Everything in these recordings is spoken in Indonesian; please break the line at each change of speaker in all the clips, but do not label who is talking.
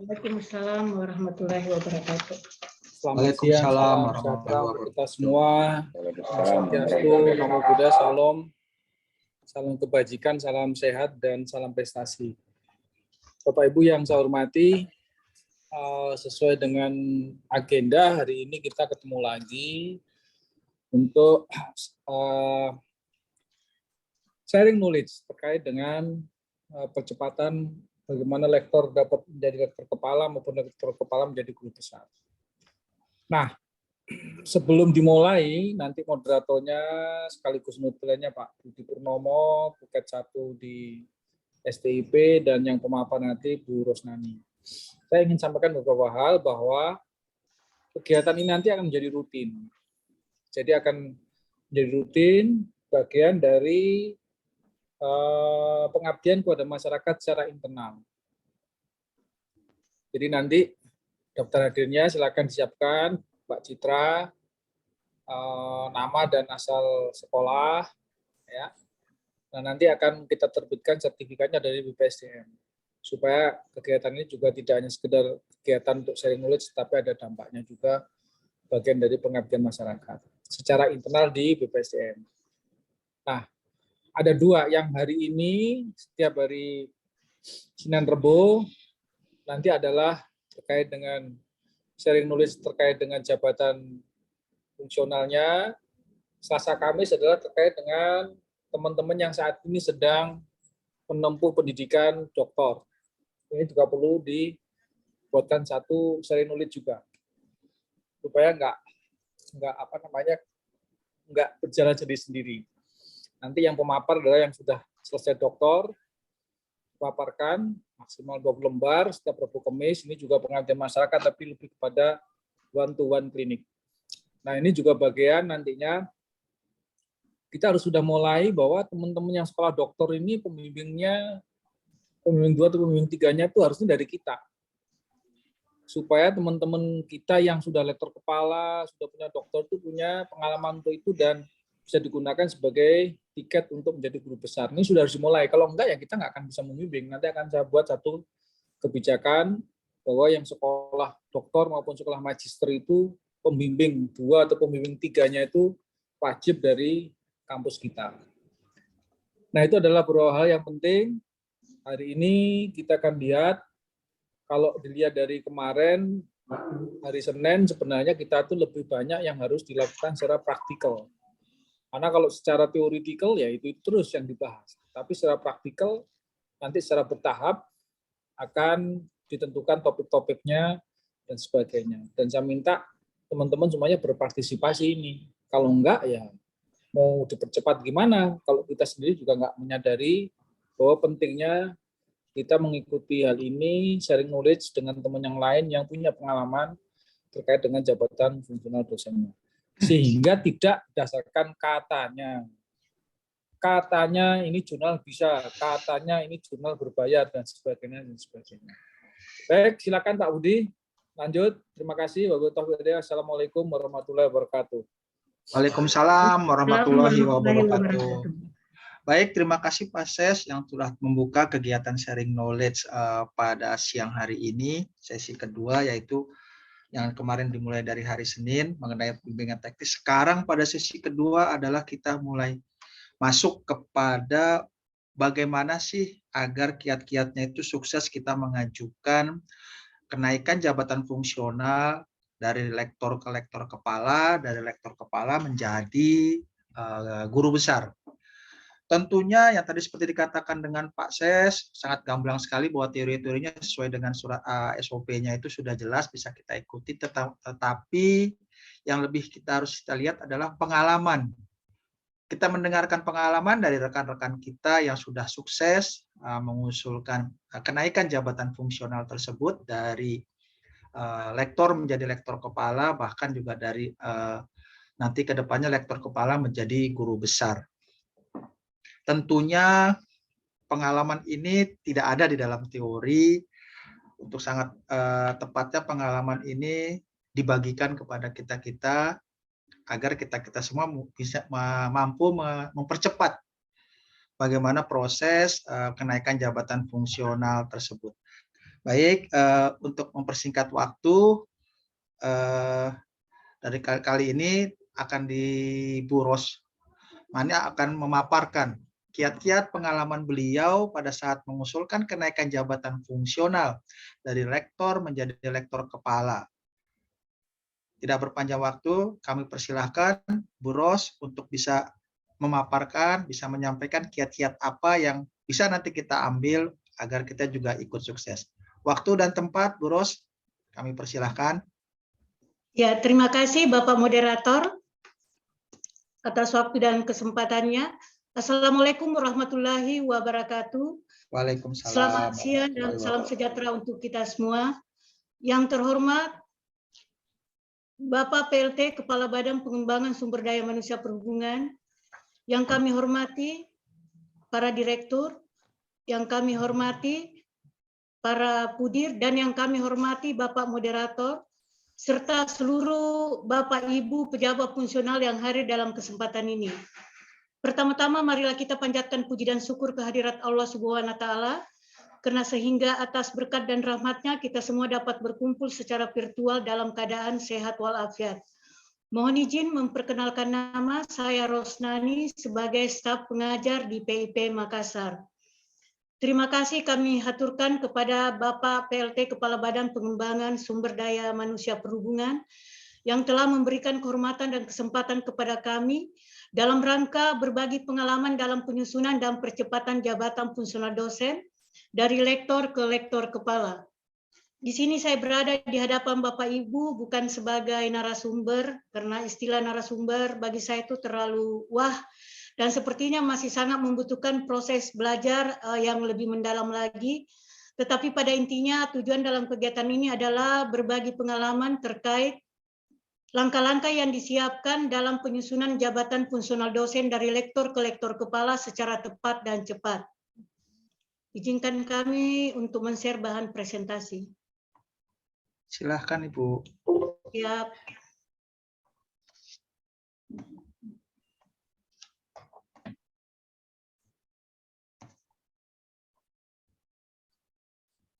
Waalaikumsalam warahmatullahi wabarakatuh.
Selamat siang, salam sejahtera untuk kita semua. Swastiastu, Namo Buddhaya, Salam. Salam kebajikan, salam sehat, dan salam prestasi. Bapak Ibu yang saya hormati, sesuai dengan agenda hari ini kita ketemu lagi untuk sharing knowledge terkait dengan percepatan bagaimana lektor dapat menjadi lektor kepala maupun lektor kepala menjadi guru besar. Nah, sebelum dimulai, nanti moderatornya sekaligus nutulannya Pak Budi Purnomo, Buket 1 di STIP, dan yang pemaparan nanti Bu Rosnani. Saya ingin sampaikan beberapa hal bahwa kegiatan ini nanti akan menjadi rutin. Jadi akan menjadi rutin bagian dari pengabdian kepada masyarakat secara internal. Jadi nanti daftar hadirnya silakan disiapkan, Mbak Citra, nama dan asal sekolah, ya. Nah, nanti akan kita terbitkan sertifikatnya dari BPSDM, supaya kegiatan ini juga tidak hanya sekedar kegiatan untuk sharing knowledge, tapi ada dampaknya juga bagian dari pengabdian masyarakat secara internal di BPSDM. Nah, ada dua yang hari ini, setiap hari Senin Rebo, nanti adalah terkait dengan sharing knowledge terkait dengan jabatan fungsionalnya. Selasa Kamis adalah terkait dengan teman-teman yang saat ini sedang menempuh pendidikan doktor. Ini juga perlu dibuatkan satu sharing knowledge juga, supaya nggak berjalan sendiri-sendiri. Nanti yang pemapar adalah yang sudah selesai doktor, paparkan maksimal 20 lembar setiap Rabu Kamis. Ini juga pengabdian masyarakat, tapi lebih kepada one-to-one klinik. Nah, ini juga bagian nantinya kita harus sudah mulai bahwa teman-teman yang sekolah dokter ini pembimbing 2 atau pembimbing 3-nya itu harusnya dari kita. Supaya teman-teman kita yang sudah lektor kepala, sudah punya dokter itu punya pengalaman untuk itu dan bisa digunakan sebagai tiket untuk menjadi guru besar. Ini sudah harus dimulai. Kalau enggak ya kita nggak akan bisa membimbing. Nanti akan saya buat satu kebijakan bahwa yang sekolah doktor maupun sekolah magister itu pembimbing 2 atau pembimbing 3-nya itu wajib dari kampus kita. Nah, itu adalah beberapa hal yang penting. Hari ini kita akan lihat, kalau dilihat dari kemarin, hari Senin sebenarnya kita tuh lebih banyak yang harus dilakukan secara praktikal. Karena kalau secara teoretikal ya itu terus yang dibahas. Tapi secara praktikal nanti secara bertahap akan ditentukan topik-topiknya dan sebagainya. Dan saya minta teman-teman semuanya berpartisipasi ini. Kalau enggak ya mau dipercepat gimana kalau kita sendiri juga enggak menyadari bahwa pentingnya kita mengikuti hal ini, sharing knowledge dengan teman yang lain yang punya pengalaman terkait dengan jabatan fungsional dosennya. Sehingga tidak berdasarkan katanya ini jurnal bisa, katanya ini jurnal berbayar, dan sebagainya. Baik, silakan Pak Budi, lanjut. Terima kasih. Wassalamualaikum warahmatullahi wabarakatuh.
Waalaikumsalam warahmatullahi wabarakatuh. Baik, terima kasih Pak Ses yang telah membuka kegiatan sharing knowledge pada siang hari ini, sesi kedua, yaitu yang kemarin dimulai dari hari Senin mengenai bimbingan teknis. Sekarang pada sesi kedua adalah kita mulai masuk kepada bagaimana sih agar kiat-kiatnya itu sukses kita mengajukan kenaikan jabatan fungsional dari lektor ke lektor kepala, dari lektor kepala menjadi guru besar. Tentunya yang tadi seperti dikatakan dengan Pak Ses, sangat gamblang sekali bahwa teori-teorinya sesuai dengan surat SOP-nya itu sudah jelas, bisa kita ikuti, tetapi yang lebih kita harus lihat adalah pengalaman. Kita mendengarkan pengalaman dari rekan-rekan kita yang sudah sukses mengusulkan kenaikan jabatan fungsional tersebut dari lektor menjadi lektor kepala, bahkan juga dari nanti ke depannya lektor kepala menjadi guru besar. Tentunya pengalaman ini tidak ada di dalam teori. Untuk sangat tepatnya pengalaman ini dibagikan kepada kita-kita agar kita-kita semua bisa mampu mempercepat bagaimana proses kenaikan jabatan fungsional tersebut. Baik, untuk mempersingkat waktu, dari kali ini akan di Bu Rosmania akan memaparkan kiat-kiat pengalaman beliau pada saat mengusulkan kenaikan jabatan fungsional dari lektor menjadi lektor kepala. Tidak berpanjang waktu, kami persilahkan Bu Ros untuk bisa memaparkan, bisa menyampaikan kiat-kiat apa yang bisa nanti kita ambil agar kita juga ikut sukses. Waktu dan tempat, Bu Ros, kami persilahkan.
Ya, terima kasih Bapak Moderator atas waktu dan kesempatannya. Assalamualaikum warahmatullahi wabarakatuh.
Waalaikumsalam.
Selamat siang dan salam sejahtera untuk kita semua. Yang terhormat Bapak PLT Kepala Badan Pengembangan Sumber Daya Manusia Perhubungan, yang kami hormati para direktur, yang kami hormati para pudir, dan yang kami hormati Bapak Moderator, serta seluruh Bapak Ibu pejabat fungsional yang hadir dalam kesempatan ini. Pertama-tama marilah kita panjatkan puji dan syukur kehadirat Allah Subhanahu wa Ta'ala, karena sehingga atas berkat dan rahmatnya kita semua dapat berkumpul secara virtual dalam keadaan sehat walafiat. Mohon izin memperkenalkan nama saya Rosnani sebagai staf pengajar di PIP Makassar. Terima kasih kami haturkan kepada Bapak PLT Kepala Badan Pengembangan Sumber Daya Manusia Perhubungan yang telah memberikan kehormatan dan kesempatan kepada kami dalam rangka berbagi pengalaman dalam penyusunan dan percepatan jabatan fungsional dosen dari lektor ke lektor kepala. Di sini saya berada di hadapan Bapak Ibu bukan sebagai narasumber, karena istilah narasumber bagi saya itu terlalu wah, dan sepertinya masih sangat membutuhkan proses belajar yang lebih mendalam lagi. Tetapi pada intinya tujuan dalam kegiatan ini adalah berbagi pengalaman terkait langkah-langkah yang disiapkan dalam penyusunan jabatan fungsional dosen dari lektor ke lektor kepala secara tepat dan cepat. Izinkan kami untuk men-share bahan presentasi.
Silahkan Ibu.
Siap.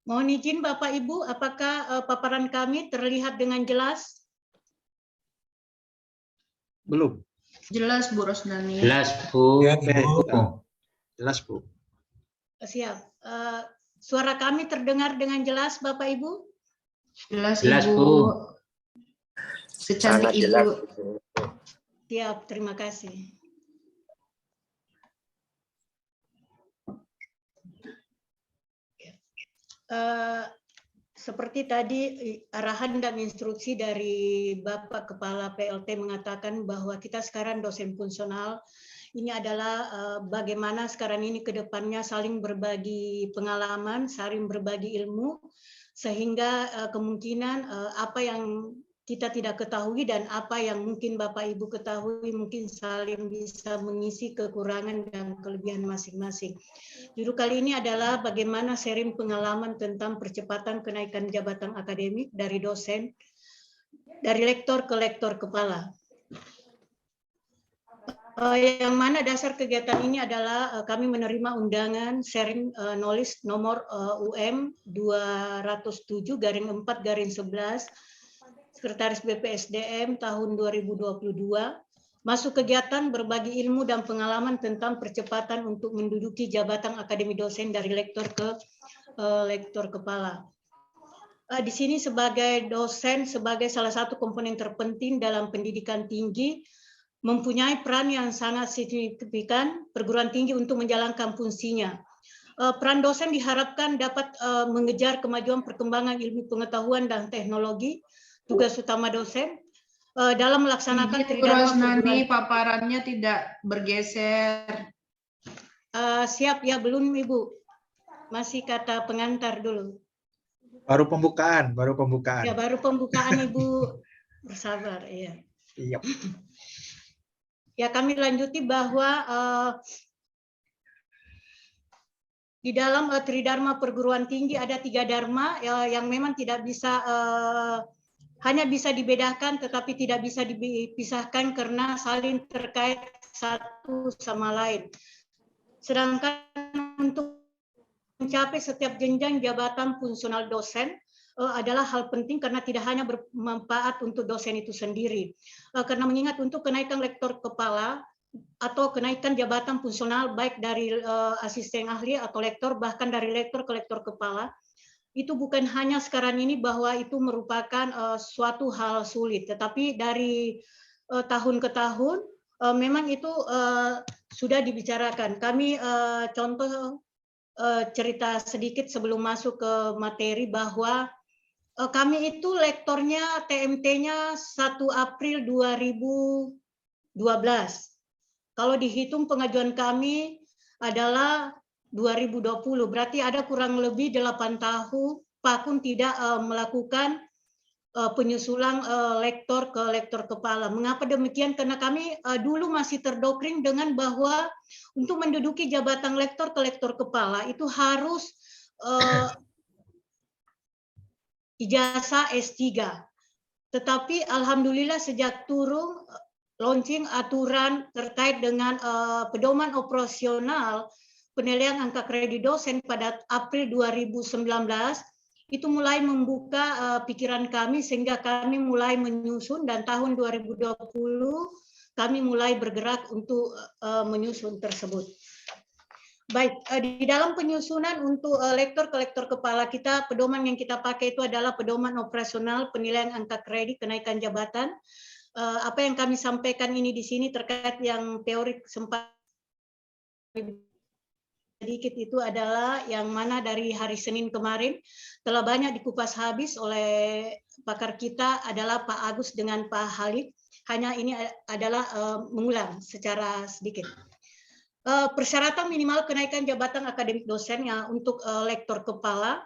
Mohon izin Bapak Ibu, apakah paparan kami terlihat dengan jelas?
Belum.
Jelas Bu Rosnani.
Jelas Bu.
Ya, jelas Bu.
Siap. Suara kami terdengar dengan jelas Bapak Ibu?
Jelas
Jelas,
Ibu.
Bu.
Secantik Ibu.
Siap, terima kasih. Seperti tadi arahan dan instruksi dari Bapak Kepala PLT mengatakan bahwa kita sekarang dosen fungsional ini adalah bagaimana sekarang ini ke depannya saling berbagi pengalaman, saling berbagi ilmu, sehingga kemungkinan apa yang kita tidak ketahui dan apa yang mungkin Bapak Ibu ketahui mungkin saling bisa mengisi kekurangan dan kelebihan masing-masing. Judul kali ini adalah bagaimana sharing pengalaman tentang percepatan kenaikan jabatan akademik dari dosen, dari lektor ke lektor kepala. Yang mana dasar kegiatan ini adalah kami menerima undangan sharing knowledge nomor UM 207/4/11 Sekretaris BPSDM tahun 2022, masuk kegiatan berbagi ilmu dan pengalaman tentang percepatan untuk menduduki jabatan akademi dosen dari lektor ke lektor kepala. Di sini sebagai dosen, sebagai salah satu komponen terpenting dalam pendidikan tinggi, mempunyai peran yang sangat signifikan perguruan tinggi untuk menjalankan fungsinya. Peran dosen diharapkan dapat mengejar kemajuan perkembangan ilmu pengetahuan dan teknologi. Tugas utama dosen dalam melaksanakan
tridharma perguruan. Paparannya tidak bergeser.
Siap ya, belum Ibu. Masih kata pengantar dulu.
Baru pembukaan, baru pembukaan.
Ya, baru pembukaan Ibu. Bersabar, ya.
Iya.
Ya, kami lanjuti bahwa di dalam tridharma perguruan tinggi ada 3 dharma yang memang tidak bisa hanya bisa dibedakan tetapi tidak bisa dipisahkan karena saling terkait satu sama lain. Sedangkan untuk mencapai setiap jenjang jabatan fungsional dosen adalah hal penting karena tidak hanya bermanfaat untuk dosen itu sendiri. Karena mengingat untuk kenaikan lektor kepala atau kenaikan jabatan fungsional baik dari asisten ahli atau lektor, bahkan dari lektor ke lektor kepala, itu bukan hanya sekarang ini bahwa itu merupakan suatu hal sulit, tetapi dari tahun ke tahun memang itu sudah dibicarakan. Kami contoh cerita sedikit sebelum masuk ke materi bahwa kami itu lektornya TMT-nya 1 April 2012. Kalau dihitung pengajuan kami adalah 2020, berarti ada kurang lebih 8 tahun Pak Kun tidak melakukan penyusulan lektor ke lektor kepala. Mengapa demikian? Karena kami dulu masih terdoktrin dengan bahwa untuk menduduki jabatan lektor ke lektor kepala itu harus ijazah S3. Tetapi alhamdulillah sejak turun launching aturan terkait dengan pedoman operasional penilaian angka kredit dosen pada April 2019 itu mulai membuka pikiran kami sehingga kami mulai menyusun, dan tahun 2020 kami mulai bergerak untuk menyusun tersebut. Baik, di dalam penyusunan untuk lektor ke lektor kepala kita, pedoman yang kita pakai itu adalah pedoman operasional penilaian angka kredit kenaikan jabatan. Apa yang kami sampaikan ini di sini terkait yang teori sempat sedikit itu adalah yang mana dari hari Senin kemarin telah banyak dikupas habis oleh pakar kita adalah Pak Agus dengan Pak Halid. Hanya ini adalah mengulang secara sedikit. Persyaratan minimal kenaikan jabatan akademik dosen ya, untuk lektor kepala,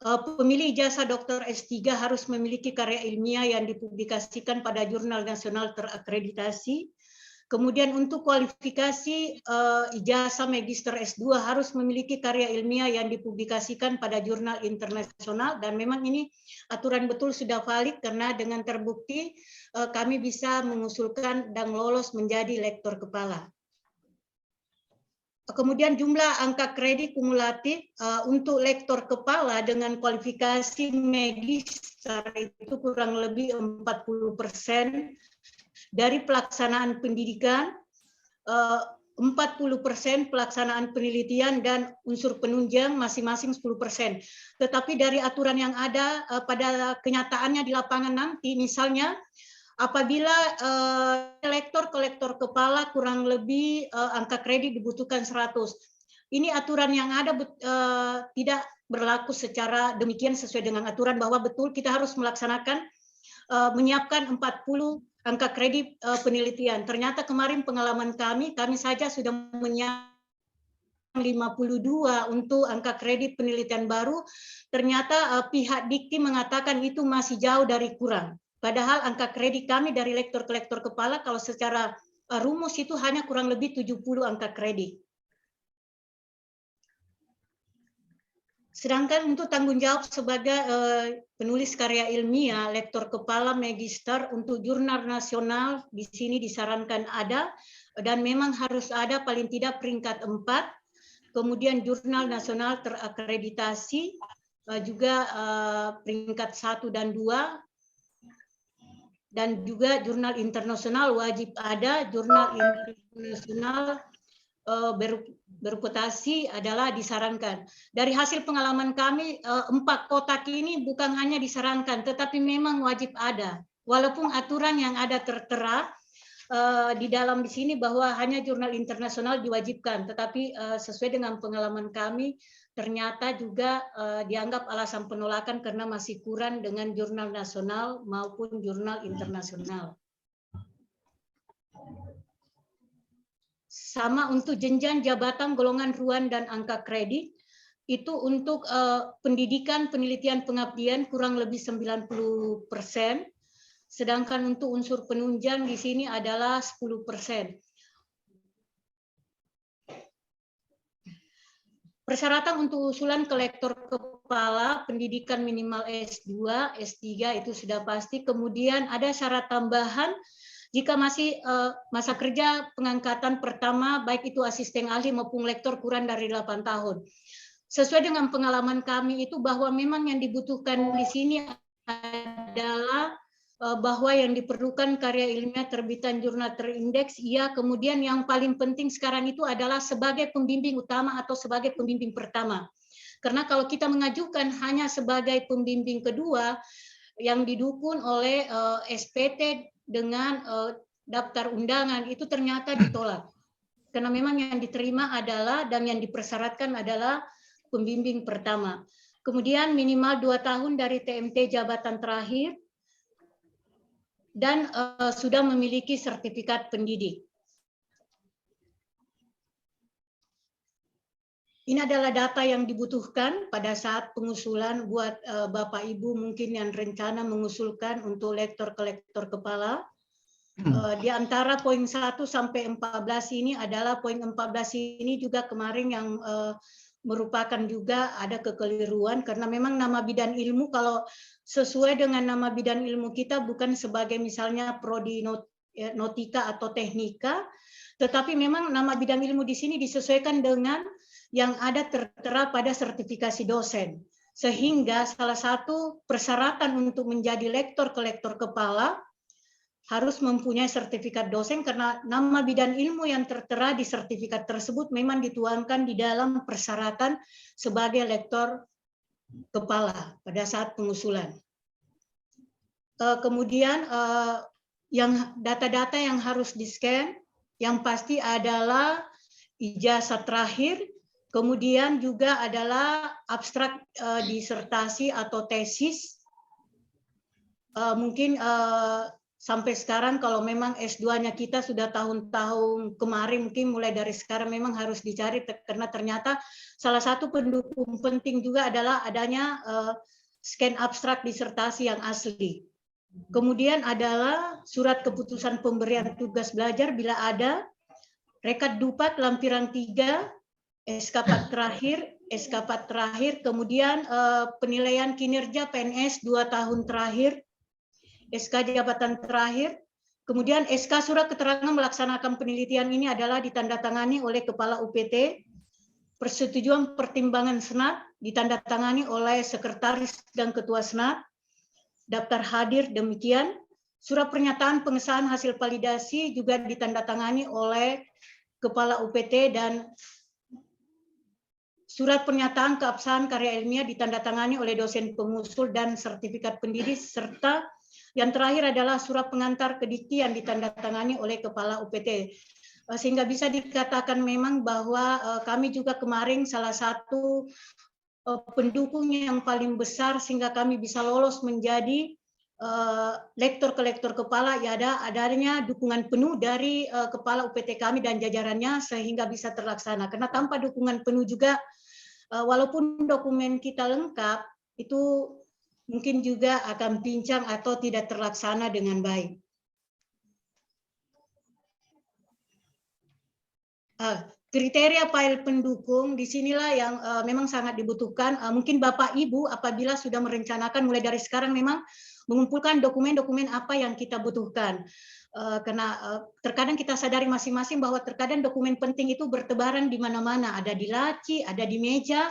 pemilih ijazah doktor S3 harus memiliki karya ilmiah yang dipublikasikan pada jurnal nasional terakreditasi. Kemudian untuk kualifikasi ijazah magister S2 harus memiliki karya ilmiah yang dipublikasikan pada jurnal internasional, dan memang ini aturan betul sudah valid karena dengan terbukti kami bisa mengusulkan dan lolos menjadi lektor kepala. Kemudian jumlah angka kredit kumulatif untuk lektor kepala dengan kualifikasi magister itu kurang lebih 40% dari pelaksanaan pendidikan, 40% pelaksanaan penelitian, dan unsur penunjang masing-masing 10%. Tetapi dari aturan yang ada pada kenyataannya di lapangan nanti, misalnya apabila lektor ke lektor kepala kurang lebih angka kredit dibutuhkan 100. Ini aturan yang ada tidak berlaku secara demikian sesuai dengan aturan bahwa betul kita harus melaksanakan menyiapkan 40 angka kredit penelitian. Ternyata kemarin pengalaman kami saja sudah menyiapkan 52 untuk angka kredit penelitian baru. Ternyata pihak Dikti mengatakan itu masih jauh dari kurang. Padahal angka kredit kami dari lektor ke lektor kepala kalau secara rumus itu hanya kurang lebih 70 angka kredit. Sedangkan untuk tanggung jawab sebagai penulis karya ilmiah, lektor kepala magister untuk jurnal nasional di sini disarankan ada, dan memang harus ada paling tidak peringkat 4, kemudian jurnal nasional terakreditasi juga peringkat 1 dan 2, dan juga jurnal internasional wajib ada. Jurnal internasional bereputasi adalah disarankan. Dari hasil pengalaman kami, 4 kotak ini bukan hanya disarankan, tetapi memang wajib ada. Walaupun aturan yang ada tertera di dalam di sini bahwa hanya jurnal internasional diwajibkan, tetapi sesuai dengan pengalaman kami, ternyata juga dianggap alasan penolakan karena masih kurang dengan jurnal nasional maupun jurnal internasional. Sama untuk jenjang jabatan golongan ruan dan angka kredit, itu untuk pendidikan, penelitian, pengabdian kurang lebih 90%, sedangkan untuk unsur penunjang di sini adalah 10%. Persyaratan untuk usulan ke lektor kepala, pendidikan minimal S2, S3 itu sudah pasti. Kemudian ada syarat tambahan jika masih masa kerja pengangkatan pertama, baik itu asisten ahli maupun lektor kurang dari 8 tahun. sesuai dengan pengalaman kami itu bahwa memang yang dibutuhkan di sini adalah bahwa yang diperlukan karya ilmiah terbitan jurnal terindeks, iya, kemudian yang paling penting sekarang itu adalah sebagai pembimbing utama atau sebagai pembimbing pertama. Karena kalau kita mengajukan hanya sebagai pembimbing kedua yang didukung oleh SPT dengan daftar undangan itu ternyata ditolak. Karena memang yang diterima adalah dan yang dipersyaratkan adalah pembimbing pertama. Kemudian minimal 2 tahun dari TMT jabatan terakhir dan sudah memiliki sertifikat pendidik. Ini adalah data yang dibutuhkan pada saat pengusulan buat Bapak Ibu mungkin yang rencana mengusulkan untuk lektor ke lektor kepala. Di antara poin 1 sampai 14 ini adalah poin 14 ini juga kemarin yang merupakan juga ada kekeliruan karena memang nama bidang ilmu kalau sesuai dengan nama bidang ilmu kita bukan sebagai misalnya prodi notika atau teknika, tetapi memang nama bidang ilmu di sini disesuaikan dengan yang ada tertera pada sertifikasi dosen. Sehingga salah satu persyaratan untuk menjadi lektor ke lektor kepala harus mempunyai sertifikat dosen karena nama bidang ilmu yang tertera di sertifikat tersebut memang dituangkan di dalam persyaratan sebagai lektor kepala pada saat pengusulan. Kemudian yang data-data yang harus di-scan yang pasti adalah ijazah terakhir, kemudian juga adalah abstrak disertasi atau tesis. Mungkin sampai sekarang kalau memang S2-nya kita sudah tahun-tahun kemarin, mungkin mulai dari sekarang memang harus dicari karena ternyata salah satu pendukung penting juga adalah adanya scan abstrak disertasi yang asli. Kemudian adalah surat keputusan pemberian tugas belajar bila ada, rekad dupat lampiran 3, SK4 terakhir, kemudian penilaian kinerja PNS 2 tahun terakhir, SK jabatan terakhir, kemudian SK surat keterangan melaksanakan penelitian ini adalah ditandatangani oleh Kepala UPT, persetujuan pertimbangan Senat ditandatangani oleh Sekretaris dan Ketua Senat, daftar hadir demikian, surat pernyataan pengesahan hasil validasi juga ditandatangani oleh Kepala UPT dan surat pernyataan keabsahan karya ilmiah ditandatangani oleh dosen pengusul dan sertifikat pendidik, serta yang terakhir adalah surat pengantar kedikti yang ditandatangani oleh Kepala UPT. Sehingga bisa dikatakan memang bahwa kami juga kemarin salah satu pendukung yang paling besar sehingga kami bisa lolos menjadi lektor ke lektor kepala, ya adanya dukungan penuh dari Kepala UPT kami dan jajarannya sehingga bisa terlaksana. Karena tanpa dukungan penuh juga, walaupun dokumen kita lengkap, itu mungkin juga akan pincang atau tidak terlaksana dengan baik. Kriteria file pendukung disinilah yang memang sangat dibutuhkan. Mungkin Bapak Ibu apabila sudah merencanakan mulai dari sekarang memang mengumpulkan dokumen-dokumen apa yang kita butuhkan. Karena terkadang kita sadari masing-masing bahwa terkadang dokumen penting itu bertebaran di mana-mana, ada di laci, ada di meja.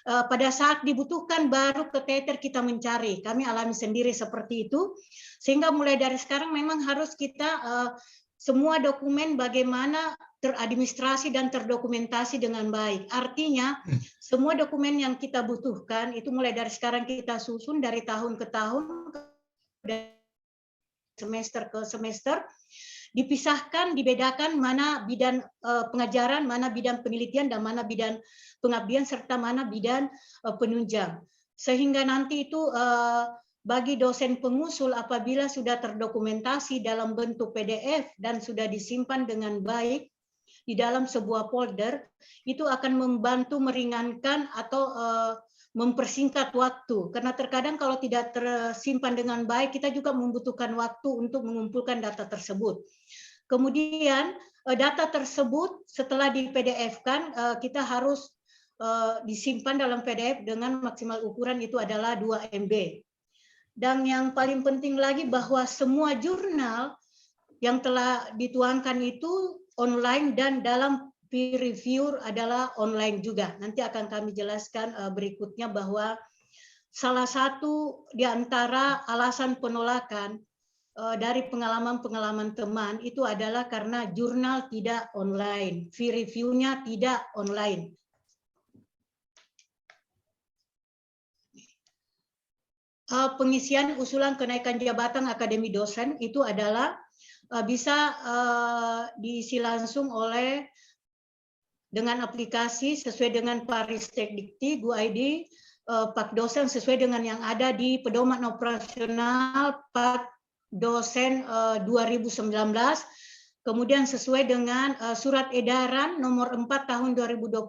Pada saat dibutuhkan baru keteter kita mencari. Kami alami sendiri seperti itu. Sehingga mulai dari sekarang memang harus kita semua dokumen bagaimana teradministrasi dan terdokumentasi dengan baik. Artinya semua dokumen yang kita butuhkan itu mulai dari sekarang kita susun dari tahun ke tahun, dari semester ke semester, dipisahkan, dibedakan mana bidang pengajaran, mana bidang penelitian, dan mana bidang pengabdian, serta mana bidang penunjang. Sehingga nanti itu bagi dosen pengusul apabila sudah terdokumentasi dalam bentuk PDF dan sudah disimpan dengan baik di dalam sebuah folder, itu akan membantu meringankan atau mempersingkat waktu. Karena terkadang kalau tidak tersimpan dengan baik, kita juga membutuhkan waktu untuk mengumpulkan data tersebut. Kemudian data tersebut setelah di PDF-kan, kita harus disimpan dalam PDF dengan maksimal ukuran itu adalah 2 MB. Dan yang paling penting lagi bahwa semua jurnal yang telah dituangkan itu online dan dalam peer review adalah online juga. Nanti akan kami jelaskan berikutnya bahwa salah satu di antara alasan penolakan dari pengalaman-pengalaman teman itu adalah karena jurnal tidak online, peer review-nya tidak online. Pengisian usulan kenaikan jabatan akademi dosen itu adalah bisa diisi langsung oleh dengan aplikasi sesuai dengan Paristek Dikti, GoID, Pak Dosen sesuai dengan yang ada di Pedoman Operasional Pak Dosen 2019, kemudian sesuai dengan Surat Edaran Nomor 4 Tahun 2021,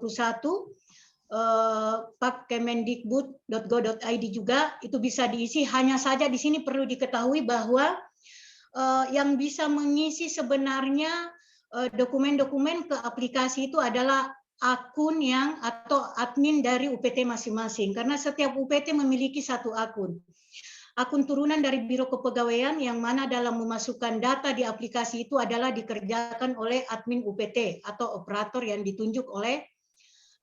Pak Kemendikbud.go.id juga itu bisa diisi. Hanya saja di sini perlu diketahui bahwa yang bisa mengisi sebenarnya dokumen-dokumen ke aplikasi itu adalah akun yang atau admin dari UPT masing-masing, karena setiap UPT memiliki satu akun. Akun turunan dari Biro Kepegawaian yang mana dalam memasukkan data di aplikasi itu adalah dikerjakan oleh admin UPT atau operator yang ditunjuk oleh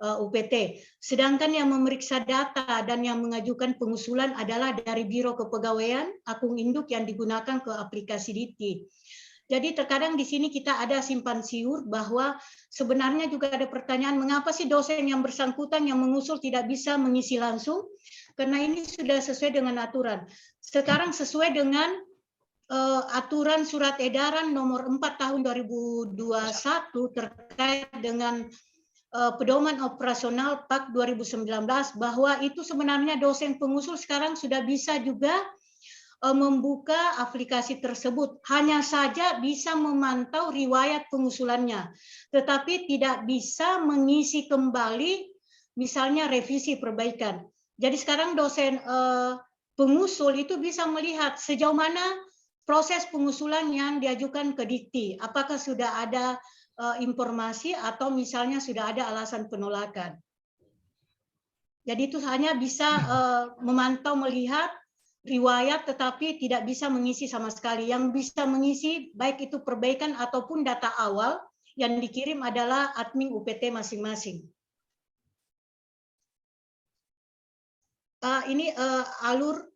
UPT. Sedangkan yang memeriksa data dan yang mengajukan pengusulan adalah dari Biro Kepegawaian, akun induk yang digunakan ke aplikasi Dikti. Jadi terkadang di sini kita ada simpan siur bahwa sebenarnya juga ada pertanyaan mengapa sih dosen yang bersangkutan yang mengusul tidak bisa mengisi langsung? Karena ini sudah sesuai dengan aturan. Sekarang sesuai dengan aturan Surat Edaran Nomor 4 Tahun 2021 terkait dengan Pedoman Operasional PAK 2019 bahwa itu sebenarnya dosen pengusul sekarang sudah bisa juga membuka aplikasi tersebut. Hanya saja bisa memantau riwayat pengusulannya, tetapi tidak bisa mengisi kembali misalnya revisi perbaikan. Jadi sekarang dosen pengusul itu bisa melihat sejauh mana proses pengusulan yang diajukan ke Dikti. Apakah sudah ada informasi atau misalnya sudah ada alasan penolakan. Jadi itu hanya bisa memantau melihat riwayat tetapi tidak bisa mengisi sama sekali. Yang bisa mengisi baik itu perbaikan ataupun data awal yang dikirim adalah admin UPT masing-masing. Ini alur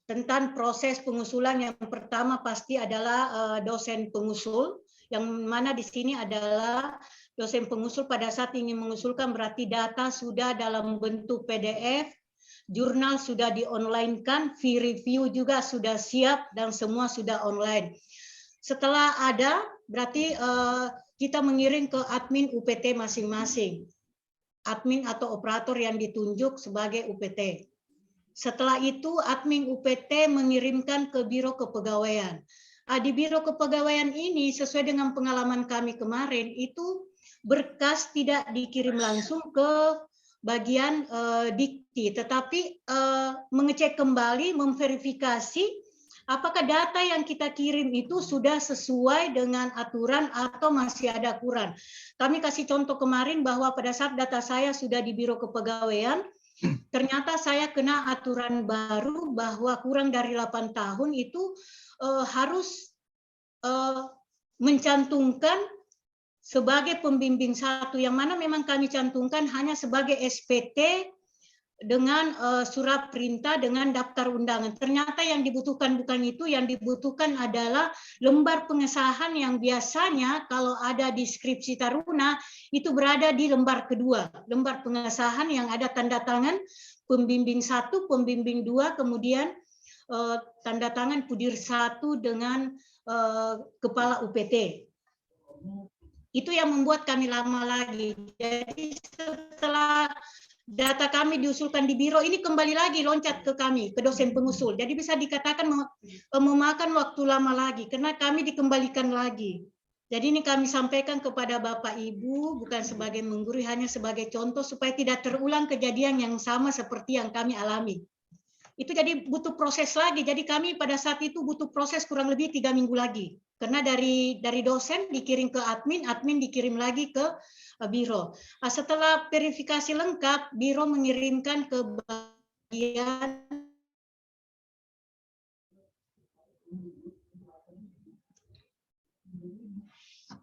tentang proses pengusulan. Yang pertama pasti adalah dosen pengusul, yang mana di sini adalah dosen pengusul pada saat ingin mengusulkan berarti data sudah dalam bentuk PDF, jurnal sudah di-online-kan, fee review juga sudah siap dan semua sudah online. Setelah ada, berarti kita mengirim ke admin UPT masing-masing. Admin atau operator yang ditunjuk sebagai UPT. Setelah itu admin UPT mengirimkan ke Biro Kepegawaian. Di Biro Kepegawaian ini sesuai dengan pengalaman kami kemarin itu berkas tidak dikirim langsung ke bagian Dikti, tetapi mengecek kembali, memverifikasi apakah data yang kita kirim itu sudah sesuai dengan aturan atau masih ada kurang. Kami kasih contoh kemarin bahwa pada saat data saya sudah di Biro Kepegawaian, ternyata saya kena aturan baru bahwa kurang dari 8 tahun itu harus mencantumkan sebagai pembimbing 1, yang mana memang kami cantumkan hanya sebagai SPT dengan surat perintah dengan daftar undangan. Ternyata yang dibutuhkan bukan itu, yang dibutuhkan adalah lembar pengesahan yang biasanya kalau ada di skripsi Taruna itu berada di lembar kedua, lembar pengesahan yang ada tanda tangan pembimbing 1, pembimbing 2, kemudian tanda tangan pudir 1 dengan kepala UPT. Itu yang membuat kami lama lagi. Jadi setelah data kami diusulkan di biro, ini kembali lagi loncat ke kami, ke dosen pengusul. Jadi bisa dikatakan memakan waktu lama lagi, karena kami dikembalikan lagi. Jadi ini kami sampaikan kepada Bapak Ibu, bukan sebagai menggurui, hanya sebagai contoh supaya tidak terulang kejadian yang sama seperti yang kami alami. Itu jadi butuh proses lagi. Jadi kami pada saat itu butuh proses kurang lebih 3 minggu lagi. Karena dari dosen dikirim ke admin, admin dikirim lagi ke biro. Setelah verifikasi lengkap, biro mengirimkan ke bagian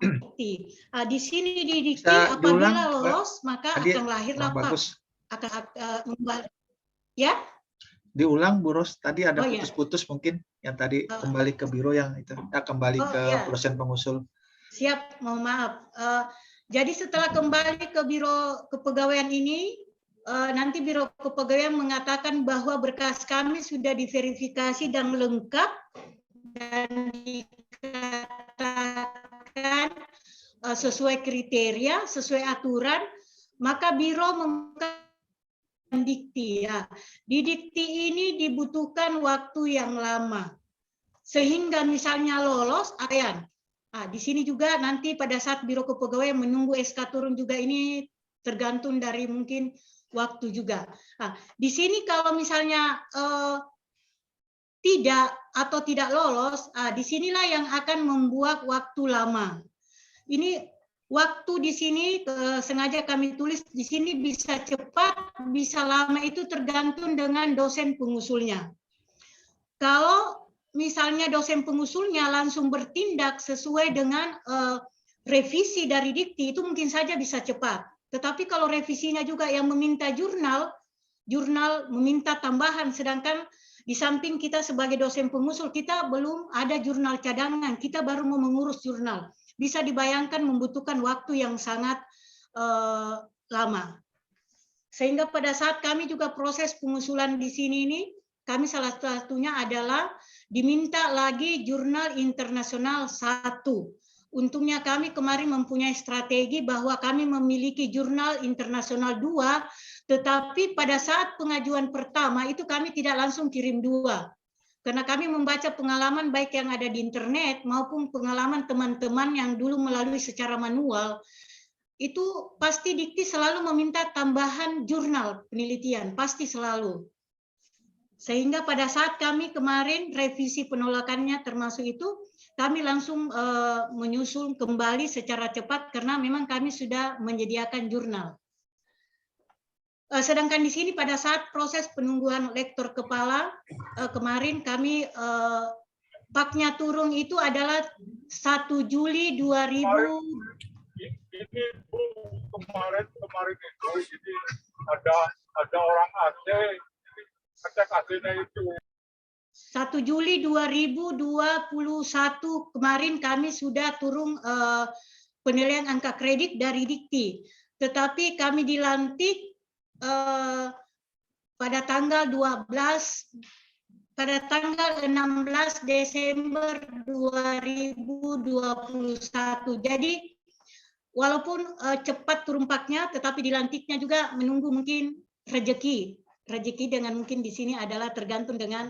Di sini di dikti
Bisa diulang,
apabila
Mbak?
lolos maka
Tadi
akan lahirlah
kurang bagus.
ya.
Diulang, Bu Ros. Tadi ada
Oh, ya.
putus-putus mungkin yang tadi kembali ke biro yang itu. Kembali ke
ya.
dosen pengusul.
Siap, mohon maaf. Jadi setelah kembali ke biro kepegawaian ini, nanti biro kepegawaian mengatakan bahwa berkas kami sudah diverifikasi dan lengkap dan dikatakan sesuai kriteria, sesuai aturan, maka biro membuka dikti. Ya. Di dikti ini dibutuhkan waktu yang lama. Sehingga misalnya lolos, akan. Di sini juga nanti pada saat biro kepegawaian menunggu SK turun juga ini tergantung dari mungkin waktu juga. Di sini kalau misalnya tidak lolos, disinilah yang akan membuat waktu lama. Ini waktu di sini sengaja kami tulis di sini bisa cepat, bisa lama itu tergantung dengan dosen pengusulnya. Kalau misalnya dosen pengusulnya langsung bertindak sesuai dengan revisi dari dikti, itu mungkin saja bisa cepat. Tetapi kalau revisinya juga yang meminta jurnal meminta tambahan, sedangkan di samping kita sebagai dosen pengusul, kita belum ada jurnal cadangan, kita baru mau mengurus jurnal. Bisa dibayangkan membutuhkan waktu yang sangat lama. Sehingga pada saat kami juga proses pengusulan di sini ini, kami salah satunya adalah diminta lagi jurnal internasional 1. Untungnya kami kemarin mempunyai strategi bahwa kami memiliki jurnal internasional 2, tetapi pada saat pengajuan pertama itu kami tidak langsung kirim 2. Karena kami membaca pengalaman baik yang ada di internet maupun pengalaman teman-teman yang dulu melalui secara manual, itu pasti dikti selalu meminta tambahan jurnal penelitian, pasti selalu. Sehingga pada saat kami kemarin revisi penolakannya termasuk itu, kami langsung menyusun kembali secara cepat karena memang kami sudah menyediakan jurnal. Sedangkan di sini pada saat proses penungguan lektor kepala, kemarin kami paknya turun itu adalah 1 Juli 2000.
Ini Bu, kemarin itu jadi ada orang Aceh, ngecek aslinya itu.
1 Juli 2021 kemarin kami sudah turun penilaian angka kredit dari dikti, tetapi kami dilantik pada tanggal 16 Desember 2021. Jadi walaupun cepat turun paknya, tetapi dilantiknya juga menunggu mungkin rezeki dengan mungkin di sini adalah tergantung dengan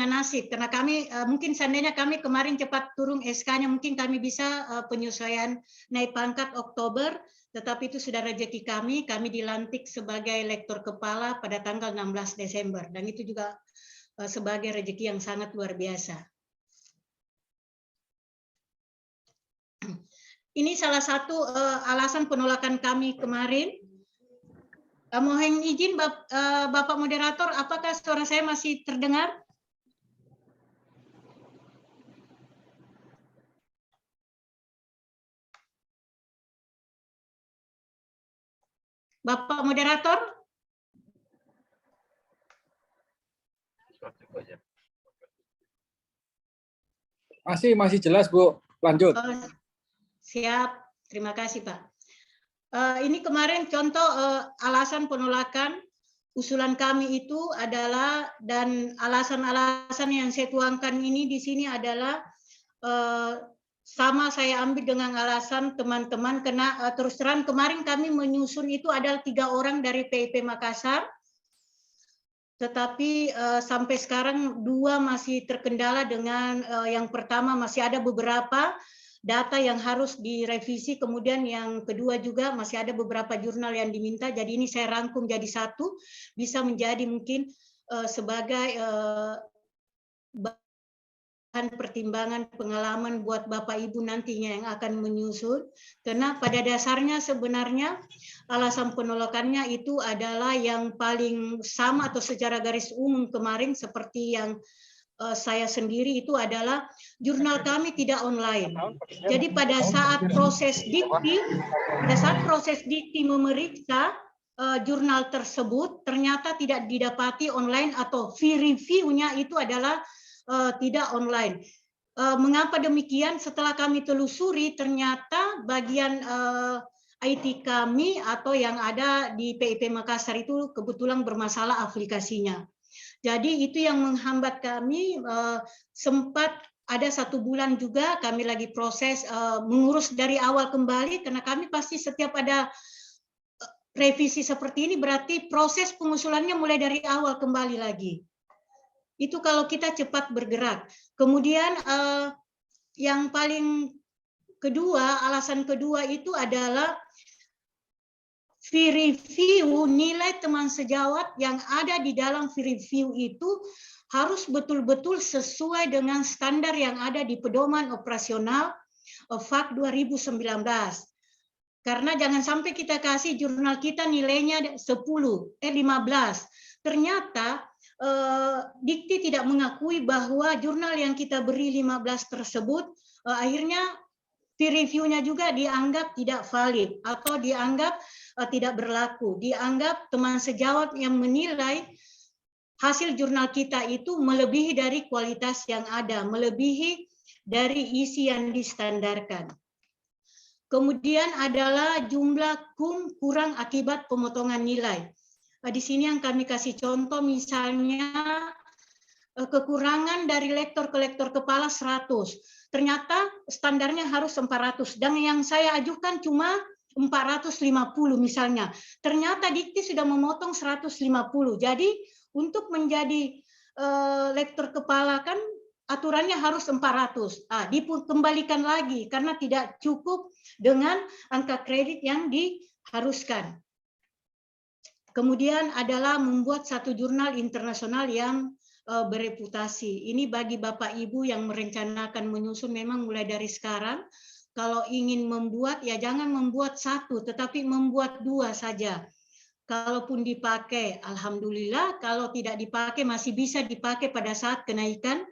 nasib. Karena kami mungkin seandainya kami kemarin cepat turun SK-nya, mungkin kami bisa penyesuaian naik pangkat Oktober, tetapi itu sudah rezeki kami dilantik sebagai lektor kepala pada tanggal 16 Desember. Dan itu juga sebagai rezeki yang sangat luar biasa. Ini salah satu alasan penolakan kami kemarin. Mohon izin Bapak Moderator, apakah suara saya masih terdengar? Bapak Moderator?
Masih jelas, Bu. Lanjut.
Siap, terima kasih Pak. Ini kemarin contoh alasan penolakan usulan kami itu adalah, dan alasan-alasan yang saya tuangkan ini di sini adalah sama saya ambil dengan alasan teman-teman, karena terus terang kemarin kami menyusun itu adalah 3 orang dari PIP Makassar, tetapi sampai sekarang 2 masih terkendala dengan yang pertama masih ada beberapa data yang harus direvisi, kemudian yang kedua juga masih ada beberapa jurnal yang diminta, jadi ini saya rangkum jadi 1, bisa menjadi mungkin sebagai bahan pertimbangan pengalaman buat Bapak Ibu nantinya yang akan menyusun, karena pada dasarnya sebenarnya alasan penolakannya itu adalah yang paling sama atau secara garis umum kemarin seperti yang saya sendiri itu adalah jurnal kami tidak online. Jadi pada saat proses dikti memeriksa jurnal tersebut ternyata tidak didapati online atau fee review-nya itu adalah tidak online. Mengapa demikian? Setelah kami telusuri ternyata bagian IT kami atau yang ada di PIP Makassar itu kebetulan bermasalah aplikasinya. Jadi itu yang menghambat kami, sempat ada 1 bulan juga kami lagi proses mengurus dari awal kembali, karena kami pasti setiap ada revisi seperti ini berarti proses pengusulannya mulai dari awal kembali lagi. Itu kalau kita cepat bergerak. Kemudian yang paling kedua, alasan kedua itu adalah fee review, nilai teman sejawat yang ada di dalam fee review itu harus betul-betul sesuai dengan standar yang ada di pedoman operasional FAK 2019. Karena jangan sampai kita kasih jurnal kita nilainya 15. Ternyata Dikti tidak mengakui bahwa jurnal yang kita beri 15 tersebut akhirnya peer review-nya juga dianggap tidak valid atau dianggap tidak berlaku. Dianggap teman sejawat yang menilai hasil jurnal kita itu melebihi dari kualitas yang ada, melebihi dari isi yang distandarkan. Kemudian adalah jumlah KUM kurang akibat pemotongan nilai. Di sini yang kami kasih contoh misalnya kekurangan dari lektor ke lektor kepala 100. Ternyata standarnya harus 400 dan yang saya ajukan cuma 450 misalnya. Ternyata Dikti sudah memotong 150. Jadi untuk menjadi lektor kepala kan aturannya harus 400. Dikembalikan lagi karena tidak cukup dengan angka kredit yang diharuskan. Kemudian adalah membuat satu jurnal internasional yang bereputasi. Ini bagi Bapak Ibu yang merencanakan menyusun memang mulai dari sekarang. Kalau ingin membuat ya jangan membuat 1, tetapi membuat 2 saja. Kalaupun dipakai, alhamdulillah. Kalau tidak dipakai masih bisa dipakai pada saat kenaikan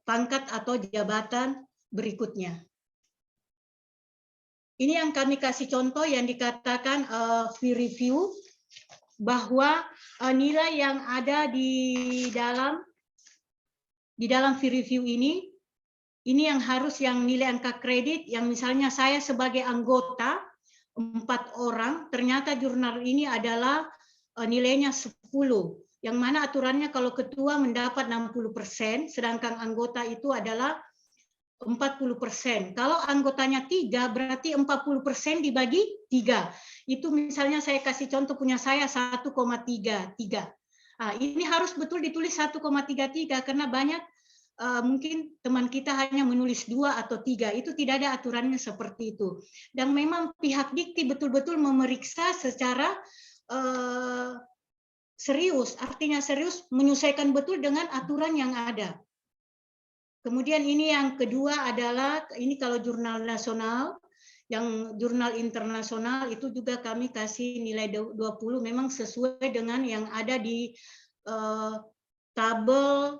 pangkat atau jabatan berikutnya. Ini yang kami kasih contoh yang dikatakan fee review, bahwa nilai yang ada di dalam fee review ini yang harus yang nilai angka kredit, yang misalnya saya sebagai anggota 4 orang, ternyata jurnal ini adalah nilainya 10, yang mana aturannya kalau ketua mendapat 60%, sedangkan anggota itu adalah 40%. Kalau anggotanya 3, berarti 40% dibagi 3. Itu misalnya saya kasih contoh punya saya 1,33. Ini harus betul ditulis 1,33 karena banyak mungkin teman kita hanya menulis 2 atau 3. Itu tidak ada aturannya seperti itu. Dan memang pihak Dikti betul-betul memeriksa secara serius, artinya serius menyesuaikan betul dengan aturan yang ada. Kemudian ini yang kedua adalah, ini kalau jurnal nasional, yang jurnal internasional itu juga kami kasih nilai 20, memang sesuai dengan yang ada di tabel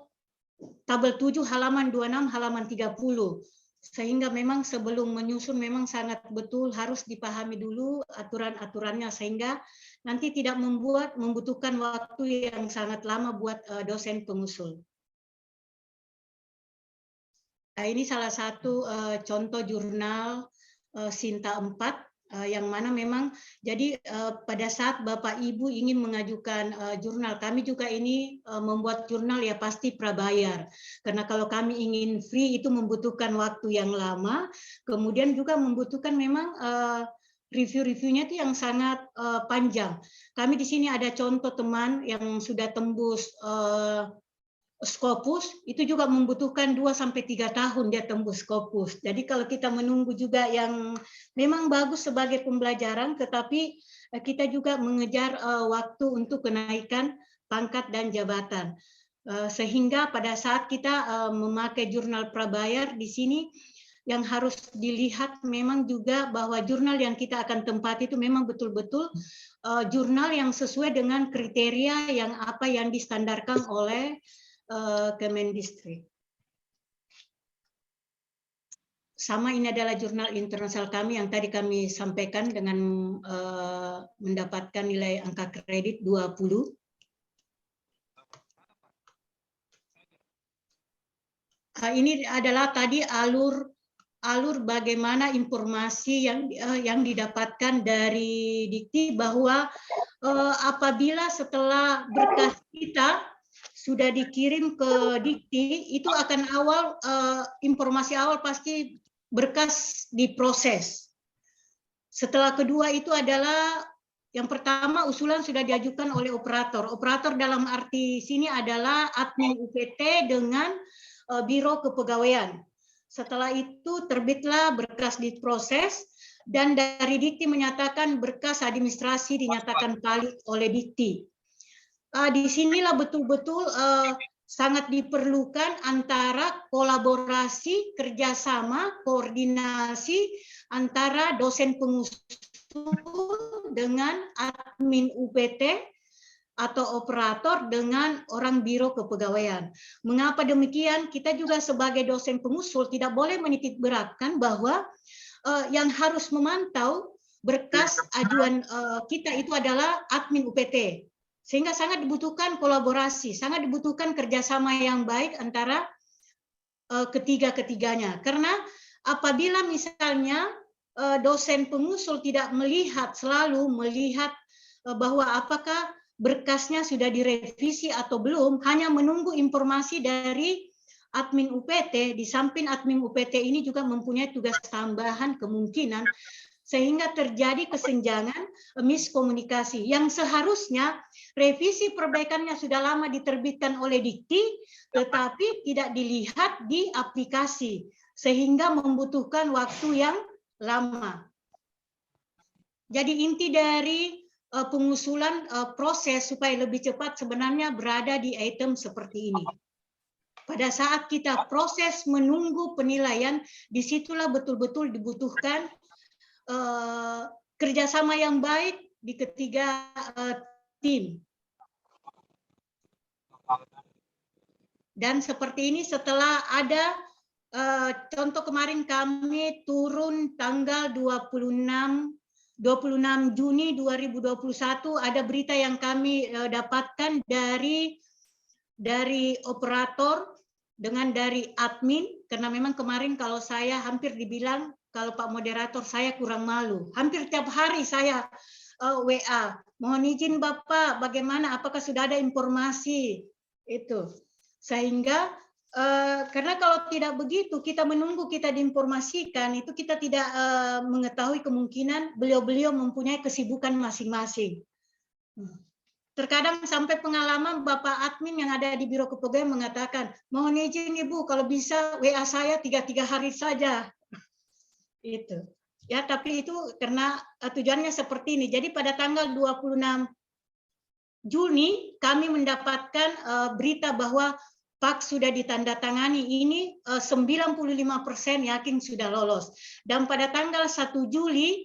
7 halaman 26, halaman 30. Sehingga memang sebelum menyusun memang sangat betul harus dipahami dulu aturan-aturannya, sehingga nanti tidak membutuhkan waktu yang sangat lama buat dosen pengusul. Ini salah satu contoh jurnal Sinta 4 yang mana memang jadi pada saat Bapak Ibu ingin mengajukan jurnal, kami juga ini membuat jurnal ya pasti prabayar. Karena kalau kami ingin free itu membutuhkan waktu yang lama, kemudian juga membutuhkan memang review-reviewnya itu yang sangat panjang. Kami di sini ada contoh teman yang sudah tembus Scopus, itu juga membutuhkan 2-3 tahun dia tembus Scopus. Jadi kalau kita menunggu juga yang memang bagus sebagai pembelajaran, tetapi kita juga mengejar waktu untuk kenaikan pangkat dan jabatan. Sehingga pada saat kita memakai jurnal prabayar di sini, yang harus dilihat memang juga bahwa jurnal yang kita akan tempati itu memang betul-betul jurnal yang sesuai dengan kriteria yang apa yang distandarkan oleh Kemendistri. Sama, ini adalah jurnal internasional kami yang tadi kami sampaikan dengan mendapatkan nilai angka kredit 20. Ini adalah tadi alur bagaimana informasi yang didapatkan dari Dikti, bahwa apabila setelah berkas kita sudah dikirim ke Dikti, itu akan informasi awal pasti berkas diproses. Setelah kedua itu adalah yang pertama, usulan sudah diajukan oleh operator. Operator dalam arti sini adalah admin UPT dengan Biro Kepegawaian. Setelah itu terbitlah berkas diproses, dan dari Dikti menyatakan berkas administrasi dinyatakan valid oleh Dikti. Di sinilah betul-betul sangat diperlukan antara kolaborasi, kerjasama, koordinasi antara dosen pengusul dengan admin UPT atau operator dengan orang Biro Kepegawaian. Mengapa demikian? Kita juga sebagai dosen pengusul tidak boleh menitikberatkan bahwa yang harus memantau berkas ajuan kita itu adalah admin UPT. Sehingga sangat dibutuhkan kolaborasi, sangat dibutuhkan kerjasama yang baik antara ketiga-ketiganya. Karena apabila misalnya dosen pengusul tidak selalu melihat bahwa apakah berkasnya sudah direvisi atau belum, hanya menunggu informasi dari admin UPT, di samping admin UPT ini juga mempunyai tugas tambahan kemungkinan, sehingga terjadi kesenjangan, miskomunikasi, yang seharusnya revisi perbaikannya sudah lama diterbitkan oleh Dikti, tetapi tidak dilihat di aplikasi, sehingga membutuhkan waktu yang lama. Jadi inti dari pengusulan proses supaya lebih cepat sebenarnya berada di item seperti ini. Pada saat kita proses menunggu penilaian, disitulah betul-betul dibutuhkan kerjasama yang baik di ketiga tim. Dan seperti ini setelah ada contoh kemarin kami turun tanggal 26 Juni 2021, ada berita yang kami dapatkan dari operator dengan dari admin, karena memang kemarin kalau saya hampir dibilang, kalau Pak Moderator saya kurang malu. Hampir tiap hari saya WA, mohon izin Bapak, bagaimana, apakah sudah ada informasi itu. Sehingga karena kalau tidak begitu, kita menunggu kita diinformasikan, itu kita tidak mengetahui kemungkinan beliau-beliau mempunyai kesibukan masing-masing. Terkadang sampai pengalaman Bapak admin yang ada di Biro Kepegawaian mengatakan, mohon izin Ibu, kalau bisa WA saya 3 hari saja. Itu. Ya, tapi itu karena tujuannya seperti ini. Jadi pada tanggal 26 Juni kami mendapatkan berita bahwa Pak sudah ditandatangani, ini 95% yakin sudah lolos. Dan pada tanggal 1 Juli,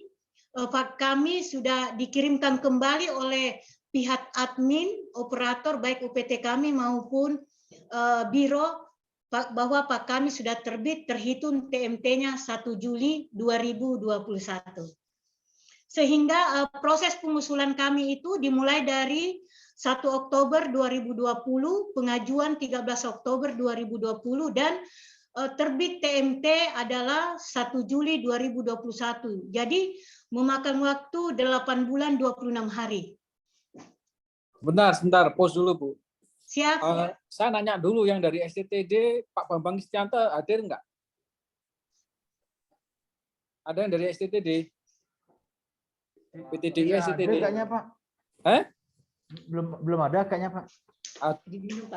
Pak kami sudah dikirimkan kembali oleh pihak admin, operator, baik UPT kami maupun Biro, bahwa Pak kami sudah terbit terhitung TMT-nya 1 Juli 2021. Sehingga proses pengusulan kami itu dimulai dari 1 Oktober 2020, pengajuan 13 Oktober 2020, dan terbit TMT adalah 1 Juli 2021. Jadi memakan waktu 8 bulan 26 hari.
Sebentar, pause dulu Bu.
Siap.
Saya nanya dulu yang dari STTD, Pak Bambang Istianto hadir enggak? Ada yang dari STTD? PTDI STTD?
Kayaknya Pak. Belum ada kayaknya Pak.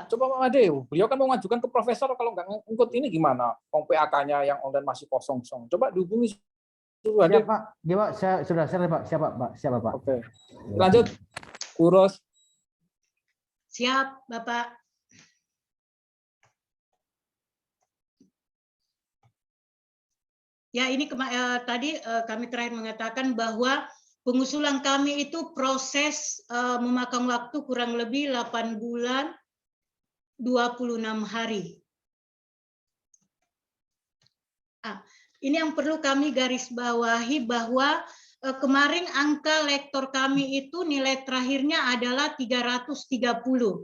Coba Pak Made, beliau kan mau mengajukan ke profesor, kalau nggak ngikut ini gimana? PAK-nya yang online masih kosong. Coba dihubungi.
Siap Pak. Ya Pak, saya sudah share Pak. Siapa Pak?
Oke. Lanjut, Uros.
Siap, Bapak. Ya, ini tadi kami terakhir mengatakan bahwa pengusulan kami itu proses memakan waktu kurang lebih 8 bulan 26 hari. Ini yang perlu kami garis bawahi bahwa kemarin angka lektor kami itu nilai terakhirnya adalah 330.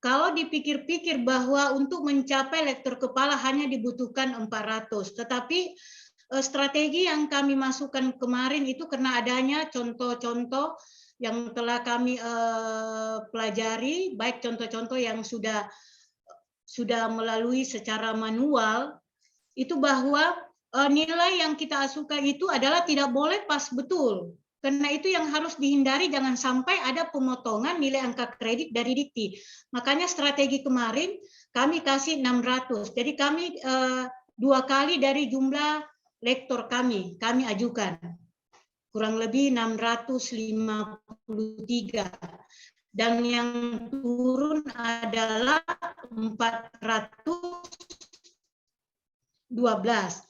Kalau dipikir-pikir bahwa untuk mencapai lektor kepala hanya dibutuhkan 400, tetapi strategi yang kami masukkan kemarin itu karena adanya contoh-contoh yang telah kami pelajari, baik contoh-contoh yang sudah melalui secara manual, itu bahwa nilai yang kita asukan itu adalah tidak boleh pas betul. Karena itu yang harus dihindari, jangan sampai ada pemotongan nilai angka kredit dari dikti. Makanya strategi kemarin kami kasih 600. Jadi kami 2 kali dari jumlah lektor kami ajukan. Kurang lebih 653. Dan yang turun adalah 412.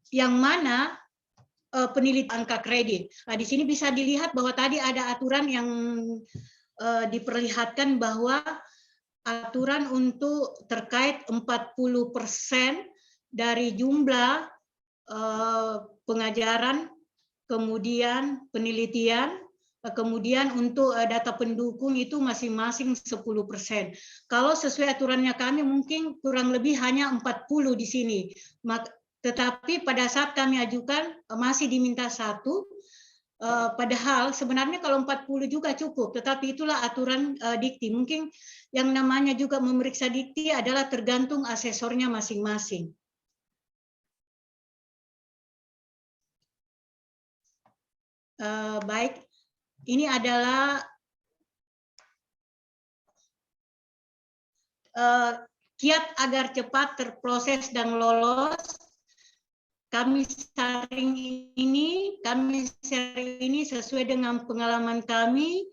Yang mana penelitian angka kredit. Nah, di sini bisa dilihat bahwa tadi ada aturan yang diperlihatkan bahwa aturan untuk terkait 40% dari jumlah pengajaran, kemudian penelitian, kemudian untuk data pendukung itu masing-masing 10%. Kalau sesuai aturannya kami mungkin kurang lebih hanya 40 di sini. Tetapi pada saat kami ajukan masih diminta 1, padahal sebenarnya kalau 40 juga cukup, tetapi itulah aturan dikti. Mungkin yang namanya juga memeriksa dikti adalah tergantung asesornya masing-masing. Baik, ini adalah kiat agar cepat terproses dan lolos. Kami sharing ini sesuai dengan pengalaman kami,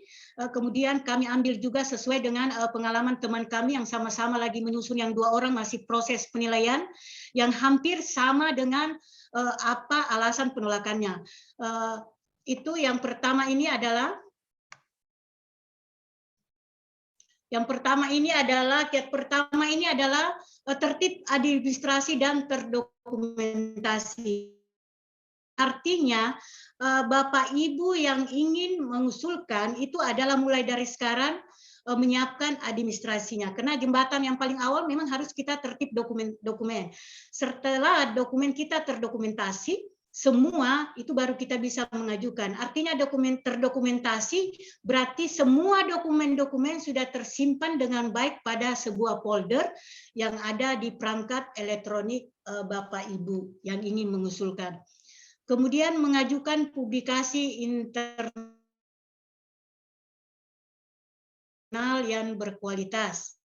kemudian kami ambil juga sesuai dengan pengalaman teman kami yang sama-sama lagi menyusun, yang 2 orang masih proses penilaian, yang hampir sama dengan apa alasan penolakannya. Itu yang pertama ini adalah kiat pertama ini adalah tertib administrasi dan terdokumentasi. Artinya Bapak Ibu yang ingin mengusulkan itu adalah mulai dari sekarang menyiapkan administrasinya. Karena jembatan yang paling awal memang harus kita tertib dokumen. Setelah dokumen kita terdokumentasi, semua itu baru kita bisa mengajukan. Artinya dokumen terdokumentasi berarti semua dokumen-dokumen sudah tersimpan dengan baik pada sebuah folder yang ada di perangkat elektronik Bapak Ibu yang ingin mengusulkan. Kemudian mengajukan publikasi internal yang berkualitas.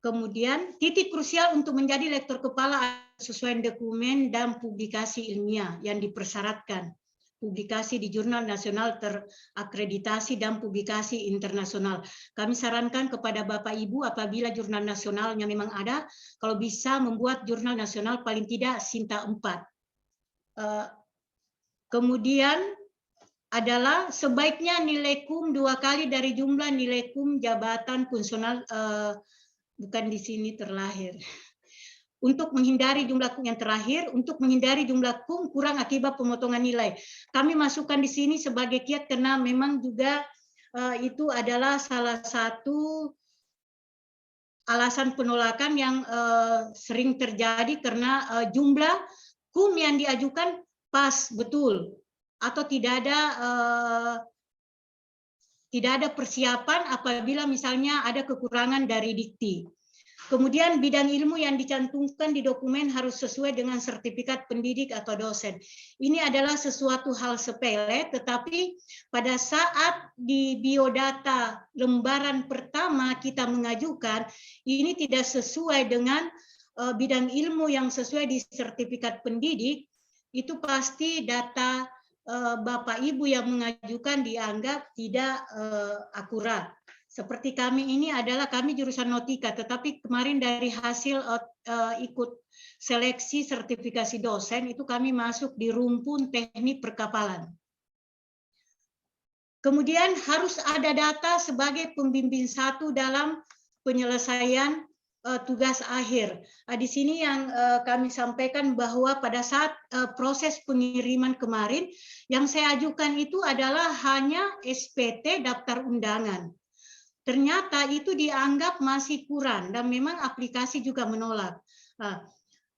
Kemudian titik krusial untuk menjadi lektor kepala sesuai dokumen dan publikasi ilmiah yang dipersyaratkan. Publikasi di jurnal nasional terakreditasi dan publikasi internasional. Kami sarankan kepada Bapak Ibu apabila jurnal nasionalnya memang ada, kalau bisa membuat jurnal nasional paling tidak Sinta 4. Kemudian adalah sebaiknya nilai KUM 2 kali dari jumlah nilai KUM jabatan fungsional, bukan di sini terlahir. Untuk menghindari jumlah KUM yang terakhir, untuk menghindari jumlah KUM kurang akibat pemotongan nilai. Kami masukkan di sini sebagai kiat karena memang juga itu adalah salah satu alasan penolakan yang sering terjadi karena jumlah KUM yang diajukan pas betul atau tidak ada persiapan apabila misalnya ada kekurangan dari dikti. Kemudian bidang ilmu yang dicantumkan di dokumen harus sesuai dengan sertifikat pendidik atau dosen. Ini adalah sesuatu hal sepele, tetapi pada saat di biodata lembaran pertama kita mengajukan, ini tidak sesuai dengan bidang ilmu yang sesuai di sertifikat pendidik, itu pasti data Bapak Ibu yang mengajukan dianggap tidak akurat. Seperti kami ini adalah kami jurusan Nautika, tetapi kemarin dari hasil ikut seleksi sertifikasi dosen itu kami masuk di rumpun teknik perkapalan. Kemudian harus ada data sebagai pembimbing 1 dalam penyelesaian tugas akhir. Di sini yang kami sampaikan bahwa pada saat proses pengiriman kemarin, yang saya ajukan itu adalah hanya SPT daftar undangan. Ternyata itu dianggap masih kurang dan memang aplikasi juga menolak.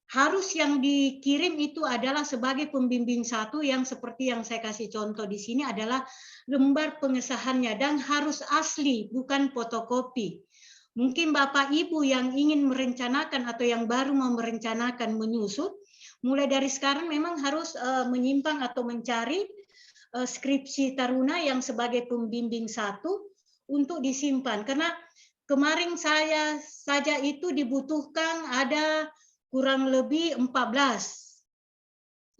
Harus yang dikirim itu adalah sebagai pembimbing satu yang seperti yang saya kasih contoh di sini adalah lembar pengesahannya dan harus asli, bukan fotokopi. Mungkin Bapak Ibu yang ingin merencanakan atau yang baru mau merencanakan menyusut, mulai dari sekarang memang harus menyimpang atau mencari skripsi taruna yang sebagai pembimbing satu untuk disimpan. Karena kemarin saya saja itu dibutuhkan ada kurang lebih 14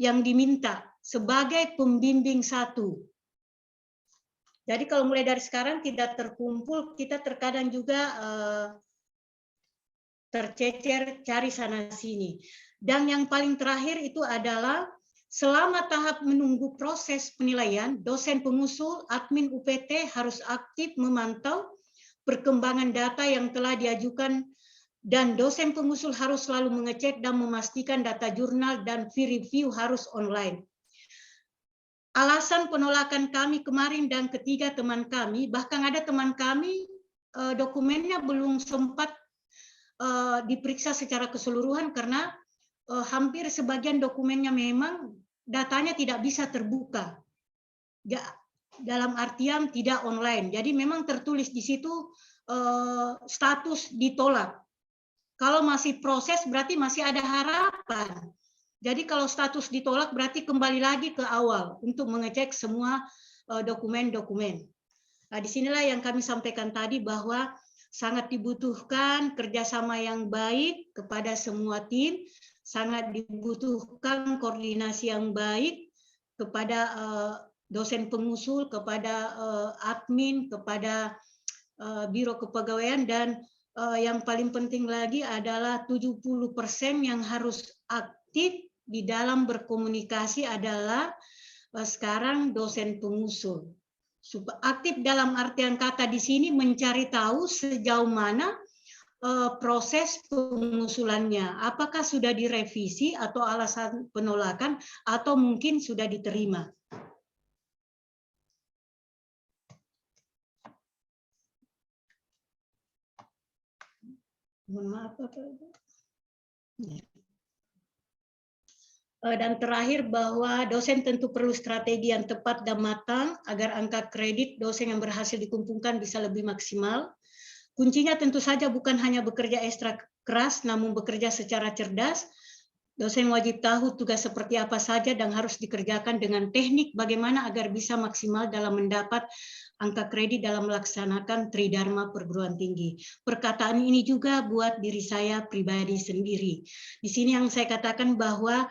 yang diminta sebagai pembimbing satu. Jadi kalau mulai dari sekarang tidak terkumpul, kita terkadang juga tercecer cari sana sini. Dan yang paling terakhir itu adalah selama tahap menunggu proses penilaian, dosen pengusul, admin UPT harus aktif memantau perkembangan data yang telah diajukan dan dosen pengusul harus selalu mengecek dan memastikan data jurnal dan fee review harus online. Alasan penolakan kami kemarin dan ketiga teman kami, bahkan ada teman kami dokumennya belum sempat diperiksa secara keseluruhan karena hampir sebagian dokumennya memang datanya tidak bisa terbuka. Dalam artian tidak online. Jadi memang tertulis di situ status ditolak. Kalau masih proses berarti masih ada harapan. Jadi kalau status ditolak berarti kembali lagi ke awal untuk mengecek semua dokumen-dokumen. Nah, disinilah yang kami sampaikan tadi bahwa sangat dibutuhkan kerjasama yang baik kepada semua tim, sangat dibutuhkan koordinasi yang baik kepada dosen pengusul, kepada admin, kepada biro kepegawaian, dan yang paling penting lagi adalah 70% yang harus aktif di dalam berkomunikasi adalah sekarang dosen pengusul. Aktif dalam artian kata di sini mencari tahu sejauh mana proses pengusulannya. Apakah sudah direvisi atau alasan penolakan atau mungkin sudah diterima. Mohon maaf Bapak Ibu. Dan terakhir bahwa dosen tentu perlu strategi yang tepat dan matang agar angka kredit dosen yang berhasil dikumpulkan bisa lebih maksimal. Kuncinya tentu saja bukan hanya bekerja ekstra keras, namun bekerja secara cerdas. Dosen wajib tahu tugas seperti apa saja dan harus dikerjakan dengan teknik bagaimana agar bisa maksimal dalam mendapat angka kredit dalam melaksanakan Tridharma perguruan tinggi. Perkataan ini juga buat diri saya pribadi sendiri. Di sini yang saya katakan bahwa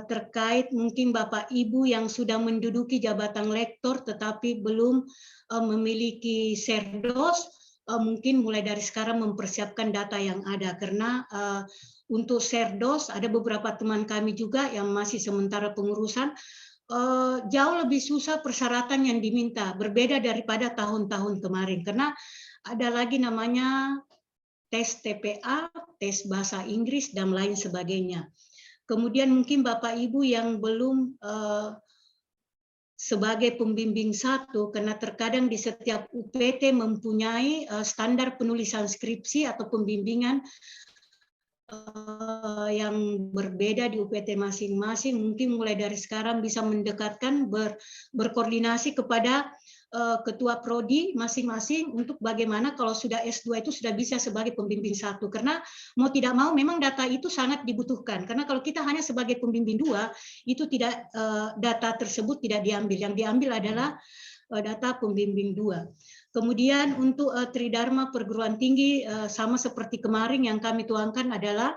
terkait mungkin Bapak Ibu yang sudah menduduki jabatan lektor tetapi belum memiliki serdos, mungkin mulai dari sekarang mempersiapkan data yang ada karena untuk serdos ada beberapa teman kami juga yang masih sementara pengurusan. Jauh lebih susah persyaratan yang diminta, berbeda daripada tahun-tahun kemarin, karena ada lagi namanya tes TPA, tes bahasa Inggris, dan lain sebagainya. Kemudian mungkin Bapak Ibu yang belum sebagai pembimbing satu, karena terkadang di setiap UPT mempunyai standar penulisan skripsi atau pembimbingan yang berbeda di UPT masing-masing, mungkin mulai dari sekarang bisa mendekatkan, berkoordinasi kepada ketua prodi masing-masing untuk bagaimana kalau sudah S2 itu sudah bisa sebagai pembimbing satu, karena mau tidak mau memang data itu sangat dibutuhkan, karena kalau kita hanya sebagai pembimbing dua itu tidak, data tersebut tidak diambil, yang diambil adalah data pembimbing dua. Kemudian untuk Tridharma perguruan tinggi sama seperti kemarin yang kami tuangkan adalah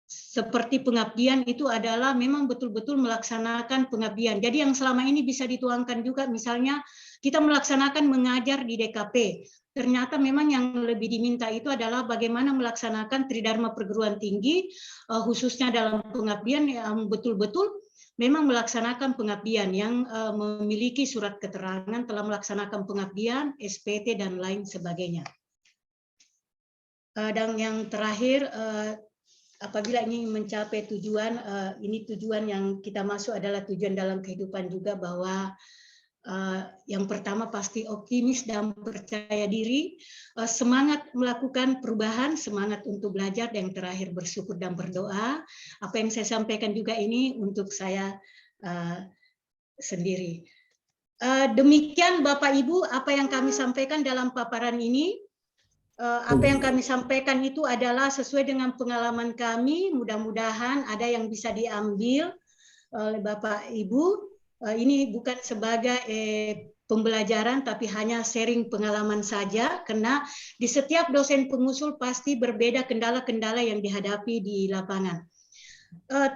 seperti pengabdian itu adalah memang betul-betul melaksanakan pengabdian. Jadi yang selama ini bisa dituangkan juga misalnya kita melaksanakan mengajar di DKP. Ternyata memang yang lebih diminta itu adalah bagaimana melaksanakan Tridharma perguruan tinggi khususnya dalam pengabdian yang betul-betul memang melaksanakan pengabdian yang memiliki surat keterangan telah melaksanakan pengabdian, SPT dan lain sebagainya. Dan yang terakhir, apabila ingin mencapai tujuan, ini tujuan yang kita masuk adalah tujuan dalam kehidupan juga, bahwa yang pertama pasti optimis dan percaya diri, semangat melakukan perubahan, semangat untuk belajar, dan yang terakhir bersyukur dan berdoa. Apa yang saya sampaikan juga ini untuk saya sendiri. Demikian Bapak Ibu apa yang kami sampaikan dalam paparan ini. Apa yang kami sampaikan itu adalah sesuai dengan pengalaman kami, mudah-mudahan ada yang bisa diambil oleh Bapak Ibu. Ini bukan sebagai pembelajaran, tapi hanya sharing pengalaman saja, karena di setiap dosen pengusul pasti berbeda kendala-kendala yang dihadapi di lapangan.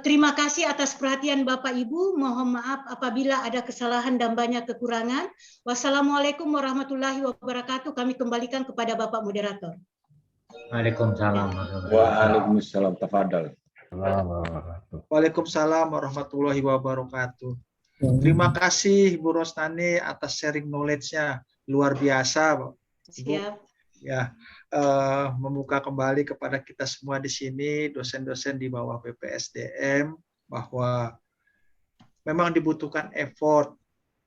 Terima kasih atas perhatian Bapak Ibu. Mohon maaf apabila ada kesalahan dan banyak kekurangan. Wassalamualaikum warahmatullahi wabarakatuh. Kami kembalikan kepada Bapak Moderator.
Waalaikumsalam.
Waalaikumsalam. Tafadhal.
Waalaikumsalam warahmatullahi wabarakatuh. Terima kasih Bu Rosnani atas sharing knowledge-nya, luar biasa, Ibu.
Siap.
Ya, membuka kembali kepada kita semua di sini, dosen-dosen di bawah BPSDM, bahwa memang dibutuhkan effort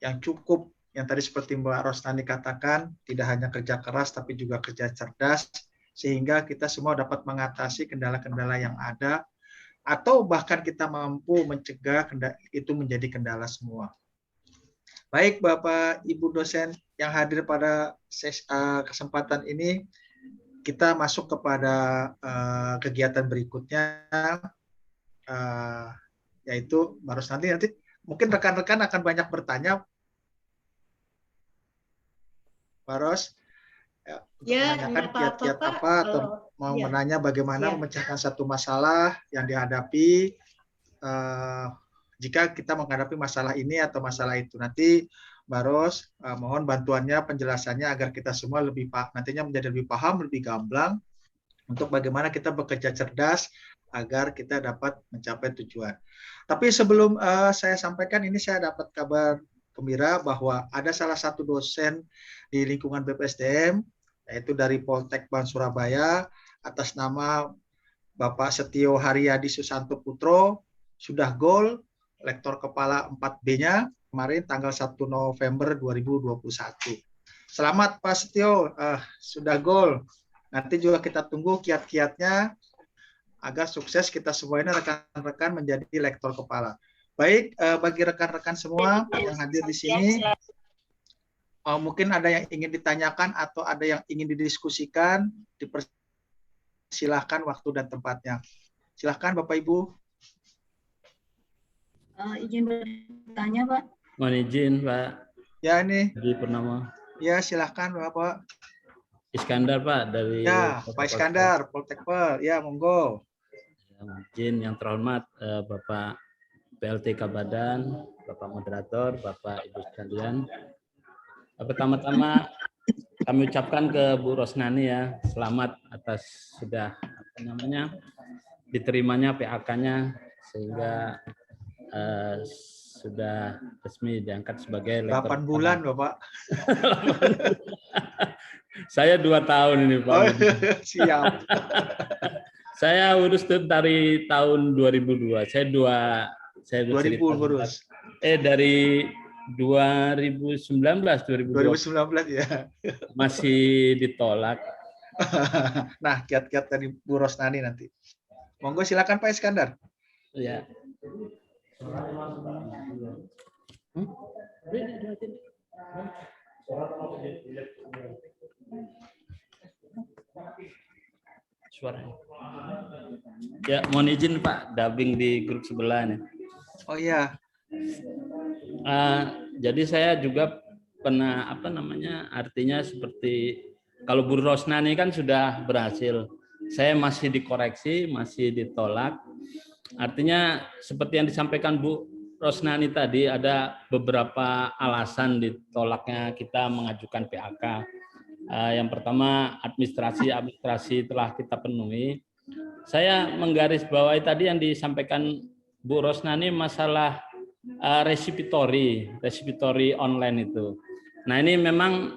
yang cukup, yang tadi seperti Mbak Rosnani katakan, tidak hanya kerja keras tapi juga kerja cerdas, sehingga kita semua dapat mengatasi kendala-kendala yang ada, atau bahkan kita mampu mencegah itu menjadi kendala semua. Baik Bapak Ibu dosen yang hadir pada kesempatan ini, kita masuk kepada kegiatan berikutnya, yaitu baru nanti mungkin rekan-rekan akan banyak bertanya, Baros,
Ya,
menanyakan kiat-kiat
apa-apa,
apa atau mau
ya.
menanya bagaimana
Ya.
memecahkan satu masalah yang dihadapi jika kita menghadapi masalah ini atau masalah itu. Nanti Baros mohon bantuannya, penjelasannya agar kita semua nantinya menjadi lebih paham, lebih gamblang untuk bagaimana kita bekerja cerdas agar kita dapat mencapai tujuan. Tapi sebelum saya sampaikan ini, saya dapat kabar gembira bahwa ada salah satu dosen di lingkungan BPSDM, yaitu dari Poltek Ban Surabaya, atas nama Bapak Setio Haryadi Susanto Putro, sudah gol lektor kepala 4B-nya kemarin tanggal 1 November 2021. Selamat Pak Setio, sudah gol. Nanti juga kita tunggu kiat-kiatnya agar sukses kita semua ini rekan-rekan menjadi lektor kepala. Baik, bagi rekan-rekan semua yang hadir di sini, mungkin ada yang ingin ditanyakan atau ada yang ingin didiskusikan, dipersilahkan waktu dan tempatnya. Silahkan Bapak Ibu.
Izin bertanya Pak.
Mohon izin Pak.
Ya ini.
Di Purnama.
Ya silahkan Bapak.
Iskandar Pak dari.
Ya Pak Iskandar, Poltekpel. Ya monggo.
Izin yang terhormat Bapak PLT Kabadan, Bapak Moderator, Bapak Ibu sekalian. Pertama-tama kami ucapkan ke Bu Rosnani ya, selamat atas sudah diterimanya PAK-nya sehingga sudah resmi diangkat sebagai lektor.
8 bulan Bapak.
Saya 2 tahun ini Pak.
Oh, siap.
Saya urus dari tahun 2002. Saya
2000 urus.
Dari 2019
ya.
Masih ditolak.
Nah, kiat-kiat dari Bu Rosnani nanti. Monggo silakan Pak Iskandar.
Ya. Suaranya. Ya, mohon izin Pak, dubbing di grup sebelah nih.
Oh iya.
Jadi saya juga pernah artinya seperti kalau Bu Rosnani kan sudah berhasil, saya masih dikoreksi, masih ditolak. Artinya seperti yang disampaikan Bu Rosnani tadi, ada beberapa alasan ditolaknya kita mengajukan PAK. Yang pertama administrasi telah kita penuhi. Saya menggarisbawahi tadi yang disampaikan Bu Rosnani masalah resipitori online itu. Nah ini memang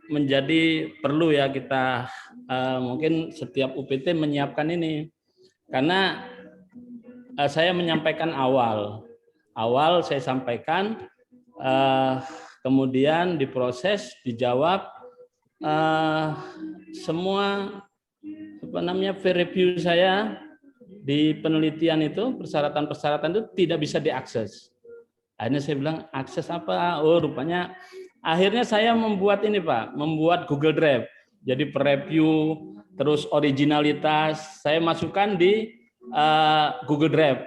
menjadi perlu ya kita mungkin setiap UPT menyiapkan ini, karena saya menyampaikan awal saya sampaikan, kemudian diproses, dijawab, semua peer review saya di penelitian itu, persyaratan-persyaratan itu tidak bisa diakses. Akhirnya saya bilang, akses apa? Oh, rupanya akhirnya saya membuat ini, Pak, membuat Google Drive. Jadi per-review, terus originalitas, saya masukkan di Google Drive.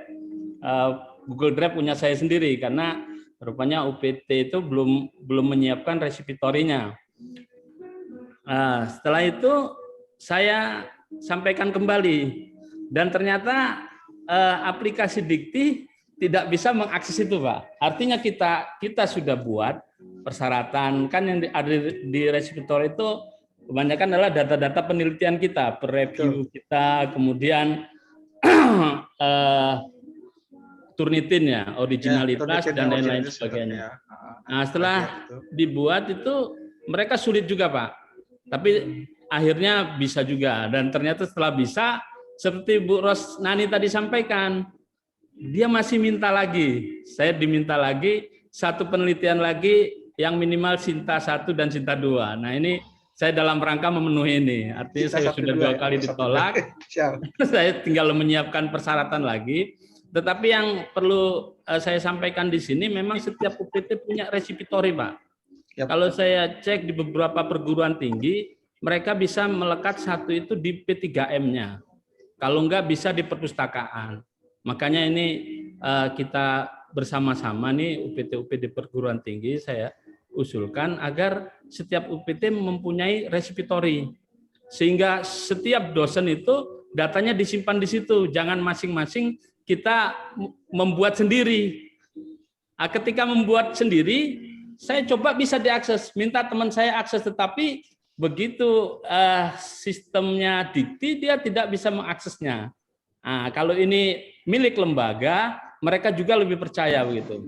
Google Drive punya saya sendiri, karena rupanya UPT itu belum menyiapkan resipitorinya. Setelah itu saya sampaikan kembali. Dan ternyata aplikasi Dikti tidak bisa mengakses itu, Pak. Artinya kita sudah buat persyaratan, kan yang ada di resipitor itu kebanyakan adalah data-data penelitian kita, per-review kita, kemudian Turnitin ya, originalitas
ya,
dan lain-lain sebagainya. Nah, setelah dibuat itu mereka sulit juga, Pak. Tapi akhirnya bisa juga, dan ternyata setelah bisa, seperti Bu Rosnani tadi sampaikan, dia masih minta lagi. Saya diminta lagi, satu penelitian lagi yang minimal Sinta 1 dan Sinta 2. Nah ini saya dalam rangka memenuhi ini. Artinya saya sudah 2 kali ditolak. Saya tinggal menyiapkan persyaratan lagi. Tetapi yang perlu saya sampaikan di sini, memang setiap UPT punya resipitori, Pak. Kalau saya cek di beberapa perguruan tinggi, mereka bisa melekat satu itu di P3M-nya. Kalau enggak bisa di perpustakaan. Makanya ini kita bersama-sama nih UPT-UPT perguruan tinggi saya usulkan agar setiap UPT mempunyai resipitori. Sehingga setiap dosen itu datanya disimpan di situ. Jangan masing-masing kita membuat sendiri. Ketika membuat sendiri, saya coba bisa diakses. Minta teman saya akses, tetapi begitu sistemnya Dikti, dia tidak bisa mengaksesnya. Nah, kalau ini milik lembaga, mereka juga lebih percaya begitu.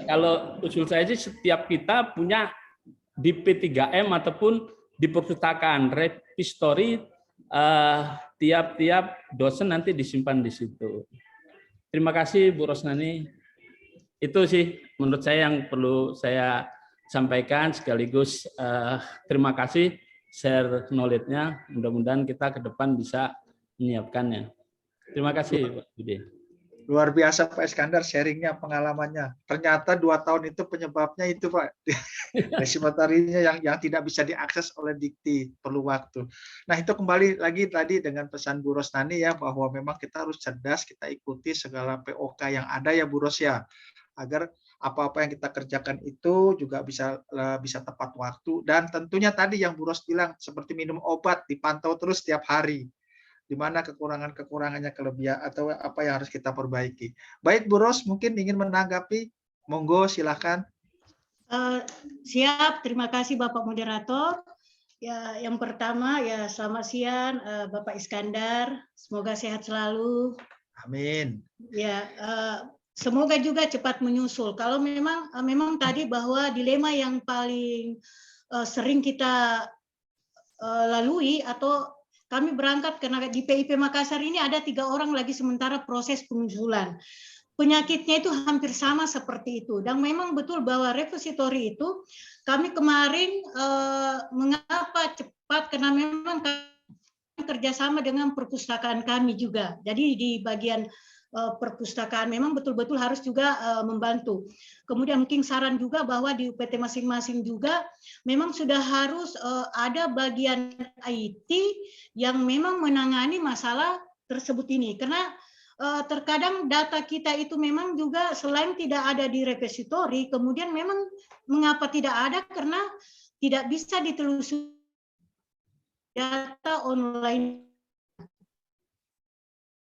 Kalau usul saya sih setiap kita punya di P3M ataupun di perpustakaan repository, tiap-tiap dosen nanti disimpan di situ. Terima kasih Bu Rosnani. Itu sih menurut saya yang perlu saya sampaikan, sekaligus terima kasih share knowledge-nya. Mudah-mudahan kita ke depan bisa menyiapkannya. Terima kasih Pak Budi.
Luar biasa Pak Iskandar sharingnya, pengalamannya. Ternyata 2 tahun itu penyebabnya itu Pak. Resipitorinya yang tidak bisa diakses oleh Dikti, perlu waktu. Nah itu kembali lagi tadi dengan pesan Bu Rosnani ya, bahwa memang kita harus cerdas, kita ikuti segala POK yang ada ya Bu Ros ya, agar apa-apa yang kita kerjakan itu juga bisa tepat waktu, dan tentunya tadi yang Bu Ros bilang seperti minum obat, dipantau terus setiap hari di mana kekurangannya, kelebihan atau apa yang harus kita perbaiki. Baik Bu Ros, mungkin ingin menanggapi, monggo silakan.
Siap, terima kasih Bapak Moderator. Ya, yang pertama ya selamat siang Bapak Iskandar, semoga sehat selalu.
Amin.
Ya. Semoga juga cepat menyusul. Kalau memang tadi bahwa dilema yang paling sering kita lalui, atau kami berangkat karena di PIP Makassar ini ada 3 orang lagi sementara proses pengusulan. Penyakitnya itu hampir sama seperti itu. Dan memang betul bahwa repository itu kami kemarin mengapa cepat, karena memang kami kerjasama dengan perpustakaan kami juga. Jadi di bagian perpustakaan memang betul-betul harus juga membantu. Kemudian mungkin saran juga bahwa di UPT masing-masing juga memang sudah harus ada bagian IT yang memang menangani masalah tersebut ini. Karena terkadang data kita itu memang juga selain tidak ada di repository, kemudian memang mengapa tidak ada, karena tidak bisa ditelusuri data online.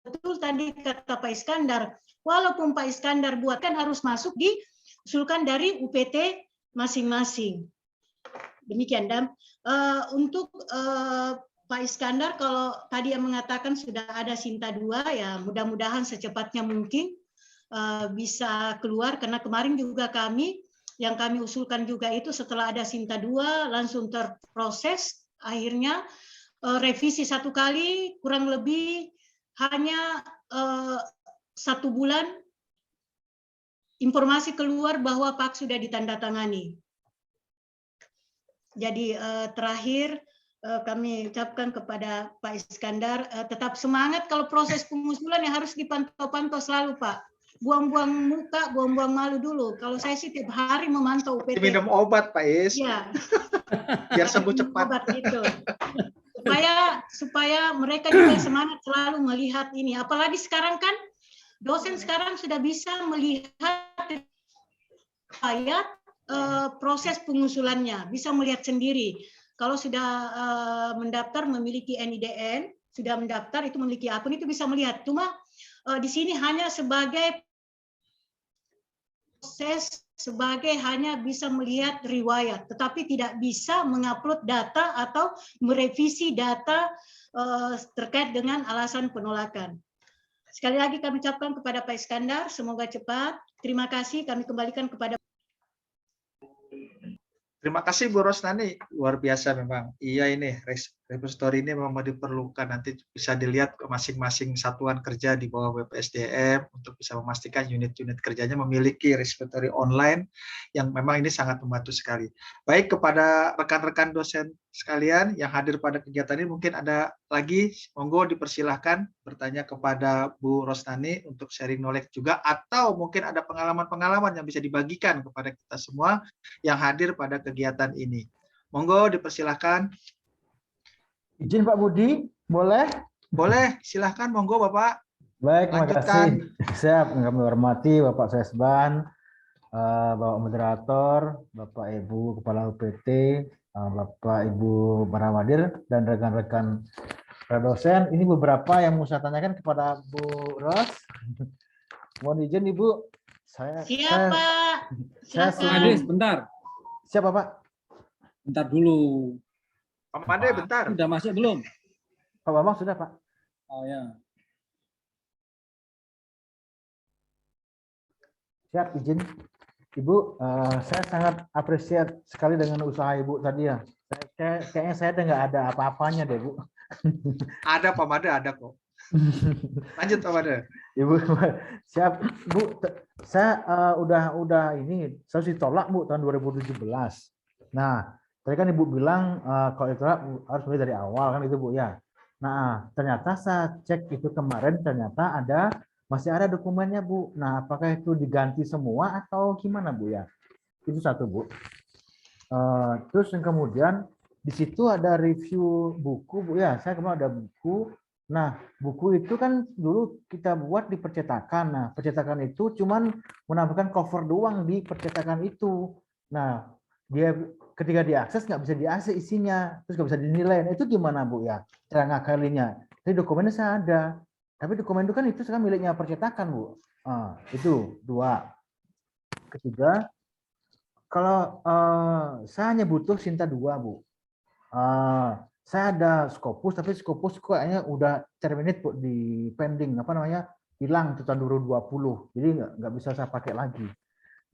Betul tadi kata Pak Iskandar, walaupun Pak Iskandar buat kan harus masuk diusulkan dari UPT masing-masing. Demikian. Dan untuk Pak Iskandar, kalau tadi yang mengatakan sudah ada Sinta 2, ya mudah-mudahan secepatnya mungkin bisa keluar, karena kemarin juga yang kami usulkan juga itu setelah ada Sinta 2 langsung terproses, akhirnya revisi 1 kali kurang lebih hanya 1 bulan informasi keluar bahwa PAK sudah ditandatangani. Jadi terakhir kami ucapkan kepada Pak Iskandar, tetap semangat, kalau proses pengusulan yang harus dipantau-pantau selalu, Pak. Buang-buang muka, buang-buang malu dulu. Kalau saya sih tiap hari memantau UPT.
Minum obat, Pak Is.
Iya.
Biar sembuh cepat.
Obat itu. Supaya mereka juga semangat selalu melihat ini. Apalagi sekarang kan dosen sekarang sudah bisa melihat ayat proses pengusulannya, bisa melihat sendiri. Kalau sudah mendaftar memiliki NIDN, sudah mendaftar itu memiliki akun, itu bisa melihat. Cuma di sini hanya sebagai proses, sebagai hanya bisa melihat riwayat, tetapi tidak bisa mengupload data atau merevisi data terkait dengan alasan penolakan. Sekali lagi kami ucapkan kepada Pak Iskandar, semoga cepat. Terima kasih, kami kembalikan kepada.
Terima kasih Bu Rosnani, luar biasa memang. Iya, ini repository ini memang diperlukan, nanti bisa dilihat ke masing-masing satuan kerja di bawah BPSDM untuk bisa memastikan unit-unit kerjanya memiliki repository online yang memang ini sangat membantu sekali. Baik, kepada rekan-rekan dosen sekalian yang hadir pada kegiatan ini, mungkin ada lagi, monggo dipersilahkan bertanya kepada Bu Rosnani untuk sharing knowledge juga, atau mungkin ada pengalaman-pengalaman yang bisa dibagikan kepada kita semua yang hadir pada kegiatan ini. Monggo dipersilahkan.
Izin Pak Budi, boleh?
Boleh, silahkan, monggo Bapak.
Baik, terima
Lanjutkan.
kasih. Siap, kami hormati Bapak Sesban, Bapak Moderator, Bapak Ibu Kepala UPT, Bapak Ibu Barawadir, dan rekan-rekan dosen. Ini beberapa yang mau saya tanyakan kepada Bu Ros. Mohon izin Ibu.
Siapa?
Adis, bentar.
Siapa Pak?
Bentar dulu.
Pak Made, bentar.
Sudah masuk belum?
Pak Bambang sudah Pak.
Oh ya.
Siap, izin. Ibu, saya sangat apresiat sekali dengan usaha Ibu tadi ya. Kayaknya saya nggak ada apa-apanya deh Bu.
Ada Pak Made, ada kok. Lanjut Pak Made.
Ibu, siap Bu. Saya saya ditolak Bu tahun 2017. Nah, tadi kan Ibu bilang kalau ditolak harus mulai dari awal kan itu Bu ya. Nah, ternyata saya cek itu kemarin ternyata masih ada dokumennya Bu. Nah, apakah itu diganti semua atau gimana Bu ya? Itu satu Bu. Terus yang kemudian di situ ada review buku Bu ya. Saya kemarin ada buku. Nah, buku itu kan dulu kita buat di percetakan. Nah, percetakan itu cuman menambahkan cover doang di percetakan itu. Nah, dia ketika diakses nggak bisa diakses isinya, terus nggak bisa dinilai. Nah, itu gimana Bu ya? Cara ngakalinya. Jadi dokumennya saya ada. Tapi dokumen itu kan itu sekarang miliknya percetakan Bu. Itu 2. Ketiga, kalau saya hanya butuh Sinta 2 Bu. Saya ada Scopus, tapi Scopus kayaknya udah terminate Bu, di pending, hilang tahun 2020. Jadi nggak bisa saya pakai lagi.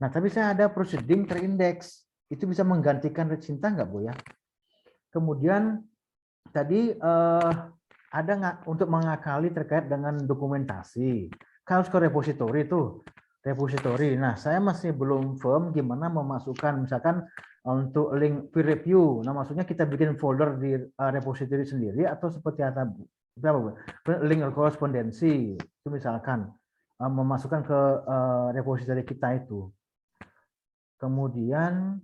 Nah, tapi saya ada proceeding terindeks. Itu bisa menggantikan Sinta nggak Bu ya? Kemudian tadi ada nggak untuk mengakali terkait dengan dokumentasi? Kalau ke repository tuh, repository. Nah, saya masih belum firm gimana memasukkan misalkan untuk link peer review. Nah, maksudnya kita bikin folder di repository sendiri atau seperti apa Bu? Link korespondensi itu misalkan memasukkan ke repository kita itu. Kemudian,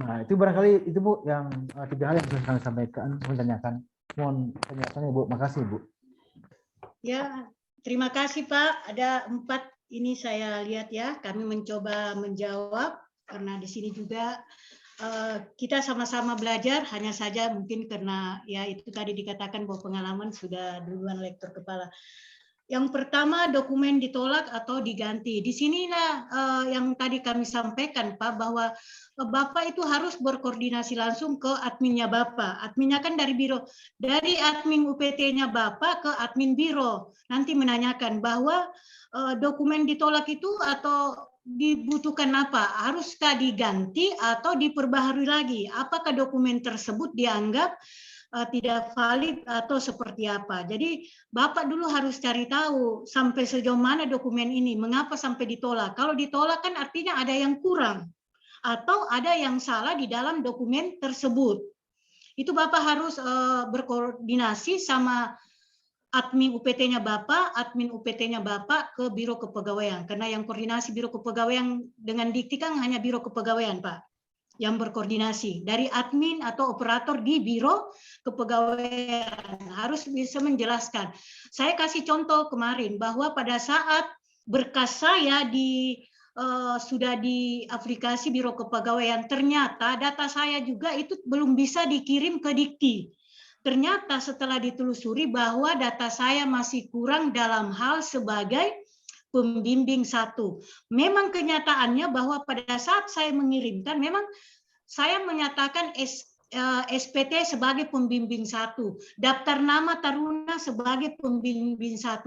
nah itu barangkali itu Bu yang 3 hal yang bisa kami sampaikan, menanyakan. Mohon penjelasannya Bu, makasih Bu.
Ya, terima kasih Pak. Ada 4 ini saya lihat ya. Kami mencoba menjawab karena di sini juga kita sama-sama belajar. Hanya saja mungkin karena ya itu tadi dikatakan bahwa pengalaman sudah duluan lektor kepala. Yang pertama, dokumen ditolak atau diganti. Di sinilah yang tadi kami sampaikan, Pak, bahwa Bapak itu harus berkoordinasi langsung ke adminnya Bapak. Adminnya kan dari biro, dari admin UPT-nya Bapak ke admin biro. Nanti menanyakan bahwa dokumen ditolak itu atau dibutuhkan apa? Haruskah diganti atau diperbaharui lagi? Apakah dokumen tersebut dianggap tidak valid atau seperti apa. Jadi Bapak dulu harus cari tahu sampai sejauh mana dokumen ini, mengapa sampai ditolak. Kalau ditolak kan artinya ada yang kurang atau ada yang salah di dalam dokumen tersebut. Itu Bapak harus berkoordinasi sama admin UPT-nya Bapak, admin UPT-nya Bapak ke Biro Kepegawaian. Karena yang koordinasi Biro Kepegawaian dengan Dikti kan hanya Biro Kepegawaian, Pak, yang berkoordinasi dari admin atau operator di Biro Kepegawaian harus bisa menjelaskan. Saya kasih contoh kemarin bahwa pada saat berkas saya sudah di aplikasi Biro Kepegawaian, ternyata data saya juga itu belum bisa dikirim ke Dikti. Ternyata setelah ditelusuri bahwa data saya masih kurang dalam hal sebagai pembimbing 1. Memang kenyataannya bahwa pada saat saya mengirimkan, memang saya menyatakan SPT sebagai pembimbing 1, daftar nama taruna sebagai pembimbing 1.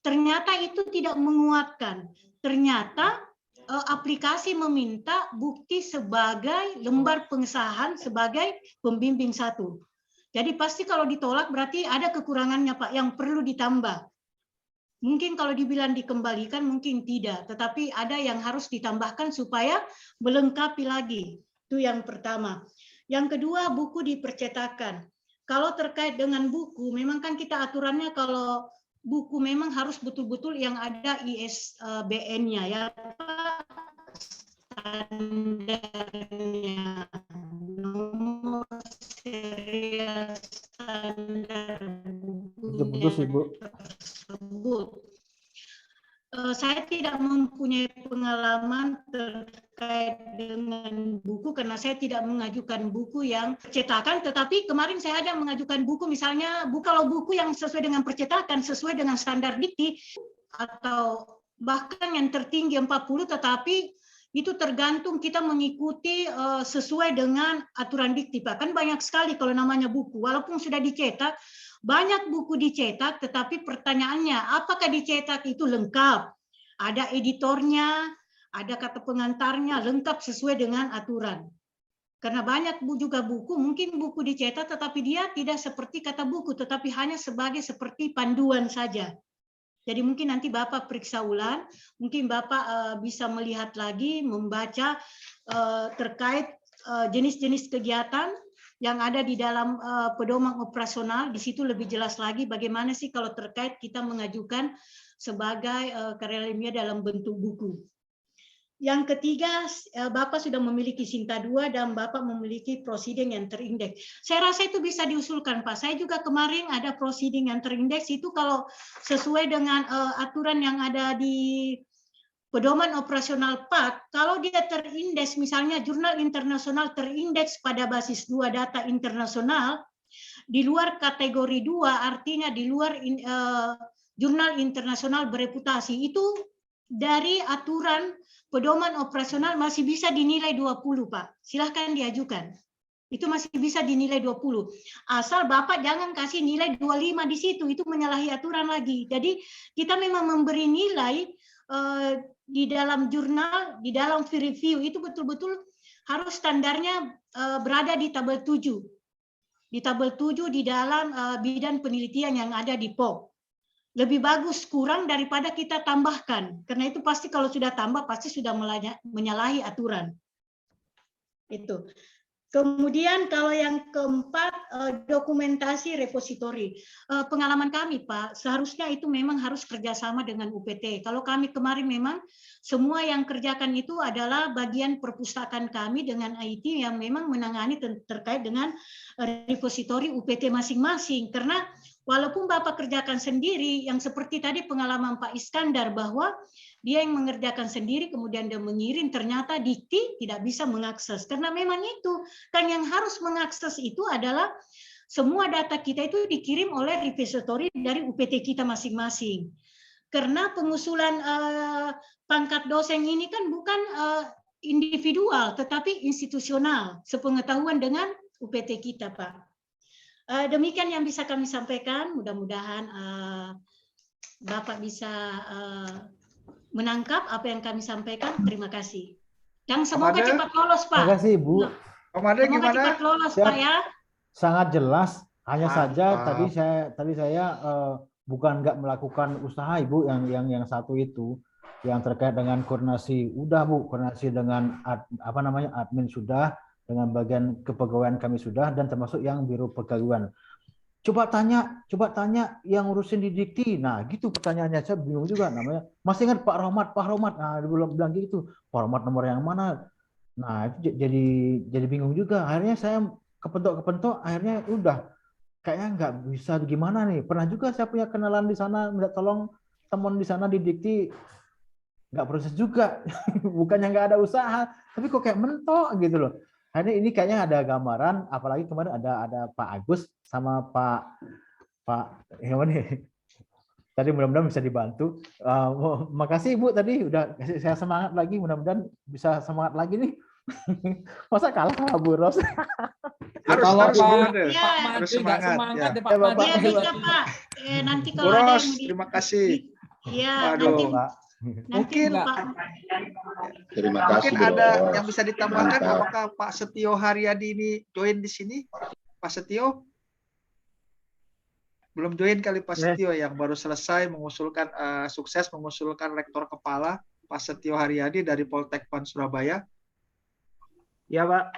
Ternyata itu tidak menguatkan. Ternyata aplikasi meminta bukti sebagai lembar pengesahan sebagai pembimbing 1. Jadi pasti kalau ditolak berarti ada kekurangannya, Pak, yang perlu ditambah. Mungkin kalau dibilang dikembalikan mungkin tidak, tetapi ada yang harus ditambahkan supaya melengkapi lagi. Itu yang pertama. Yang kedua, buku dipercetakan. Kalau terkait dengan buku, memang kan kita aturannya kalau buku memang harus betul-betul yang ada ISBN-nya ya, standarnya, nomor serial standar bukunya tersebut. Saya tidak mempunyai pengalaman terkait dengan buku karena saya tidak mengajukan buku yang percetakan, tetapi kemarin saya ada mengajukan buku misalnya kalau buku yang sesuai dengan percetakan, sesuai dengan standar Dikti atau bahkan yang tertinggi 40, tetapi itu tergantung kita mengikuti sesuai dengan aturan Dikti, Pak. Kan banyak sekali kalau namanya buku, walaupun sudah dicetak, banyak buku dicetak, tetapi pertanyaannya, apakah dicetak itu lengkap? Ada editornya, ada kata pengantarnya, lengkap sesuai dengan aturan. Karena banyak juga buku, mungkin buku dicetak, tetapi dia tidak seperti kata buku, tetapi hanya sebagai seperti panduan saja. Jadi mungkin nanti Bapak periksa ulang, mungkin Bapak bisa melihat lagi, membaca terkait jenis-jenis kegiatan yang ada di dalam pedoman operasional. Di situ lebih jelas lagi bagaimana sih kalau terkait kita mengajukan sebagai karya ilmiah dalam bentuk buku. Yang ketiga, Bapak sudah memiliki Sinta 2 dan Bapak memiliki proceeding yang terindeks. Saya rasa itu bisa diusulkan, Pak. Saya juga kemarin ada proceeding yang terindeks, itu kalau sesuai dengan aturan yang ada di pedoman operasional PAK, kalau dia terindeks, misalnya jurnal internasional terindeks pada basis 2 data internasional, di luar kategori 2, artinya di luar jurnal internasional bereputasi, itu dari aturan pedoman operasional masih bisa dinilai 20, Pak. Silahkan diajukan. Itu masih bisa dinilai 20. Asal Bapak jangan kasih nilai 25 di situ, itu menyalahi aturan lagi. Jadi kita memang memberi nilai di dalam jurnal, di dalam peer review, itu betul-betul harus standarnya berada di tabel 7. Di tabel 7 di dalam bidang penelitian yang ada di POK. Lebih bagus kurang daripada kita tambahkan, karena itu pasti kalau sudah tambah pasti sudah menyalahi aturan. Itu. Kemudian kalau yang keempat, dokumentasi repositori. Pengalaman kami, Pak, seharusnya itu memang harus kerjasama dengan UPT. Kalau kami kemarin memang semua yang kerjakan itu adalah bagian perpustakaan kami dengan IT yang memang menangani terkait dengan repositori UPT masing-masing. Karena walaupun Bapak kerjakan sendiri, yang seperti tadi pengalaman Pak Iskandar bahwa dia yang mengerjakan sendiri, kemudian dia mengirim, ternyata Dikti tidak bisa mengakses. Karena memang itu, kan yang harus mengakses itu adalah semua data kita itu dikirim oleh repository dari UPT kita masing-masing. Karena pengusulan pangkat dosen ini kan bukan individual, tetapi institusional, sepengetahuan dengan UPT kita, Pak. Demikian yang bisa kami sampaikan. Mudah-mudahan Bapak bisa menangkap apa yang kami sampaikan. Terima kasih. Dan semoga
Made?
cepat lolos, Pak.
Terima kasih, Bu.
Pak Made
Semoga
gimana?
cepat lolos,
Siap.
Pak ya.
Sangat jelas. Hanya saja
Mantap.
tadi saya bukan nggak melakukan usaha, Ibu, yang satu itu yang terkait dengan koordinasi. Udah, Bu, koordinasi dengan admin sudah, dengan bagian kepegawaian kami sudah, dan termasuk yang biro pegawaian. Coba tanya yang ngurusin di Dikti. Nah, gitu pertanyaannya, saya bingung juga namanya. Masih ingat Pak Rohmat. Nah, dia bilang gitu. Pak Rohmat nomor yang mana? Nah, itu jadi bingung juga. Akhirnya saya kepentok, akhirnya udah kayaknya nggak bisa gimana nih. Pernah juga saya punya kenalan di sana, minta tolong teman di sana di Dikti, nggak proses juga. Bukannya nggak ada usaha, tapi kok kayak mentok gitu loh. Akhirnya ini kayaknya ada gambaran, apalagi kemarin ada Pak Agus sama Pak gimana nih? Tadi mudah-mudahan bisa dibantu. Makasih Ibu tadi udah kasih saya semangat lagi, mudah-mudahan bisa semangat lagi nih. Masa kalah sama Bu Ros?
Harus semangat deh.
Ya.
Harus semangat. Ya.
Pak Made.
Ya bisa, Pak. Nanti
Bu
kalau ada
Ros,
yang
terima kasih.
Ya,
Waduh.
nanti
Mungkin
Pak.
Terima
Mungkin
kasih,
ada
Bro.
yang bisa ditambahkan.
Mantap.
Apakah Pak Setio Haryadi ini join di sini? Pak Setio? Belum join kali Pak Setio yang baru selesai mengusulkan sukses mengusulkan rektor kepala Pak Setio Haryadi dari Poltek PAN Surabaya.
Ya, Pak.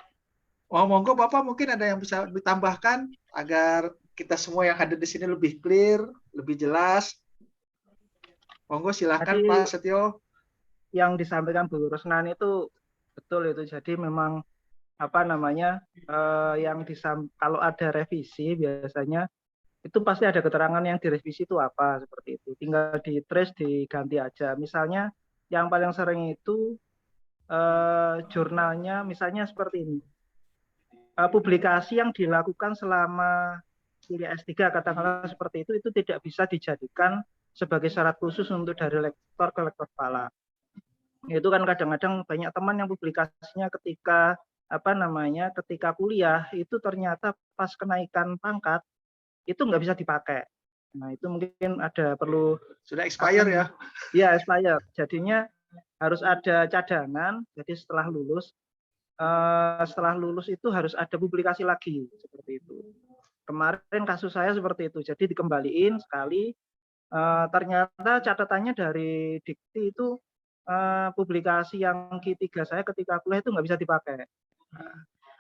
Oh, monggo Bapak mungkin ada yang bisa ditambahkan agar kita semua yang hadir di sini lebih clear, lebih jelas. Monggo silahkan
Tadi
Pak Setio.
yang disampaikan Bu Rosnani itu betul itu. Jadi memang kalau ada revisi biasanya itu pasti ada keterangan yang direvisi itu apa seperti itu. Tinggal di trace diganti aja. Misalnya yang paling sering itu jurnalnya misalnya seperti ini. Publikasi yang dilakukan selama kuliah S3 katakanlah seperti itu tidak bisa dijadikan sebagai syarat khusus untuk dari lektor ke lektor kepala. Itu kan kadang-kadang banyak teman yang publikasinya ketika kuliah itu ternyata pas kenaikan pangkat itu nggak bisa dipakai. Nah itu mungkin ada perlu
sudah expire ya?
Iya expire. Jadinya harus ada cadangan. Jadi setelah lulus itu harus ada publikasi lagi seperti itu. Kemarin kasus saya seperti itu. Jadi dikembaliin sekali. Ternyata catatannya dari Dikti itu publikasi yang Q3 saya ketika kuliah itu nggak bisa dipakai.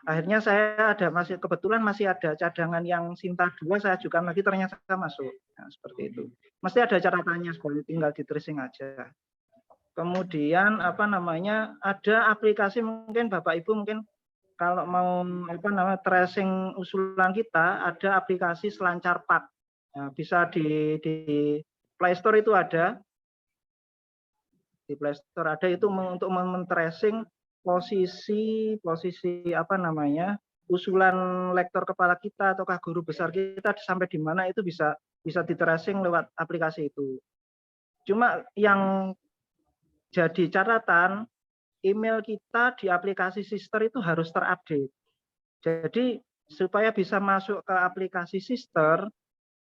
Akhirnya saya kebetulan masih ada cadangan yang Sinta 2 saya ajukan lagi ternyata masuk. Nah, seperti itu. Mesti ada catatannya seperti tinggal di tracing aja. Kemudian ada aplikasi mungkin Bapak Ibu mungkin kalau mau tracing usulan kita ada aplikasi Selancar Pak. Nah, bisa di Play Store itu ada. Di Play Store ada itu untuk men-tracing posisi usulan lektor kepala kita ataukah guru besar kita sampai di mana itu bisa di-tracing lewat aplikasi itu. Cuma yang jadi catatan email kita di aplikasi Sister itu harus terupdate. Jadi supaya bisa masuk ke aplikasi Sister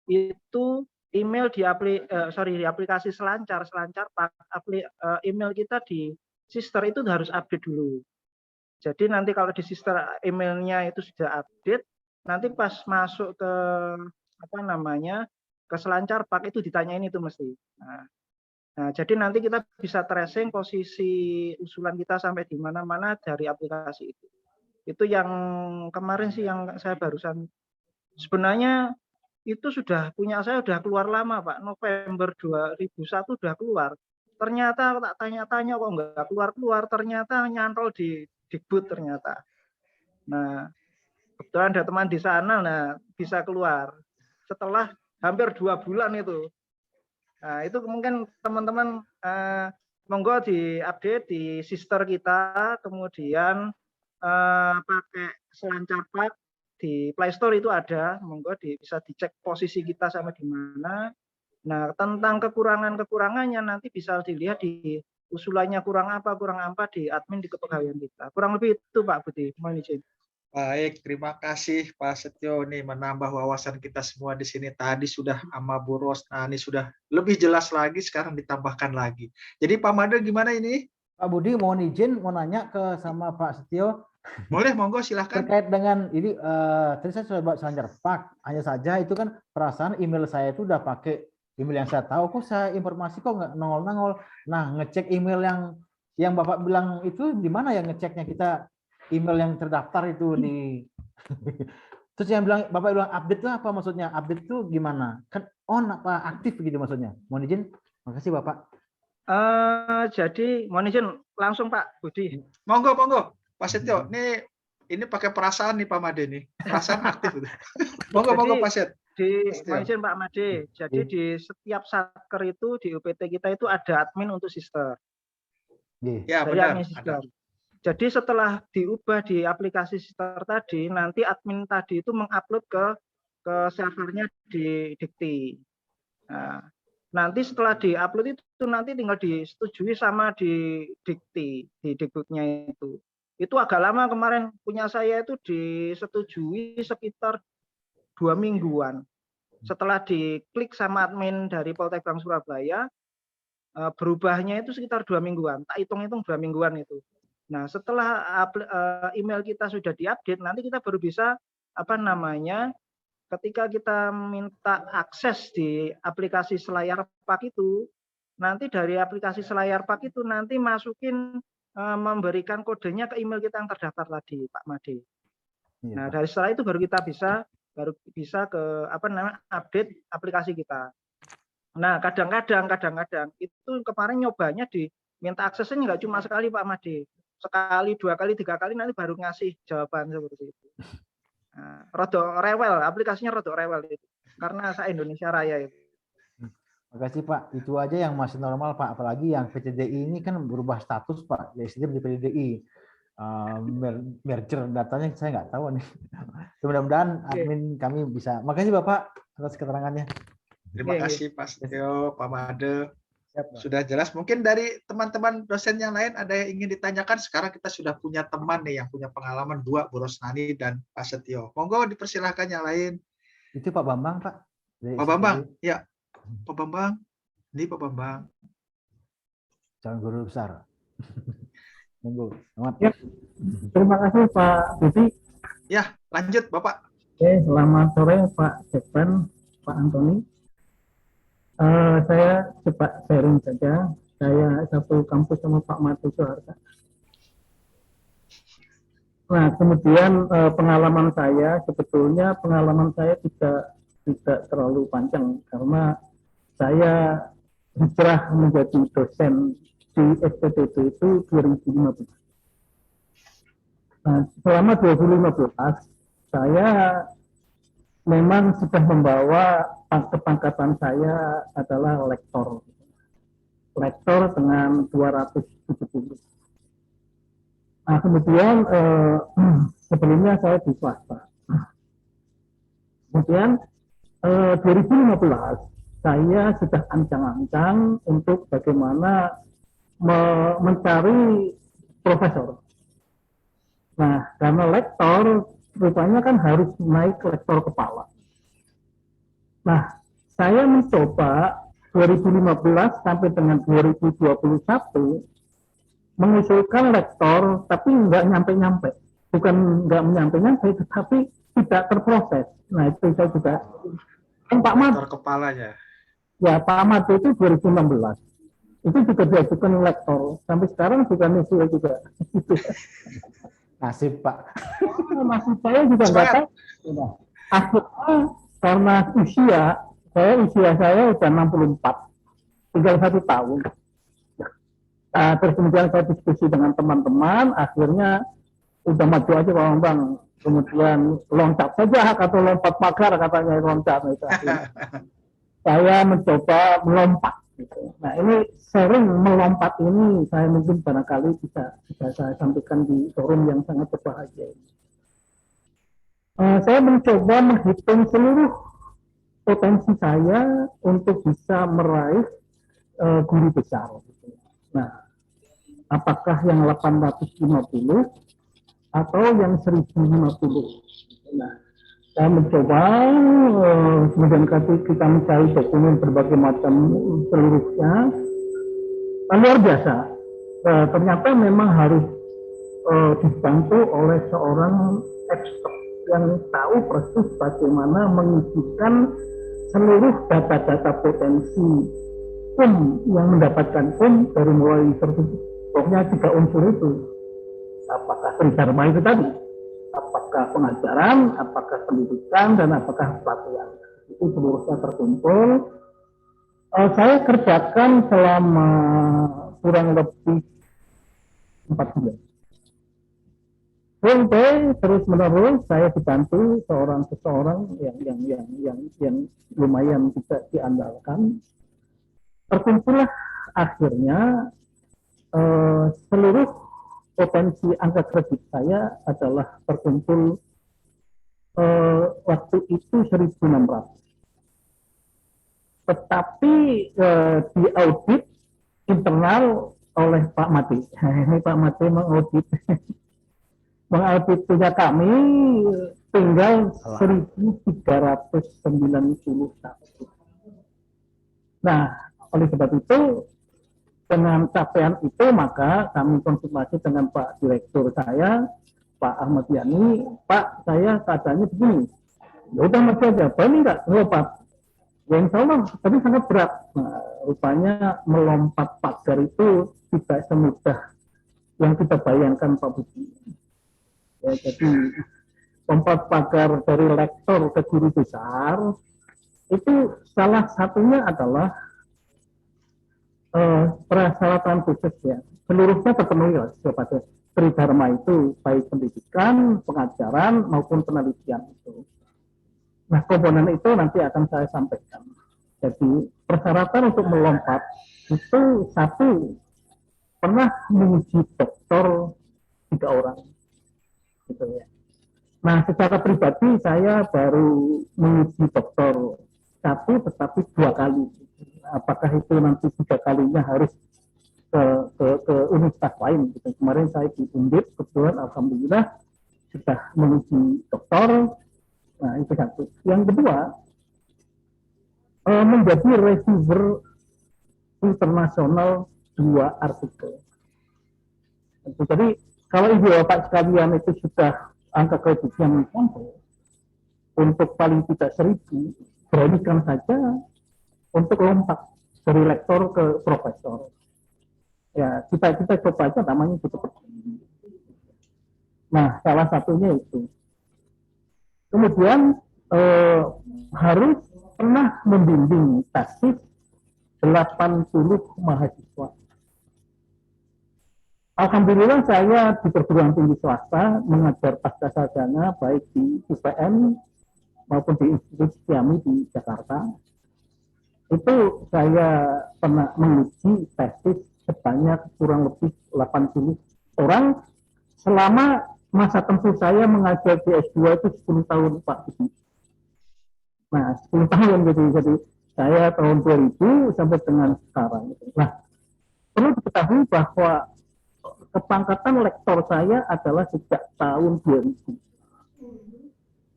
itu email di aplikasi Selancar Pak, email kita di Sister itu harus update dulu. Jadi nanti kalau di Sister emailnya itu sudah update, nanti pas masuk ke ke Selancar Pak itu ditanyain itu mesti. Nah, jadi nanti kita bisa tracing posisi usulan kita sampai di mana-mana dari aplikasi itu. Itu yang kemarin sih yang saya barusan. Sebenarnya itu sudah punya saya sudah keluar lama Pak. November 2001 sudah keluar. Ternyata tak tanya-tanya kok nggak keluar-keluar. Ternyata nyantol di Dikbud ternyata. Nah, kebetulan ada teman di sana, nah bisa keluar. Setelah hampir 2 bulan itu. Nah, itu mungkin teman-teman monggo diupdate di Sister kita, kemudian pakai Selancar Pak di Play Store itu ada, monggo bisa dicek posisi kita sampai di mana. Nah, tentang kekurangan-kekurangannya nanti bisa dilihat di usulannya kurang apa di admin di kepegawaian kita. Kurang lebih itu Pak Budi. Mohon izin.
Baik, terima kasih Pak Setio nih menambah wawasan kita semua di sini. Tadi sudah sama Bu Rosnani sudah lebih jelas lagi, sekarang ditambahkan lagi. Jadi Pak Made gimana ini?
Pak Budi mohon izin mau nanya ke sama Pak Setio.
Boleh, monggo silahkan.
Terkait dengan ini, tadi saya sudah buat Sanjar Pak, hanya saja itu kan perasaan email saya itu udah pakai email yang saya tahu, kok saya informasi kok nggak nongol-nongol. Nah, ngecek email yang Bapak bilang itu di mana ya ngeceknya, kita email yang terdaftar itu di terus yang bilang Bapak bilang update itu apa maksudnya? Update itu gimana? Kan on apa aktif gitu maksudnya? Mohon izin. Makasih Bapak.
Jadi mohon izin langsung Pak Budi.
Monggo, monggo. Pak Setio, ini pakai perasaan nih Pak Made nih. Perasaan aktif. Monggo, monggo Pak Set.
Mohon izin Pak Made. Jadi di setiap satker itu di UPT kita itu ada admin untuk sister.
Ya, benar. Ada.
Jadi setelah diubah di aplikasi sister tadi, nanti admin tadi itu mengupload ke servernya di Dikti. Nah, nanti setelah diupload itu nanti tinggal disetujui sama di Dikti, di Dikbudnya itu. Itu agak lama kemarin punya saya itu disetujui sekitar 2 mingguan. Setelah diklik sama admin dari Poltekkbank Surabaya, berubahnya itu sekitar 2 mingguan. Tak hitung-hitung 2 mingguan itu. Nah, setelah email kita sudah diupdate, nanti kita baru bisa ketika kita minta akses di aplikasi Selayar Pak itu, nanti dari aplikasi Selayar Pak itu nanti masukin memberikan kodenya ke email kita yang terdaftar tadi, Pak Made. Nah, dari setelah itu baru kita bisa ke update aplikasi kita. Nah, kadang-kadang itu kemarin nyobanya diminta aksesnya nggak cuma sekali Pak Made. Sekali, 2 kali, 3 kali nanti baru ngasih jawaban seperti itu. Nah, rodok rewel, aplikasinya rodok rewel itu. Karena saya Indonesia Raya itu.
Makasih Pak, itu aja yang masih normal Pak. Apalagi yang PCDI ini kan berubah status Pak, dari SD menjadi PCDI. Merger datanya saya nggak tahu nih. Mudah-mudahan admin kami bisa. Makasih Bapak atas keterangannya.
Terima kasih Pak Setio, Pak Made. Sudah jelas. Mungkin dari teman-teman dosen yang lain ada yang ingin ditanyakan. Sekarang kita sudah punya teman nih yang punya pengalaman 2, Bu Rosnani dan Pak Setio. Monggo dipersilahkan yang lain.
Itu Pak Bambang Pak.
Pak Bambang, ya. Pak Bambang, ini Pak Bambang.
Calon guru besar. Monggo.
Ya, terima kasih Pak Budi.
Ya, lanjut Bapak.
Oke, selamat sore Pak Sekpen, Pak Antoni. Saya cepat sharing saja. Saya satu kampus sama Pak Made Soeharto. Nah, kemudian pengalaman saya sebetulnya tidak terlalu panjang karena saya hijrah menjadi dosen di SPTB itu 2015. Nah, selama 2015 saya memang sudah membawa kepangkatan saya adalah lektor dengan 270. Nah, kemudian sebelumnya saya di swasta. Kemudian 2015 saya sudah ancang-ancang untuk bagaimana mencari profesor. Nah, karena lektor rupanya kan harus naik lektor kepala. Nah, saya mencoba 2015 sampai dengan 2021 mengusulkan lektor, tapi nggak nyampe-nyampe. Bukan nggak nyampe-nyampe, tetapi tidak terproses. Nah, itu saya juga. Pak Mat.
Lektor kepalanya.
Ya, Pak Mat itu 2016. Itu juga diajukan lektor. Sampai sekarang juga nyusul juga.
Nasib Pak.
Nasib saya juga nggak tahu. Akhirnya karena usia saya udah 64, tinggal 1 tahun. Terus kemudian saya diskusi dengan teman-teman, akhirnya udah maju aja Pak Bambang. Kemudian loncat saja atau lompat pagar katanya loncat. Itu. Saya mencoba melompat. Gitu. Nah ini sering melompat ini saya mungkin barangkali bisa saya sampaikan di forum yang sangat berbahagia. Saya mencoba menghitung seluruh potensi saya untuk bisa meraih guru besar. Nah, apakah yang 850 atau yang 1050? Nah, saya mencoba, kemudian kita mencari dokumen berbagai macam seluruhnya. Luar biasa. Ternyata memang harus dibantu oleh seorang expert yang tahu persis bagaimana mengisikan seluruh data-data potensi yang mendapatkan dari mulai pokoknya 3 unsur itu. Apakah tridharma itu tadi? Apakah pengajaran, apakah pendidikan, dan apakah pelatihan. Itu seluruhnya terkumpul. Saya kerjakan selama kurang lebih 4 bulan. Sampai terus menerus saya dibantu seseorang yang lumayan bisa diandalkan. Terkumpullah akhirnya seluruh potensi angka kredit saya adalah terkumpul waktu itu 1.600. Tetapi di audit internal oleh Pak Mati. Ini Pak Mati mengaudit punya kami tinggal 1.391. Nah, oleh sebab itu dengan capaian itu maka kami konsultasi dengan Pak Direktur saya, Pak Ahmad Yani. Pak, saya keadaannya begini. Ya udah masih aja. Berani nggak melompat? Ya insya Allah, tapi sangat berat. Nah, rupanya melompat pagar itu tidak semudah yang kita bayangkan, Pak Budi. Ya, jadi lompat pagar dari lektor ke guru besar itu salah satunya adalah persyaratan khusus ya. Seluruhnya terpenuhi kepada tridharma itu, baik pendidikan, pengajaran maupun penelitian itu. Nah, komponen itu nanti akan saya sampaikan. Jadi persyaratan untuk melompat itu 1, pernah menguji doktor 3 orang. Gitu ya. Nah, secara pribadi saya baru menguji doktor 1 tetapi 2 kali. Apakah itu nanti 3 kalinya harus ke universitas lain? Gitu. Kemarin saya di Undip, kebetulan alhamdulillah sudah menguji doktor. Nah, itu 1. Yang kedua, menjadi reviewer internasional 2 artikel. Jadi kalau ibu bapak sekalian itu sudah angka kreditnya mencapai untuk paling tidak 1.000, beranikan saja untuk lompat dari lektor ke profesor. Ya, kita coba aja namanya gitu. Nah, salah satunya itu. Kemudian harus pernah membimbing tesis 80 mahasiswa. Alhamdulillah saya di perguruan tinggi swasta mengajar pasca sarjana baik di UPN maupun di Institut Siami di Jakarta. Itu saya pernah menguji tesis sebanyak kurang lebih 80 orang selama masa tempuh saya mengajar di S2 itu 10 tahun Pak. Nah, 10 tahun jadi saya tahun 2000 sampai dengan sekarang. Nah, perlu diketahui bahwa kepangkatan lektor saya adalah sejak tahun 2000.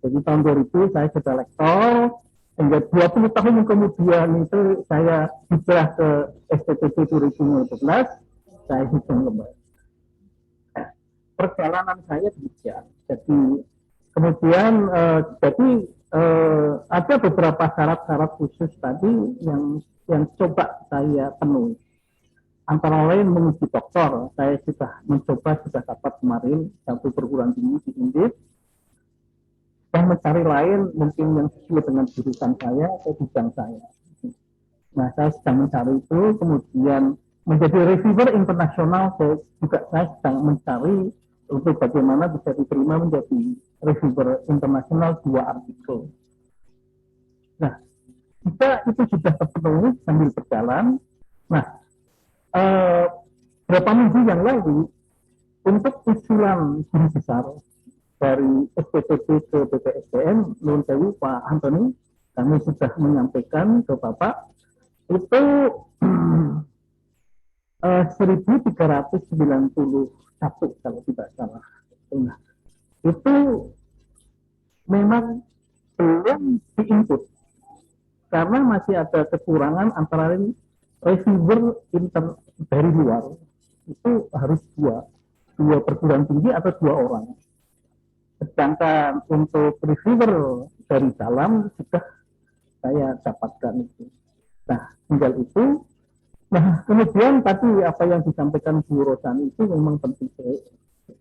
Jadi tahun 2000 saya sudah lektor, hingga 20 tahun kemudian itu saya hijrah ke STTP 2015, saya hitung kembali. Nah, perjalanan saya demikian. Jadi kemudian ada beberapa syarat-syarat khusus tadi yang coba saya penuhi. Antara lain menguji doktor, saya sudah dapat kemarin satu perguruan tinggi di Undip. Dan mencari lain mungkin yang sesuai dengan jurusan saya atau bidang saya. Nah, saya sedang mencari itu, kemudian menjadi reviewer internasional, saya sedang mencari untuk bagaimana bisa diterima menjadi reviewer internasional 2 artikel. Nah, jika itu sudah terpenuhi sambil berjalan, nah, beberapa minggu yang lalu, untuk usulan guru besar dari SPTP ke BPSDM, Nuwun Sewu Pak Antoni, kami sudah menyampaikan ke Bapak itu 1391 kalau tidak salah. Nah, itu memang belum diinput karena masih ada kekurangan antara lain receiver dari luar itu harus dua perguruan tinggi atau 2 orang. Sedangkan untuk receiver dari dalam sudah saya dapatkan itu. Nah, tinggal itu. Nah, kemudian tadi apa yang disampaikan Bu Rosani itu memang penting,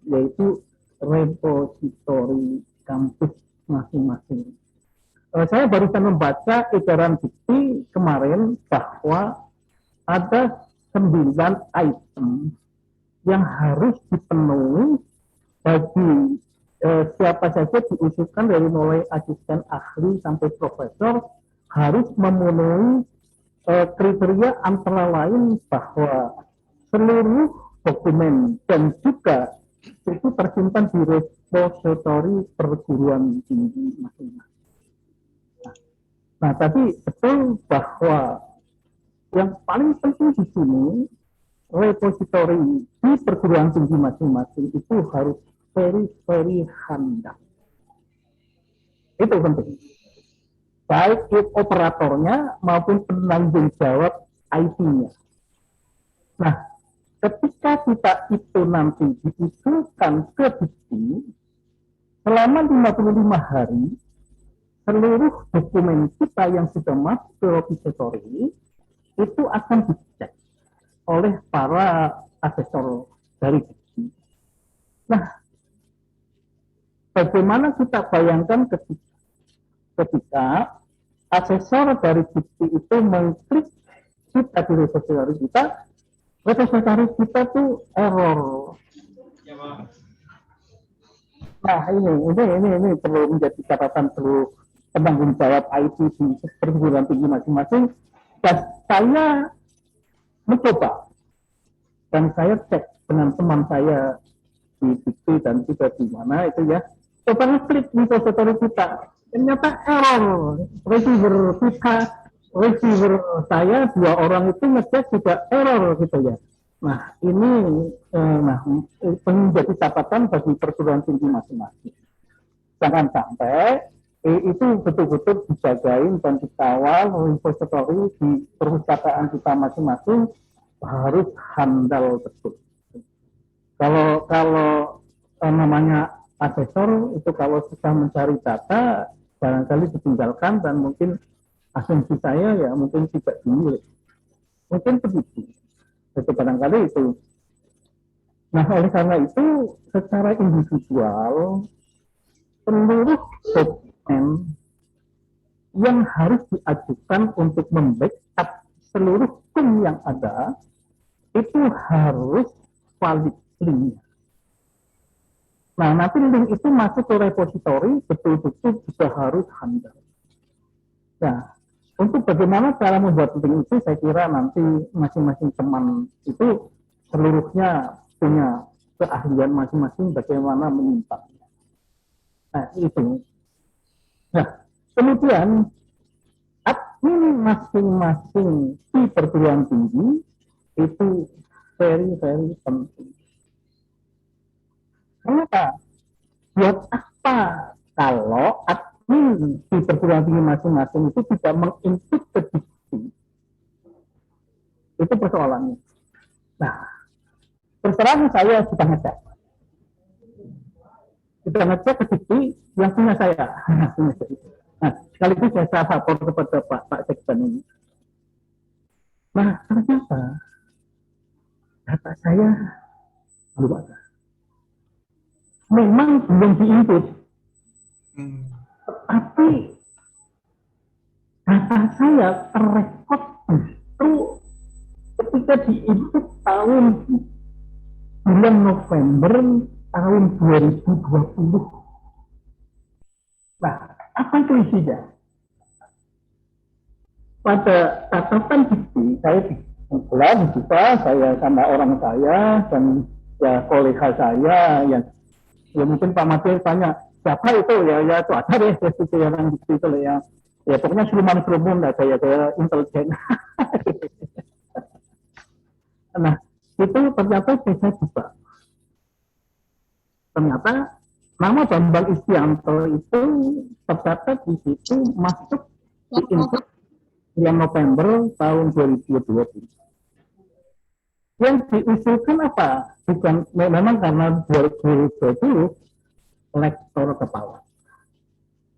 yaitu repositori kampus masing-masing. Saya barusan membaca edaran Dikti kemarin bahwa ada 9 item yang harus dipenuhi bagi siapa saja diusulkan dari mulai asisten ahli sampai profesor harus memenuhi kriteria antara lain bahwa seluruh dokumen dan juga itu tersimpan di repositori perguruan tinggi masing-masing. Nah, tadi betul bahwa yang paling penting di sini repositori di perguruan tinggi masing-masing itu harus very handal. Itu penting. Baik operatornya maupun penanggung jawab IT-nya. Nah, ketika kita itu nanti diusulkan ke Dikti, selama 55 hari, seluruh dokumen kita yang sudah masuk ke repositori itu akan dicek oleh para asesor dari Dikti. Nah, bagaimana kita bayangkan ketika asesor dari Dikti itu mengklik kita di repositori kita tuh error. Nah, ini perlu menjadi catatan seluruh penanggung jawab IT di perguruan tinggi masing-masing. Dan saya mencoba dan saya cek dengan teman saya di Dikti dan juga di mana itu ya, coba ngeklik di repositori kita. Ternyata error, receiver saya 2 orang itu ngecek juga error gitu ya. Nah, ini menjadi catatan bagi perguruan tinggi masing-masing. Jangan sampai itu betul-betul dijagain dan dikawal repositori di perpustakaan kita masing-masing harus handal betul. Kalau namanya asesor itu kalau sudah mencari data barangkali ditinggalkan dan mungkin asumsi saya ya mungkin tidak dimiliki. Mungkin begitu. Itu barangkali itu. Nah, oleh karena itu secara individual seluruh dokumen yang harus diajukan untuk membackup seluruh tim yang ada itu harus valid link. Nah, nanti link itu masuk ke repositori, betul-betul juga harus handal. Nah, untuk bagaimana cara membuat link itu, saya kira nanti masing-masing teman itu seluruhnya punya keahlian masing-masing bagaimana menyimpannya. Nah, itu. Nah, kemudian admin masing-masing di perguruan tinggi itu very penting. Kenapa? Buat apa kalau admin di perguruan tinggi masing-masing itu tidak menginput ke Dikti? Itu persoalannya. Nah, terserah saya sudah ngecek. Sudah ngecek ke Dikti yang punya saya. Nah, sekaligus saya lapor kepada Pak Sekjen ini. Nah, ternyata data saya belum ada. Memang belum diinput, tetapi data saya terrekod justru ketika diinput tahun bulan November tahun 2020. Nah, apa itu isinya? Pada catatan Dikti, saya kebetulan juga saya sama orang saya dan ya kolega saya yang ya mungkin Pak Madir tanya siapa itu ya itu ada deh itu yang Dikti itu ya Ya pokoknya siluman-siluman lah saya intelijen. Nah, itu ternyata bisa juga. Ternyata nama Bambang Istianto itu tercatat di situ masuk di input bulan November tahun 2020. Yang diusulkan apa? Bukan memang karena 2020 lektor kepala.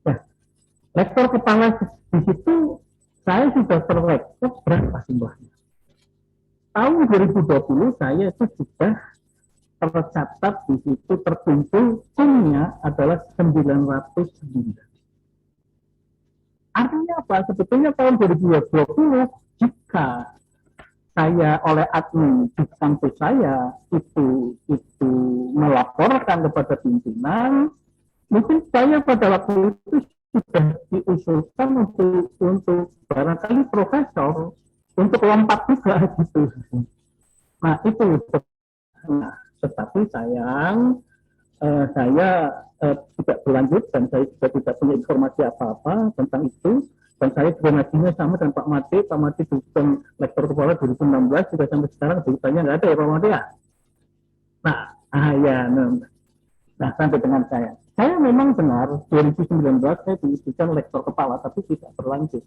Nah, lektor kepala di situ saya sudah terlektor berapa jumlahnya? Tahun 2020 saya itu sudah tercatat di situ terkumpul kumnya adalah 909. Artinya apa? Sebetulnya tahun 2020 jika saya oleh admin di kampus saya itu melaporkan kepada pimpinan, mungkin saya pada waktu itu sudah diusulkan untuk barangkali profesor untuk lompat juga gitu. Nah itu, tetapi sayang saya tidak berlanjut dan saya juga tidak punya informasi apa-apa tentang itu. Dan saya juga ngajinya sama dengan Pak Mati bukan lektor kepala 2016 juga sampai sekarang beritanya nggak ada ya Pak Mati ya. Nah sampai dengan saya memang benar 2019 saya diisikan lektor kepala tapi tidak berlanjut.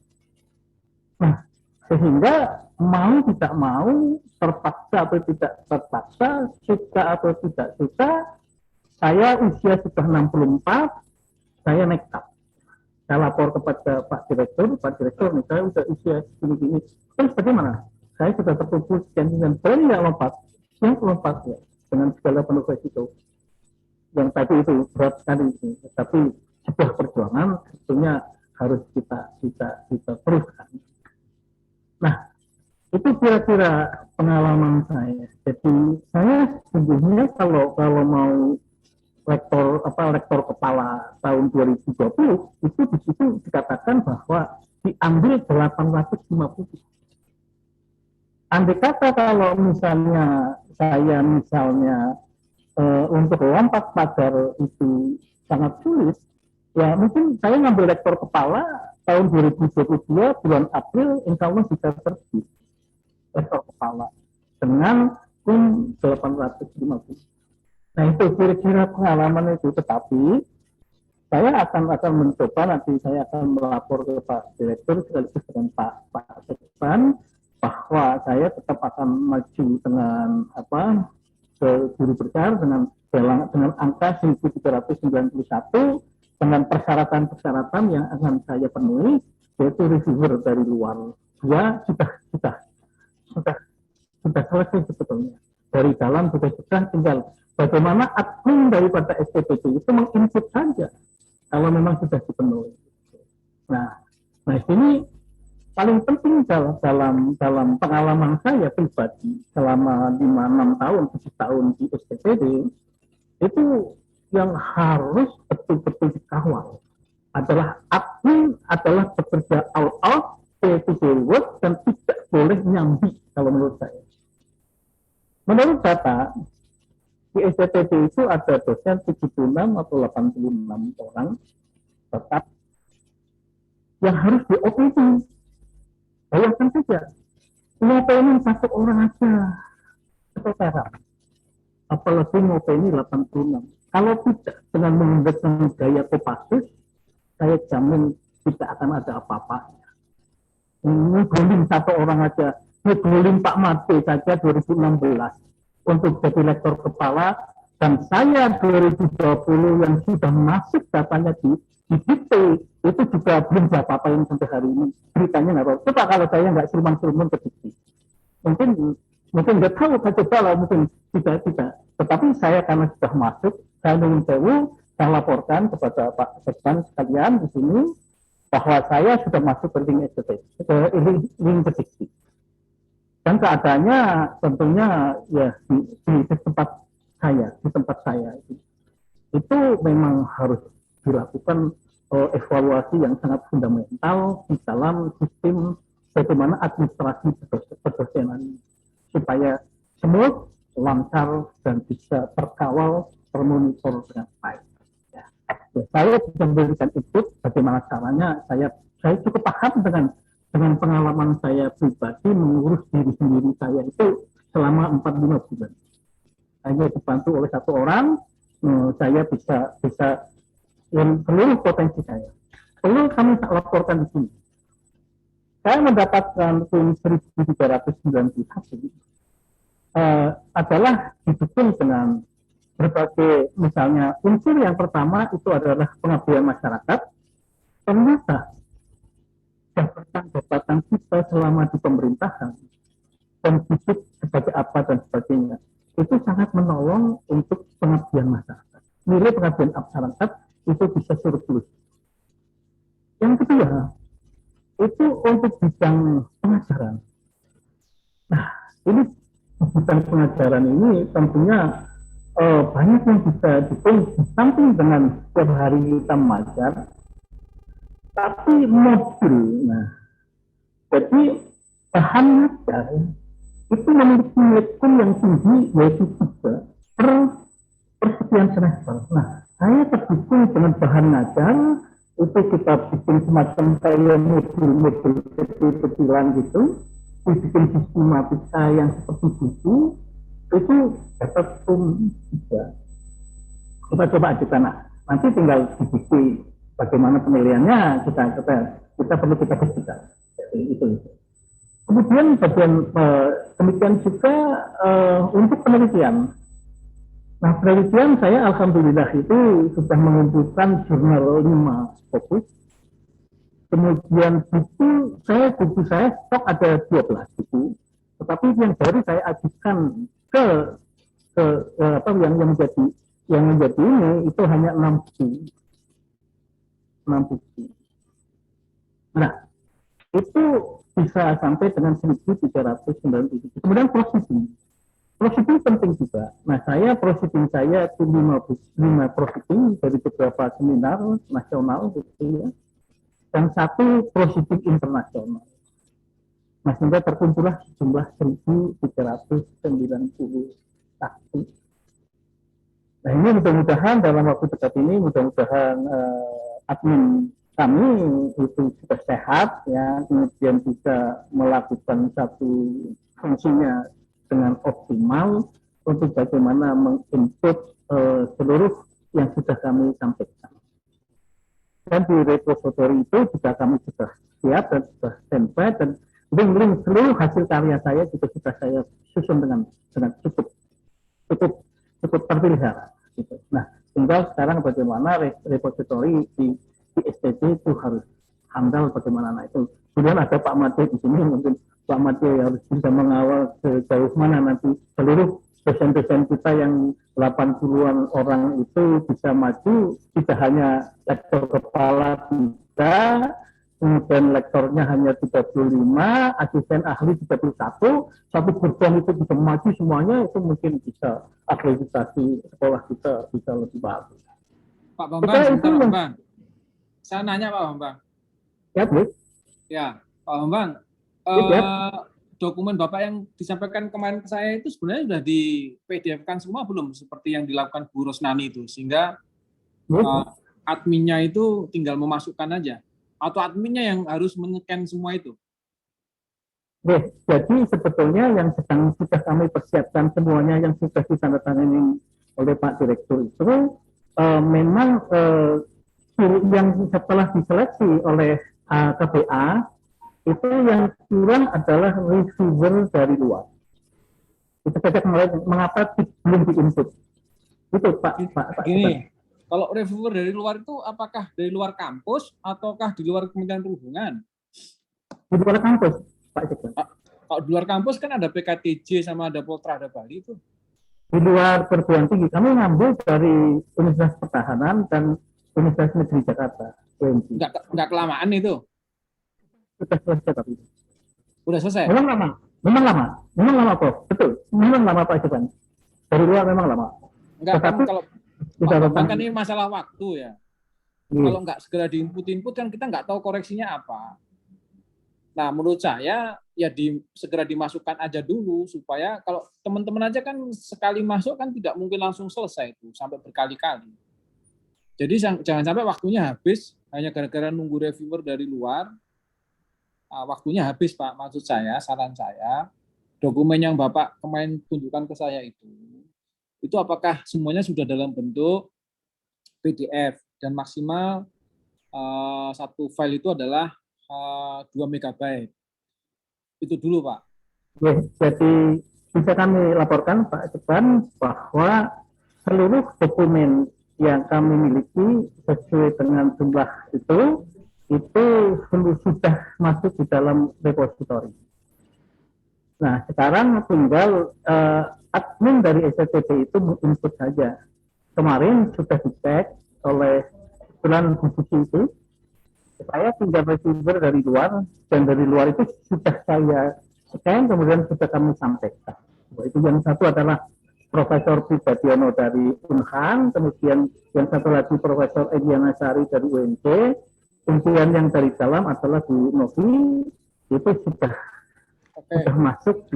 Nah sehingga mau tidak mau, terpaksa atau tidak terpaksa, suka atau tidak suka, saya usia sudah 64, saya nekat. Saya lapor kepada Pak Direktur nih, saya sudah usia segini-gini. Terus bagaimana? Saya sudah terkumpul sekian boleh nggak lompat? Yang lompat ya, dengan segala penuh resiko. Yang tadi itu berat sekali, tapi sebuah perjuangan tentunya harus kita teruskan. Nah, itu kira-kira pengalaman saya. Jadi saya sesungguhnya kalau mau lektor kepala tahun 2020 itu di situ dikatakan bahwa diambil 850. Andai kata kalau misalnya saya untuk lompat pagar itu sangat sulit, ya mungkin saya ngambil lektor kepala tahun 2022 bulan April insya Allah bisa terbit lektor kepala dengan kum 850. Nah itu kira-kira pengalaman itu, tetapi saya akan mencoba, nanti saya akan melapor ke Pak Direktur sekaligus dengan Pak Sekban bahwa saya tetap akan maju dengan ke guru besar dengan angka 1391 dengan persyaratan yang akan saya penuhi, yaitu reviewer dari luar dua sudah selesai sebetulnya. Dari dalam sudah tinggal bagaimana admin daripada STPD itu menginput saja kalau memang sudah dipenuhi. Nah ini paling penting dalam pengalaman saya pribadi selama 5-6 tahun, 7 tahun di STPD itu yang harus betul-betul dikawal adalah admin adalah bekerja all out, day-to-day work dan tidak boleh nyambi kalau menurut saya. Menurut data di STPD itu ada dosen 76 atau 86 orang tetap yang harus di-OPD. Bayangkan saja, ngopenin 1 orang aja keteteran. Apalagi ngopenin 86. Kalau tidak dengan menggunakan gaya Kopassus, saya jamin tidak akan ada apa-apanya. Ngegolin 1 orang aja, ngegolin Pak Mati saja 2016 untuk jadi lektor kepala, dan saya 2020 yang sudah masuk datanya di dikti itu juga belum apa-apain sampai hari ini. Beritanya nggak tahu. Coba kalau saya nggak siluman-siluman ke dikti, mungkin nggak tahu, saya coba lah, mungkin tidak. Tetapi saya karena sudah masuk, saya ingin saya laporkan kepada Pak Sekban sekalian di sini bahwa saya sudah masuk ke link dikti. Dan keadaannya tentunya ya di tempat saya itu memang harus dilakukan evaluasi yang sangat fundamental di dalam sistem bagaimana administrasi perdosenan supaya semua lancar dan bisa terkawal, termonitor dengan baik. Ya, saya bisa memberikan input bagaimana caranya saya saya cukup paham dengan pengalaman saya pribadi mengurus diri sendiri saya itu selama 4-5 bulan. Hanya dibantu oleh satu orang, saya bisa yang seluruh potensi saya. Perlu kami laporkan di sini. Saya mendapatkan poin 1391 adalah didukung dengan berbagai, misalnya unsur yang pertama itu adalah pengabdian masyarakat. Ternyata jabatan kita selama di pemerintahan dan hidup sebagai apa dan sebagainya itu sangat menolong untuk pengabdian masyarakat. Nilai pengabdian masyarakat itu bisa surplus. Yang kedua itu untuk bidang pengajaran. Nah, ini bidang pengajaran ini tentunya banyak yang bisa dipilih di samping dengan setiap hari kita mengajar, tapi modul. Nah, jadi bahan ngajar itu memiliki nilai yang tinggi, yaitu 3 per sekian semester. Nah, saya terdukung dengan bahan ngajar, itu kita bikin semacam kayak modul-modul kecil-kecilan gitu, bikin sistematika yang seperti itu dapat PUM 3. Kita coba ajukan, nanti tinggal dibuat bagaimana penilaiannya, kita perlu kita buktikan. Itu. Kemudian bagian demikian juga untuk penelitian. Nah, penelitian saya alhamdulillah itu sudah mengumpulkan jurnal 5 fokus. Kemudian buku saya stok ada 12 buku, tetapi yang baru saya ajukan ke yang menjadi ini itu hanya 6 buku. 6 buku. Nah, itu bisa sampai dengan 1397. Kemudian proceeding. Proceeding penting juga. Nah, proceeding saya itu 5 proceeding dari beberapa seminar nasional gitu ya. Dan 1 proceeding internasional. Nah, sehingga terkumpullah jumlah 1391. Nah, ini mudah-mudahan dalam waktu dekat ini, mudah-mudahan admin kami itu sudah sehat, ya, kemudian bisa melakukan satu fungsinya dengan optimal untuk bagaimana menginput seluruh yang sudah kami sampaikan. Dan di repository itu juga kami sudah siap dan sudah standby, dan link seluruh hasil karya saya juga sudah saya susun dengan cukup terpelihara. Gitu. Nah, tinggal sekarang bagaimana repository di STT itu harus handal bagaimana. Nah, itu. Kemudian ada Pak Made di sini, mungkin Pak Made harus bisa mengawal sejauh mana nanti seluruh dosen-dosen kita yang 80-an orang itu bisa maju, tidak hanya lektor kepala 3, kemudian lektornya hanya 35, asisten ahli 31, satu gerbong itu bisa maju semuanya, itu mungkin bisa akreditasi sekolah kita bisa lebih bagus.
Pak Bambang, sebentar Pak Bambang. Saya nanya Pak Bambang.
Ya, Bu.
Ya, Pak Bambang. Dokumen Bapak yang disampaikan kemarin ke saya itu sebenarnya sudah di PDF-kan semua belum? Seperti yang dilakukan Bu Rosnani itu, sehingga adminnya itu tinggal memasukkan aja. Atau adminnya yang harus men-scan semua itu?
Jadi sebetulnya yang sudah kami persiapkan semuanya yang sudah ditandatangani oleh Pak Direktur itu memang yang setelah diseleksi oleh KBA itu yang kurang adalah reviewer dari luar. Itu saja kemarin mengapa belum diinput. Itu Pak.
Gini, kalau reviewer dari luar itu apakah dari luar kampus ataukah di luar Kementerian Perhubungan?
Di luar kampus, Pak Sekjen.
Kalau di luar kampus kan ada PKTJ sama ada Poltrada Bali itu.
Di luar perguruan tinggi kami ngambil dari Universitas Pertahanan dan Universitas Negeri Jakarta.
Enggak kelamaan itu?
Sudah selesai tapi.
Sudah selesai?
Memang lama Prof. Betul, memang lama Pak Sekjen. Dari luar memang lama.
Enggak, kan kalau kan ini masalah waktu ya. Kalau nggak segera diinput kan kita nggak tahu koreksinya apa. Nah, menurut saya ya segera dimasukkan aja dulu supaya kalau teman-teman aja kan sekali masuk kan tidak mungkin langsung selesai itu sampai berkali-kali. Jadi jangan sampai waktunya habis hanya gara-gara nunggu reviewer dari luar. Waktunya habis, Pak. Maksud saya, saran saya, dokumen yang Bapak kemarin tunjukkan ke saya itu apakah semuanya sudah dalam bentuk PDF dan maksimal satu file itu adalah 2 MB. Itu dulu, Pak.
Jadi bisa kami laporkan Pak Cepan bahwa seluruh dokumen yang kami miliki sesuai dengan jumlah itu sudah masuk di dalam repositori. Nah, sekarang tinggal admin dari SCTP itu input saja. Kemarin sudah dicek oleh bulan divisi itu. Saya tinggal receiver dari luar, dan dari luar itu sudah saya scan, kemudian sudah kami sampaikan. Itu yang satu adalah Profesor Pribadiono dari Unhan, kemudian yang satu lagi Profesor Ediana Sari dari UNC, kemudian yang dari dalam adalah Bu Novi, itu sudah masuk.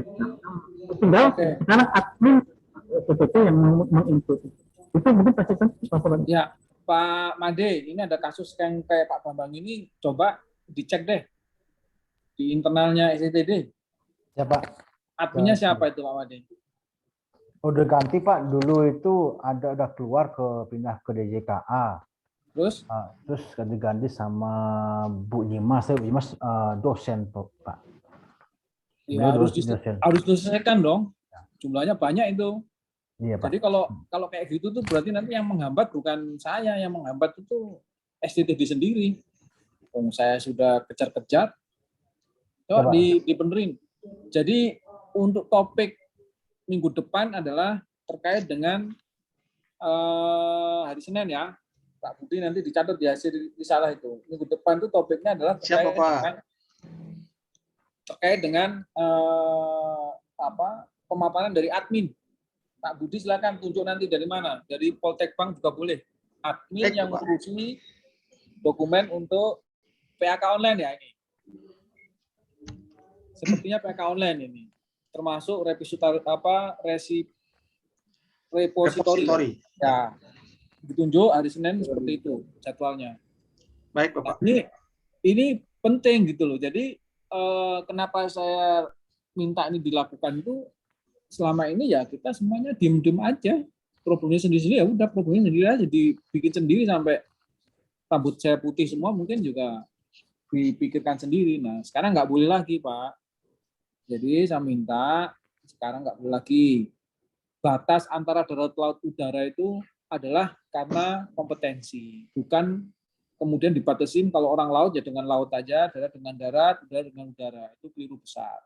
Tinggal sekarang admin SCTP yang menginput. Itu mungkin Pak Sekjen laporan.
Ya, Pak Made, ini ada kasus yang kayak Pak Bambang ini, coba dicek deh di internalnya SCTD.
Ya Pak.
Adminnya siapa itu Pak Made?
Udah ganti Pak, dulu itu udah keluar pindah ke DJKA.
Terus?
Terus ganti sama Bu Nyimas, Nyimas dosen Pak.
Ya, harus diselesaikan dong. Jumlahnya banyak itu.
Iya, Pak.
Jadi kalau kayak gitu tuh berarti nanti yang menghambat bukan saya, yang menghambat itu STTD sendiri. Saya sudah kejar-kejar. Coba dibenerin. Jadi untuk topik minggu depan adalah terkait dengan hari Senin ya. Pak Budi nanti dicatat di hasil risalah itu. Minggu depan itu topiknya adalah terkait dengan pemaparan dari admin. Pak Budi silakan tunjuk nanti dari mana. Dari Poltek Bank juga boleh. Admin yang mengurusi dokumen untuk PAK online ya ini. Sepertinya PAK online ini. Termasuk repositori. Ya. Ditunjuk hari Senin seperti itu jadwalnya.
Baik, Bapak.
Nah, ini penting gitu loh. Jadi kenapa saya minta ini dilakukan itu selama ini ya kita semuanya diem-diem aja. Problemnya sendiri-sendiri ya udah problemnya sendiri aja dibikin sendiri sampai rambut saya putih semua mungkin juga dipikirkan sendiri. Nah, sekarang nggak boleh lagi, Pak. Jadi saya minta sekarang nggak boleh lagi. Batas antara darat, laut, udara itu adalah karena kompetensi, bukan kemudian dibatasin kalau orang laut ya dengan laut aja, darat dengan darat, udara dengan udara. Itu keliru besar.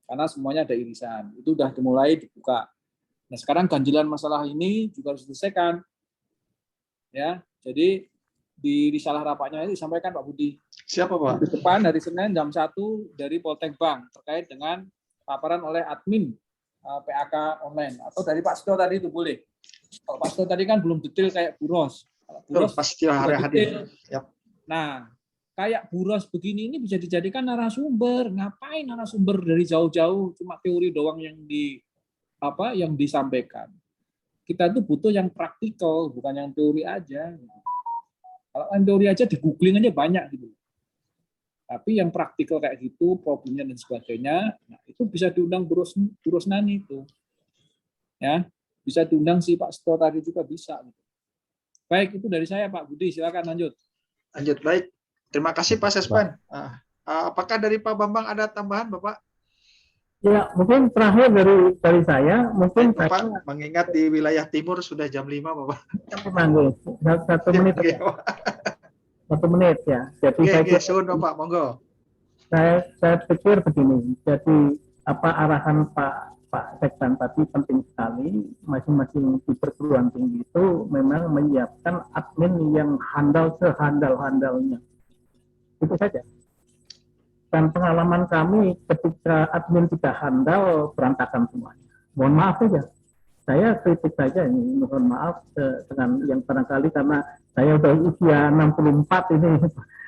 Karena semuanya ada irisan. Itu sudah dimulai dibuka. Nah, sekarang ganjilan masalah ini juga harus diselesaikan. Ya, jadi di risalah rapatnya itu disampaikan Pak Budi.
Siapa Pak?
Di depan hari Senin jam 1 dari Poltek Bank terkait dengan paparan oleh admin PAK online atau dari Pak Seto tadi itu boleh. Kalau Pak Seto tadi kan belum detail kayak Buros.
Buros pasti hadir. Yap.
Nah, kayak Buros begini ini bisa dijadikan narasumber. Ngapain narasumber dari jauh-jauh cuma teori doang yang disampaikan. Kita tuh butuh yang praktikal, bukan yang teori aja. Kalau yang teori aja di googling aja banyak gitu. Tapi yang praktikal kayak gitu, problemnya dan sebagainya, nah itu bisa diundang Buros Nani itu. Ya, bisa diundang si Pak Seto tadi juga bisa. Baik, itu dari saya Pak Budi, silakan lanjut.
Lanjut, baik. Terima kasih Pak Sespan. Apakah dari Pak Bambang ada tambahan, Bapak?
Ya, mungkin terakhir dari saya, mungkin
Bapak mengingat di wilayah timur sudah jam 5, Bapak.
Satu menit. Satu menit ya. Jadi
Bapak, monggo.
Saya pikir begini. Jadi arahan Pak Sektan tadi penting sekali. Masing-masing di perguruan tinggi itu memang menyiapkan admin yang handal sehandal-handalnya. Itu saja. Dan pengalaman kami ketika admin tidak handal, berantakan semuanya. Mohon maaf saja. Saya kritik saja ini, mohon maaf dengan yang barangkali karena saya sudah usia 64 ini,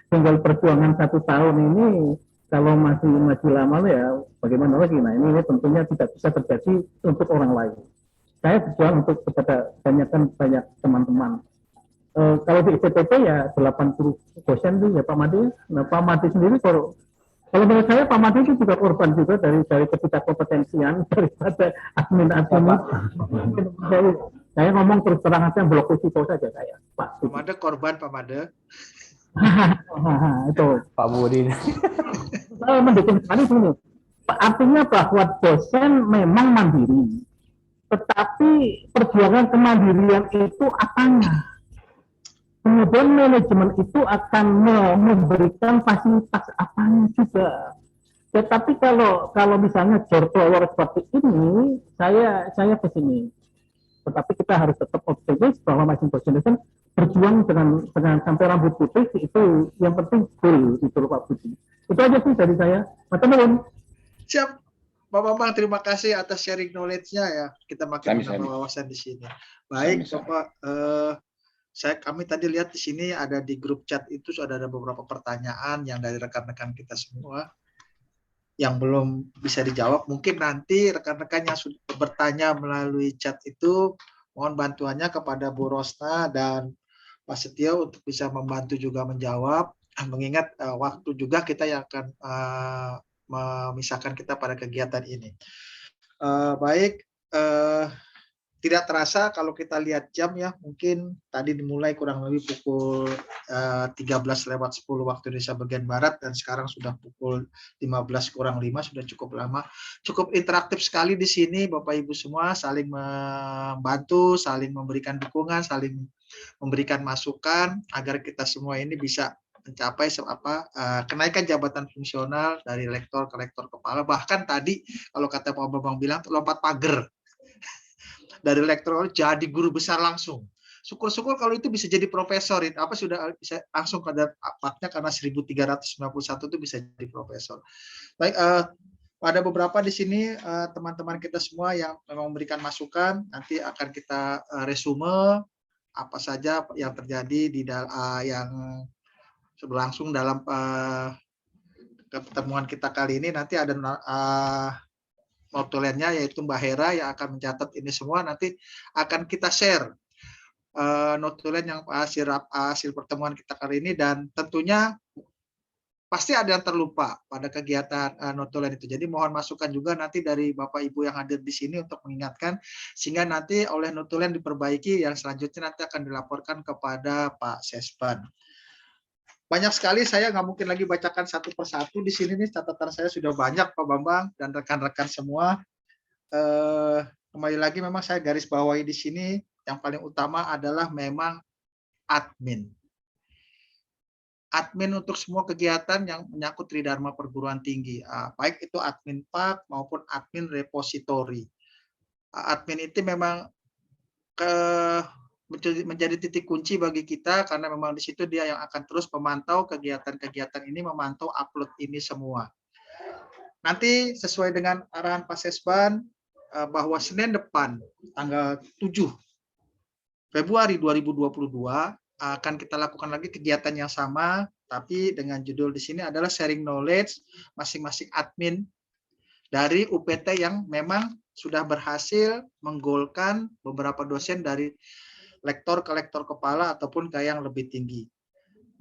tinggal perjuangan 1 tahun ini, kalau masih lama ya bagaimana lagi. Nah ini tentunya tidak bisa terjadi untuk orang lain. Saya berjuang untuk kepada banyak teman-teman. Kalau di ICTP ya 80% tuh ya Pak Made. Nah Pak Made sendiri kalau menurut saya Pak Made itu juga korban juga dari ketidakkompetensian daripada admin-admin itu. Saya ngomong terus terang aja blok risiko saja saya Pak.
Pak Made korban Pak Made.
Itu
Pak Budi.
saya mendukung sekali sini. Artinya bahwa dosen memang mandiri, tetapi perjuangan kemandirian itu apanya? Kemudian manajemen itu akan memberikan fasilitas apanya juga. Tetapi kalau misalnya George Flower seperti ini, saya pesimis. Tetapi kita harus tetap optimis bahwa masing-masing dosen berjuang dengan sampai rambut putih, itu yang penting full itu Pak Budi. Itu aja sih dari saya. Teman-teman.
Siap, Pak Bambang, terima kasih atas sharing knowledge-nya ya. Kita makin menambah wawasan di sini. Baik, Bapak. Kami tadi lihat di sini ada di grup chat itu sudah ada beberapa pertanyaan yang dari rekan-rekan kita semua yang belum bisa dijawab. Mungkin nanti rekan-rekan yang sudah bertanya melalui chat itu mohon bantuannya kepada Bu Rosna dan Pak Setio untuk bisa membantu juga menjawab. Mengingat waktu juga kita yang akan memisahkan kita pada kegiatan ini. Baik. Tidak terasa kalau kita lihat jam ya, mungkin tadi dimulai kurang lebih pukul 13:10 waktu Indonesia bagian Barat dan sekarang sudah pukul 15:05, sudah cukup lama. Cukup interaktif sekali di sini Bapak Ibu semua, saling membantu, saling memberikan dukungan, saling memberikan masukan agar kita semua ini bisa mencapai kenaikan jabatan fungsional dari lektor ke lektor kepala. Bahkan tadi kalau kata Pak Bambang bilang lompat pagar. Dari lektor jadi guru besar langsung. Syukur-syukur kalau itu bisa jadi profesor, sudah bisa langsung pada akadnya karena 1391 itu bisa jadi profesor. Baik, ada beberapa di sini teman-teman kita semua yang memang memberikan masukan, nanti akan kita resume apa saja yang terjadi di yang berlangsung dalam pertemuan kita kali ini. Nanti ada notulennya yaitu Mbak Hera yang akan mencatat ini semua, nanti akan kita share notulen yang hasil pertemuan kita kali ini, dan tentunya pasti ada yang terlupa pada kegiatan notulen itu. Jadi mohon masukan juga nanti dari Bapak Ibu yang hadir di sini untuk mengingatkan, sehingga nanti oleh notulen diperbaiki, yang selanjutnya nanti akan dilaporkan kepada Pak Sesban. Banyak sekali, saya nggak mungkin lagi bacakan satu persatu di sini nih, catatan saya sudah banyak Pak Bambang dan rekan-rekan semua. Kembali lagi memang saya garis bawahi di sini yang paling utama adalah memang admin. Admin untuk semua kegiatan yang menyangkut Tridharma Perguruan Tinggi, baik itu admin PAK maupun admin repositori. Admin itu memang menjadi titik kunci bagi kita karena memang di situ dia yang akan terus memantau kegiatan-kegiatan ini, memantau upload ini semua. Nanti sesuai dengan arahan Pak Sesban bahwa Senin depan tanggal 7 Februari 2022 akan kita lakukan lagi kegiatan yang sama, tapi dengan judul di sini adalah sharing knowledge masing-masing admin dari UPT yang memang sudah berhasil menggolkan beberapa dosen dari lektor ke lektor kepala ataupun ke yang lebih tinggi.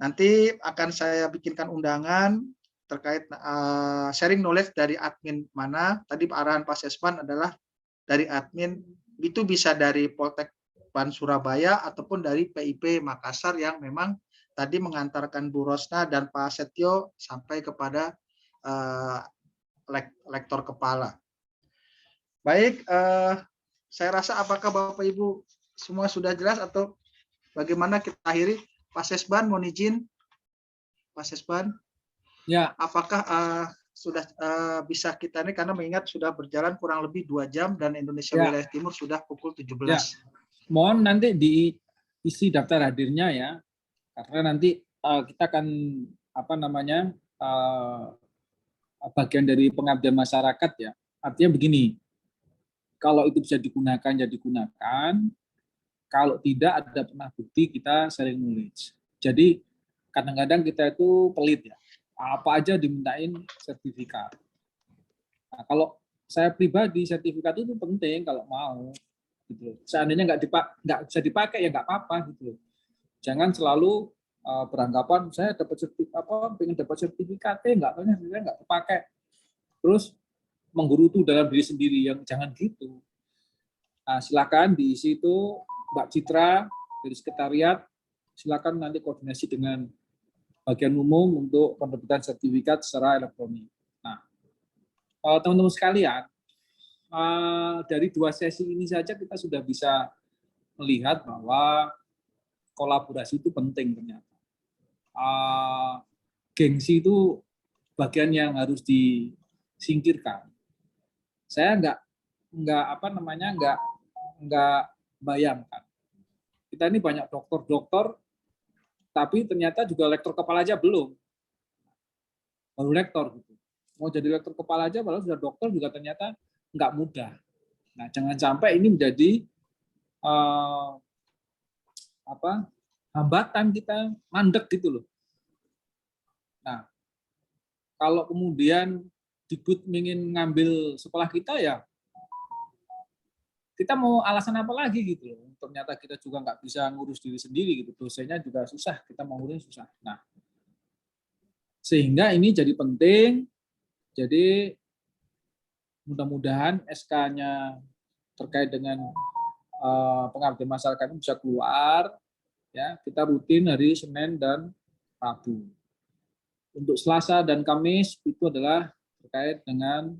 Nanti akan saya bikinkan undangan terkait sharing knowledge dari admin mana. Tadi arahan Pak Sesban adalah dari admin, itu bisa dari Poltek Ban Surabaya ataupun dari PIP Makassar yang memang tadi mengantarkan Bu Rosna dan Pak Setio sampai kepada lektor kepala. Baik, saya rasa apakah Bapak Ibu semua sudah jelas atau bagaimana kita akhiri? Pak Sesban, mohon izin. Pak Sesban.
Ya.
Apakah sudah bisa kita ini, karena mengingat sudah berjalan kurang lebih 2 jam dan Indonesia wilayah timur sudah pukul 17.
Ya. Mohon nanti diisi daftar hadirnya ya. Karena nanti kita akan bagian dari pengabdian masyarakat ya. Artinya begini. Kalau itu bisa digunakan ya digunakan. Kalau tidak ada pernah bukti, kita sharing knowledge. Jadi kadang-kadang kita itu pelit ya. Apa aja dimintain sertifikat. Nah, kalau saya pribadi sertifikat itu penting kalau mau. Gitu. Seandainya nggak bisa dipakai ya nggak apa-apa gitu. Jangan selalu beranggapan saya dapat pengen dapat sertifikat, saya nggak terpakai. Terus menggerutu dalam diri sendiri, yang jangan gitu. Nah, silakan diisi itu Mbak Citra dari sekretariat, silakan nanti koordinasi dengan bagian umum untuk penerbitan sertifikat secara elektronik. Nah, teman-teman sekalian, dari 2 sesi ini saja kita sudah bisa melihat bahwa kolaborasi itu penting ternyata. Gengsi itu bagian yang harus disingkirkan. Saya nggak bayangkan. Kita ini banyak dokter, tapi ternyata juga lektor kepala aja belum. Baru lektor gitu. Mau jadi lektor kepala aja, padahal sudah dokter juga ternyata nggak mudah. Nah, jangan sampai ini menjadi hambatan kita mandek gitu loh. Nah, kalau kemudian Dikbud ingin ngambil sekolah kita, ya kita mau alasan apa lagi gitu loh. Ternyata kita juga nggak bisa ngurus diri sendiri gitu. Dosennya juga susah, kita mau ngurus susah. Nah, sehingga ini jadi penting. Jadi mudah-mudahan SK-nya terkait dengan pengabdian masyarakat ini bisa keluar. Ya, kita rutin hari Senin dan Rabu. Untuk Selasa dan Kamis itu adalah terkait dengan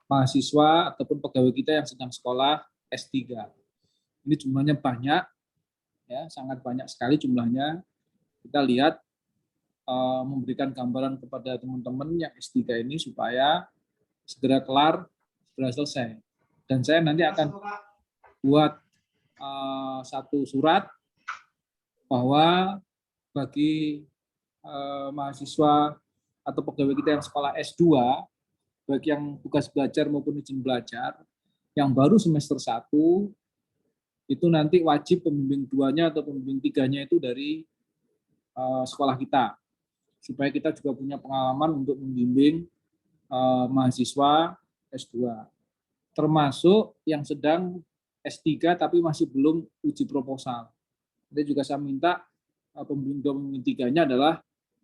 mahasiswa ataupun pegawai kita yang sedang sekolah S3. Ini jumlahnya banyak, ya, sangat banyak sekali jumlahnya. Kita lihat memberikan gambaran kepada teman-teman yang S3 ini supaya segera kelar, segera selesai. Dan saya nanti akan buat satu surat bahwa bagi mahasiswa atau pegawai kita yang sekolah S2, baik yang tugas belajar maupun izin belajar, yang baru semester 1, itu nanti wajib pembimbing 2-nya atau pembimbing 3-nya itu dari sekolah kita. Supaya kita juga punya pengalaman untuk membimbing mahasiswa S2. Termasuk yang sedang S3 tapi masih belum uji proposal. Jadi juga saya minta pembimbing 3-nya adalah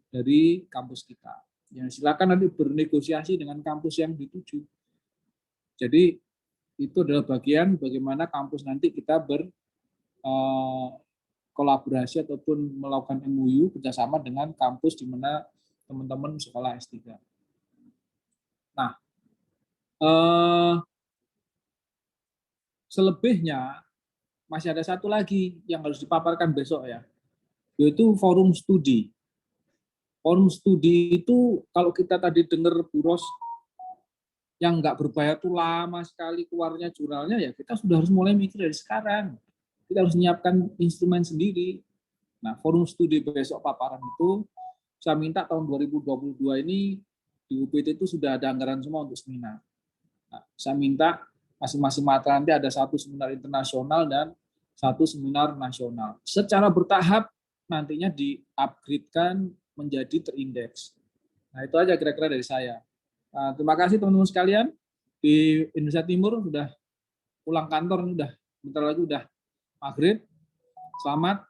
dari kampus kita. Ya, silakan nanti bernegosiasi dengan kampus yang dituju. Jadi itu adalah bagian bagaimana kampus nanti kita berkolaborasi ataupun melakukan MOU kerjasama dengan kampus di mana teman-teman sekolah S3. Nah, selebihnya masih ada satu lagi yang harus dipaparkan besok ya, yaitu forum studi. Forum studi itu kalau kita tadi dengar Bu Ros yang nggak berbayar itu lama sekali keluarnya jurnalnya, ya kita sudah harus mulai mikir dari sekarang. Kita harus menyiapkan instrumen sendiri. Nah, forum studi besok paparan itu saya minta tahun 2022 ini di UPT itu sudah ada anggaran semua untuk seminar. Nah, saya minta masing-masing mata nanti ada 1 seminar internasional dan 1 seminar nasional. Secara bertahap nantinya di-upgrade-kan menjadi terindeks. Nah, itu aja kira-kira dari saya. Nah, terima kasih teman-teman sekalian. Di Indonesia Timur sudah pulang kantor, udah bentar lagi udah maghrib. Selamat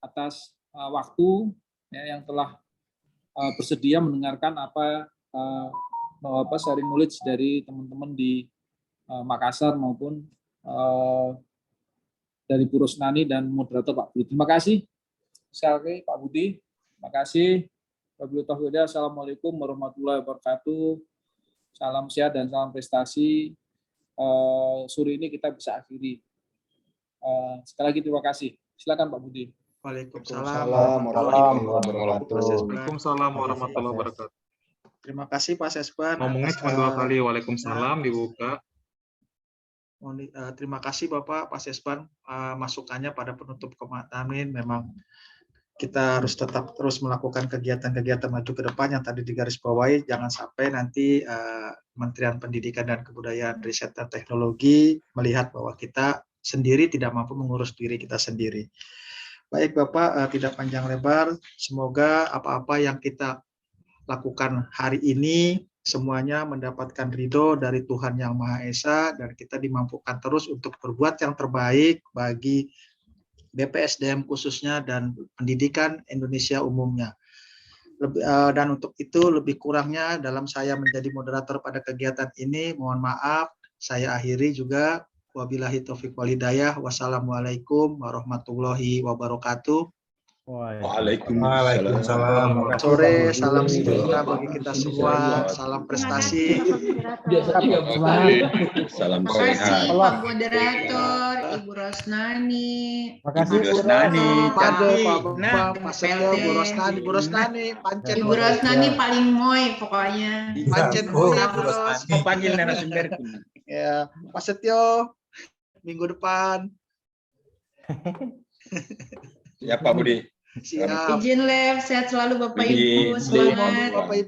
atas waktu ya, yang telah bersedia mendengarkan apa sharing knowledge dari teman-teman di Makassar maupun dari Bu Rosnani dan moderator Pak Budi. Terima kasih sekali lagi Pak Budi. Terima kasih. Assalamualaikum warahmatullahi wabarakatuh. Salam sehat dan salam prestasi. Sore ini kita bisa akhiri. Sekali lagi terima kasih. Silakan Pak Budi.
Waalaikumsalam
warahmatullahi wabarakatuh.
Terima kasih Pak Sesban.
Ngomongnya cuma 2 kali. Waalaikumsalam dibuka.
Terima kasih Bapak Pak Sesban masukannya pada penutup kemarin. Memang kita harus tetap terus melakukan kegiatan-kegiatan maju ke depan yang tadi digarisbawahi. Jangan sampai nanti Kementerian Pendidikan dan Kebudayaan, Riset dan Teknologi melihat bahwa kita sendiri tidak mampu mengurus diri kita sendiri. Baik Bapak, tidak panjang lebar. Semoga apa-apa yang kita lakukan hari ini semuanya mendapatkan ridho dari Tuhan Yang Maha Esa dan kita dimampukan terus untuk berbuat yang terbaik bagi BPSDM khususnya, dan pendidikan Indonesia umumnya. Dan untuk itu lebih kurangnya dalam saya menjadi moderator pada kegiatan ini, mohon maaf, saya akhiri juga. Wabillahi taufiq walhidayah. Wassalamualaikum warahmatullahi wabarakatuh.
Waalaikumsalam.
Sore, salam sejahtera bagi kita semua, salam prestasi.
Salam
Terima kasih
sehat.
Pak Moderator, Ibu Rosnani.
Terima kasih
Ibu Rosnani,
Pade,
cantik.
Pak Bambang, Pak Setio, Bu Rosnani, pancen.
Ibu Rosnani paling moy pokoknya.
Pancen ya, Bu Ros.
Panggil narasumber.
Ya, Pak Setio, minggu depan.
Ya Pak Budi.
Siap.
Izin Lev, sehat selalu Bapak
Izin,
Ibu, semangat.
Bapak Ibu.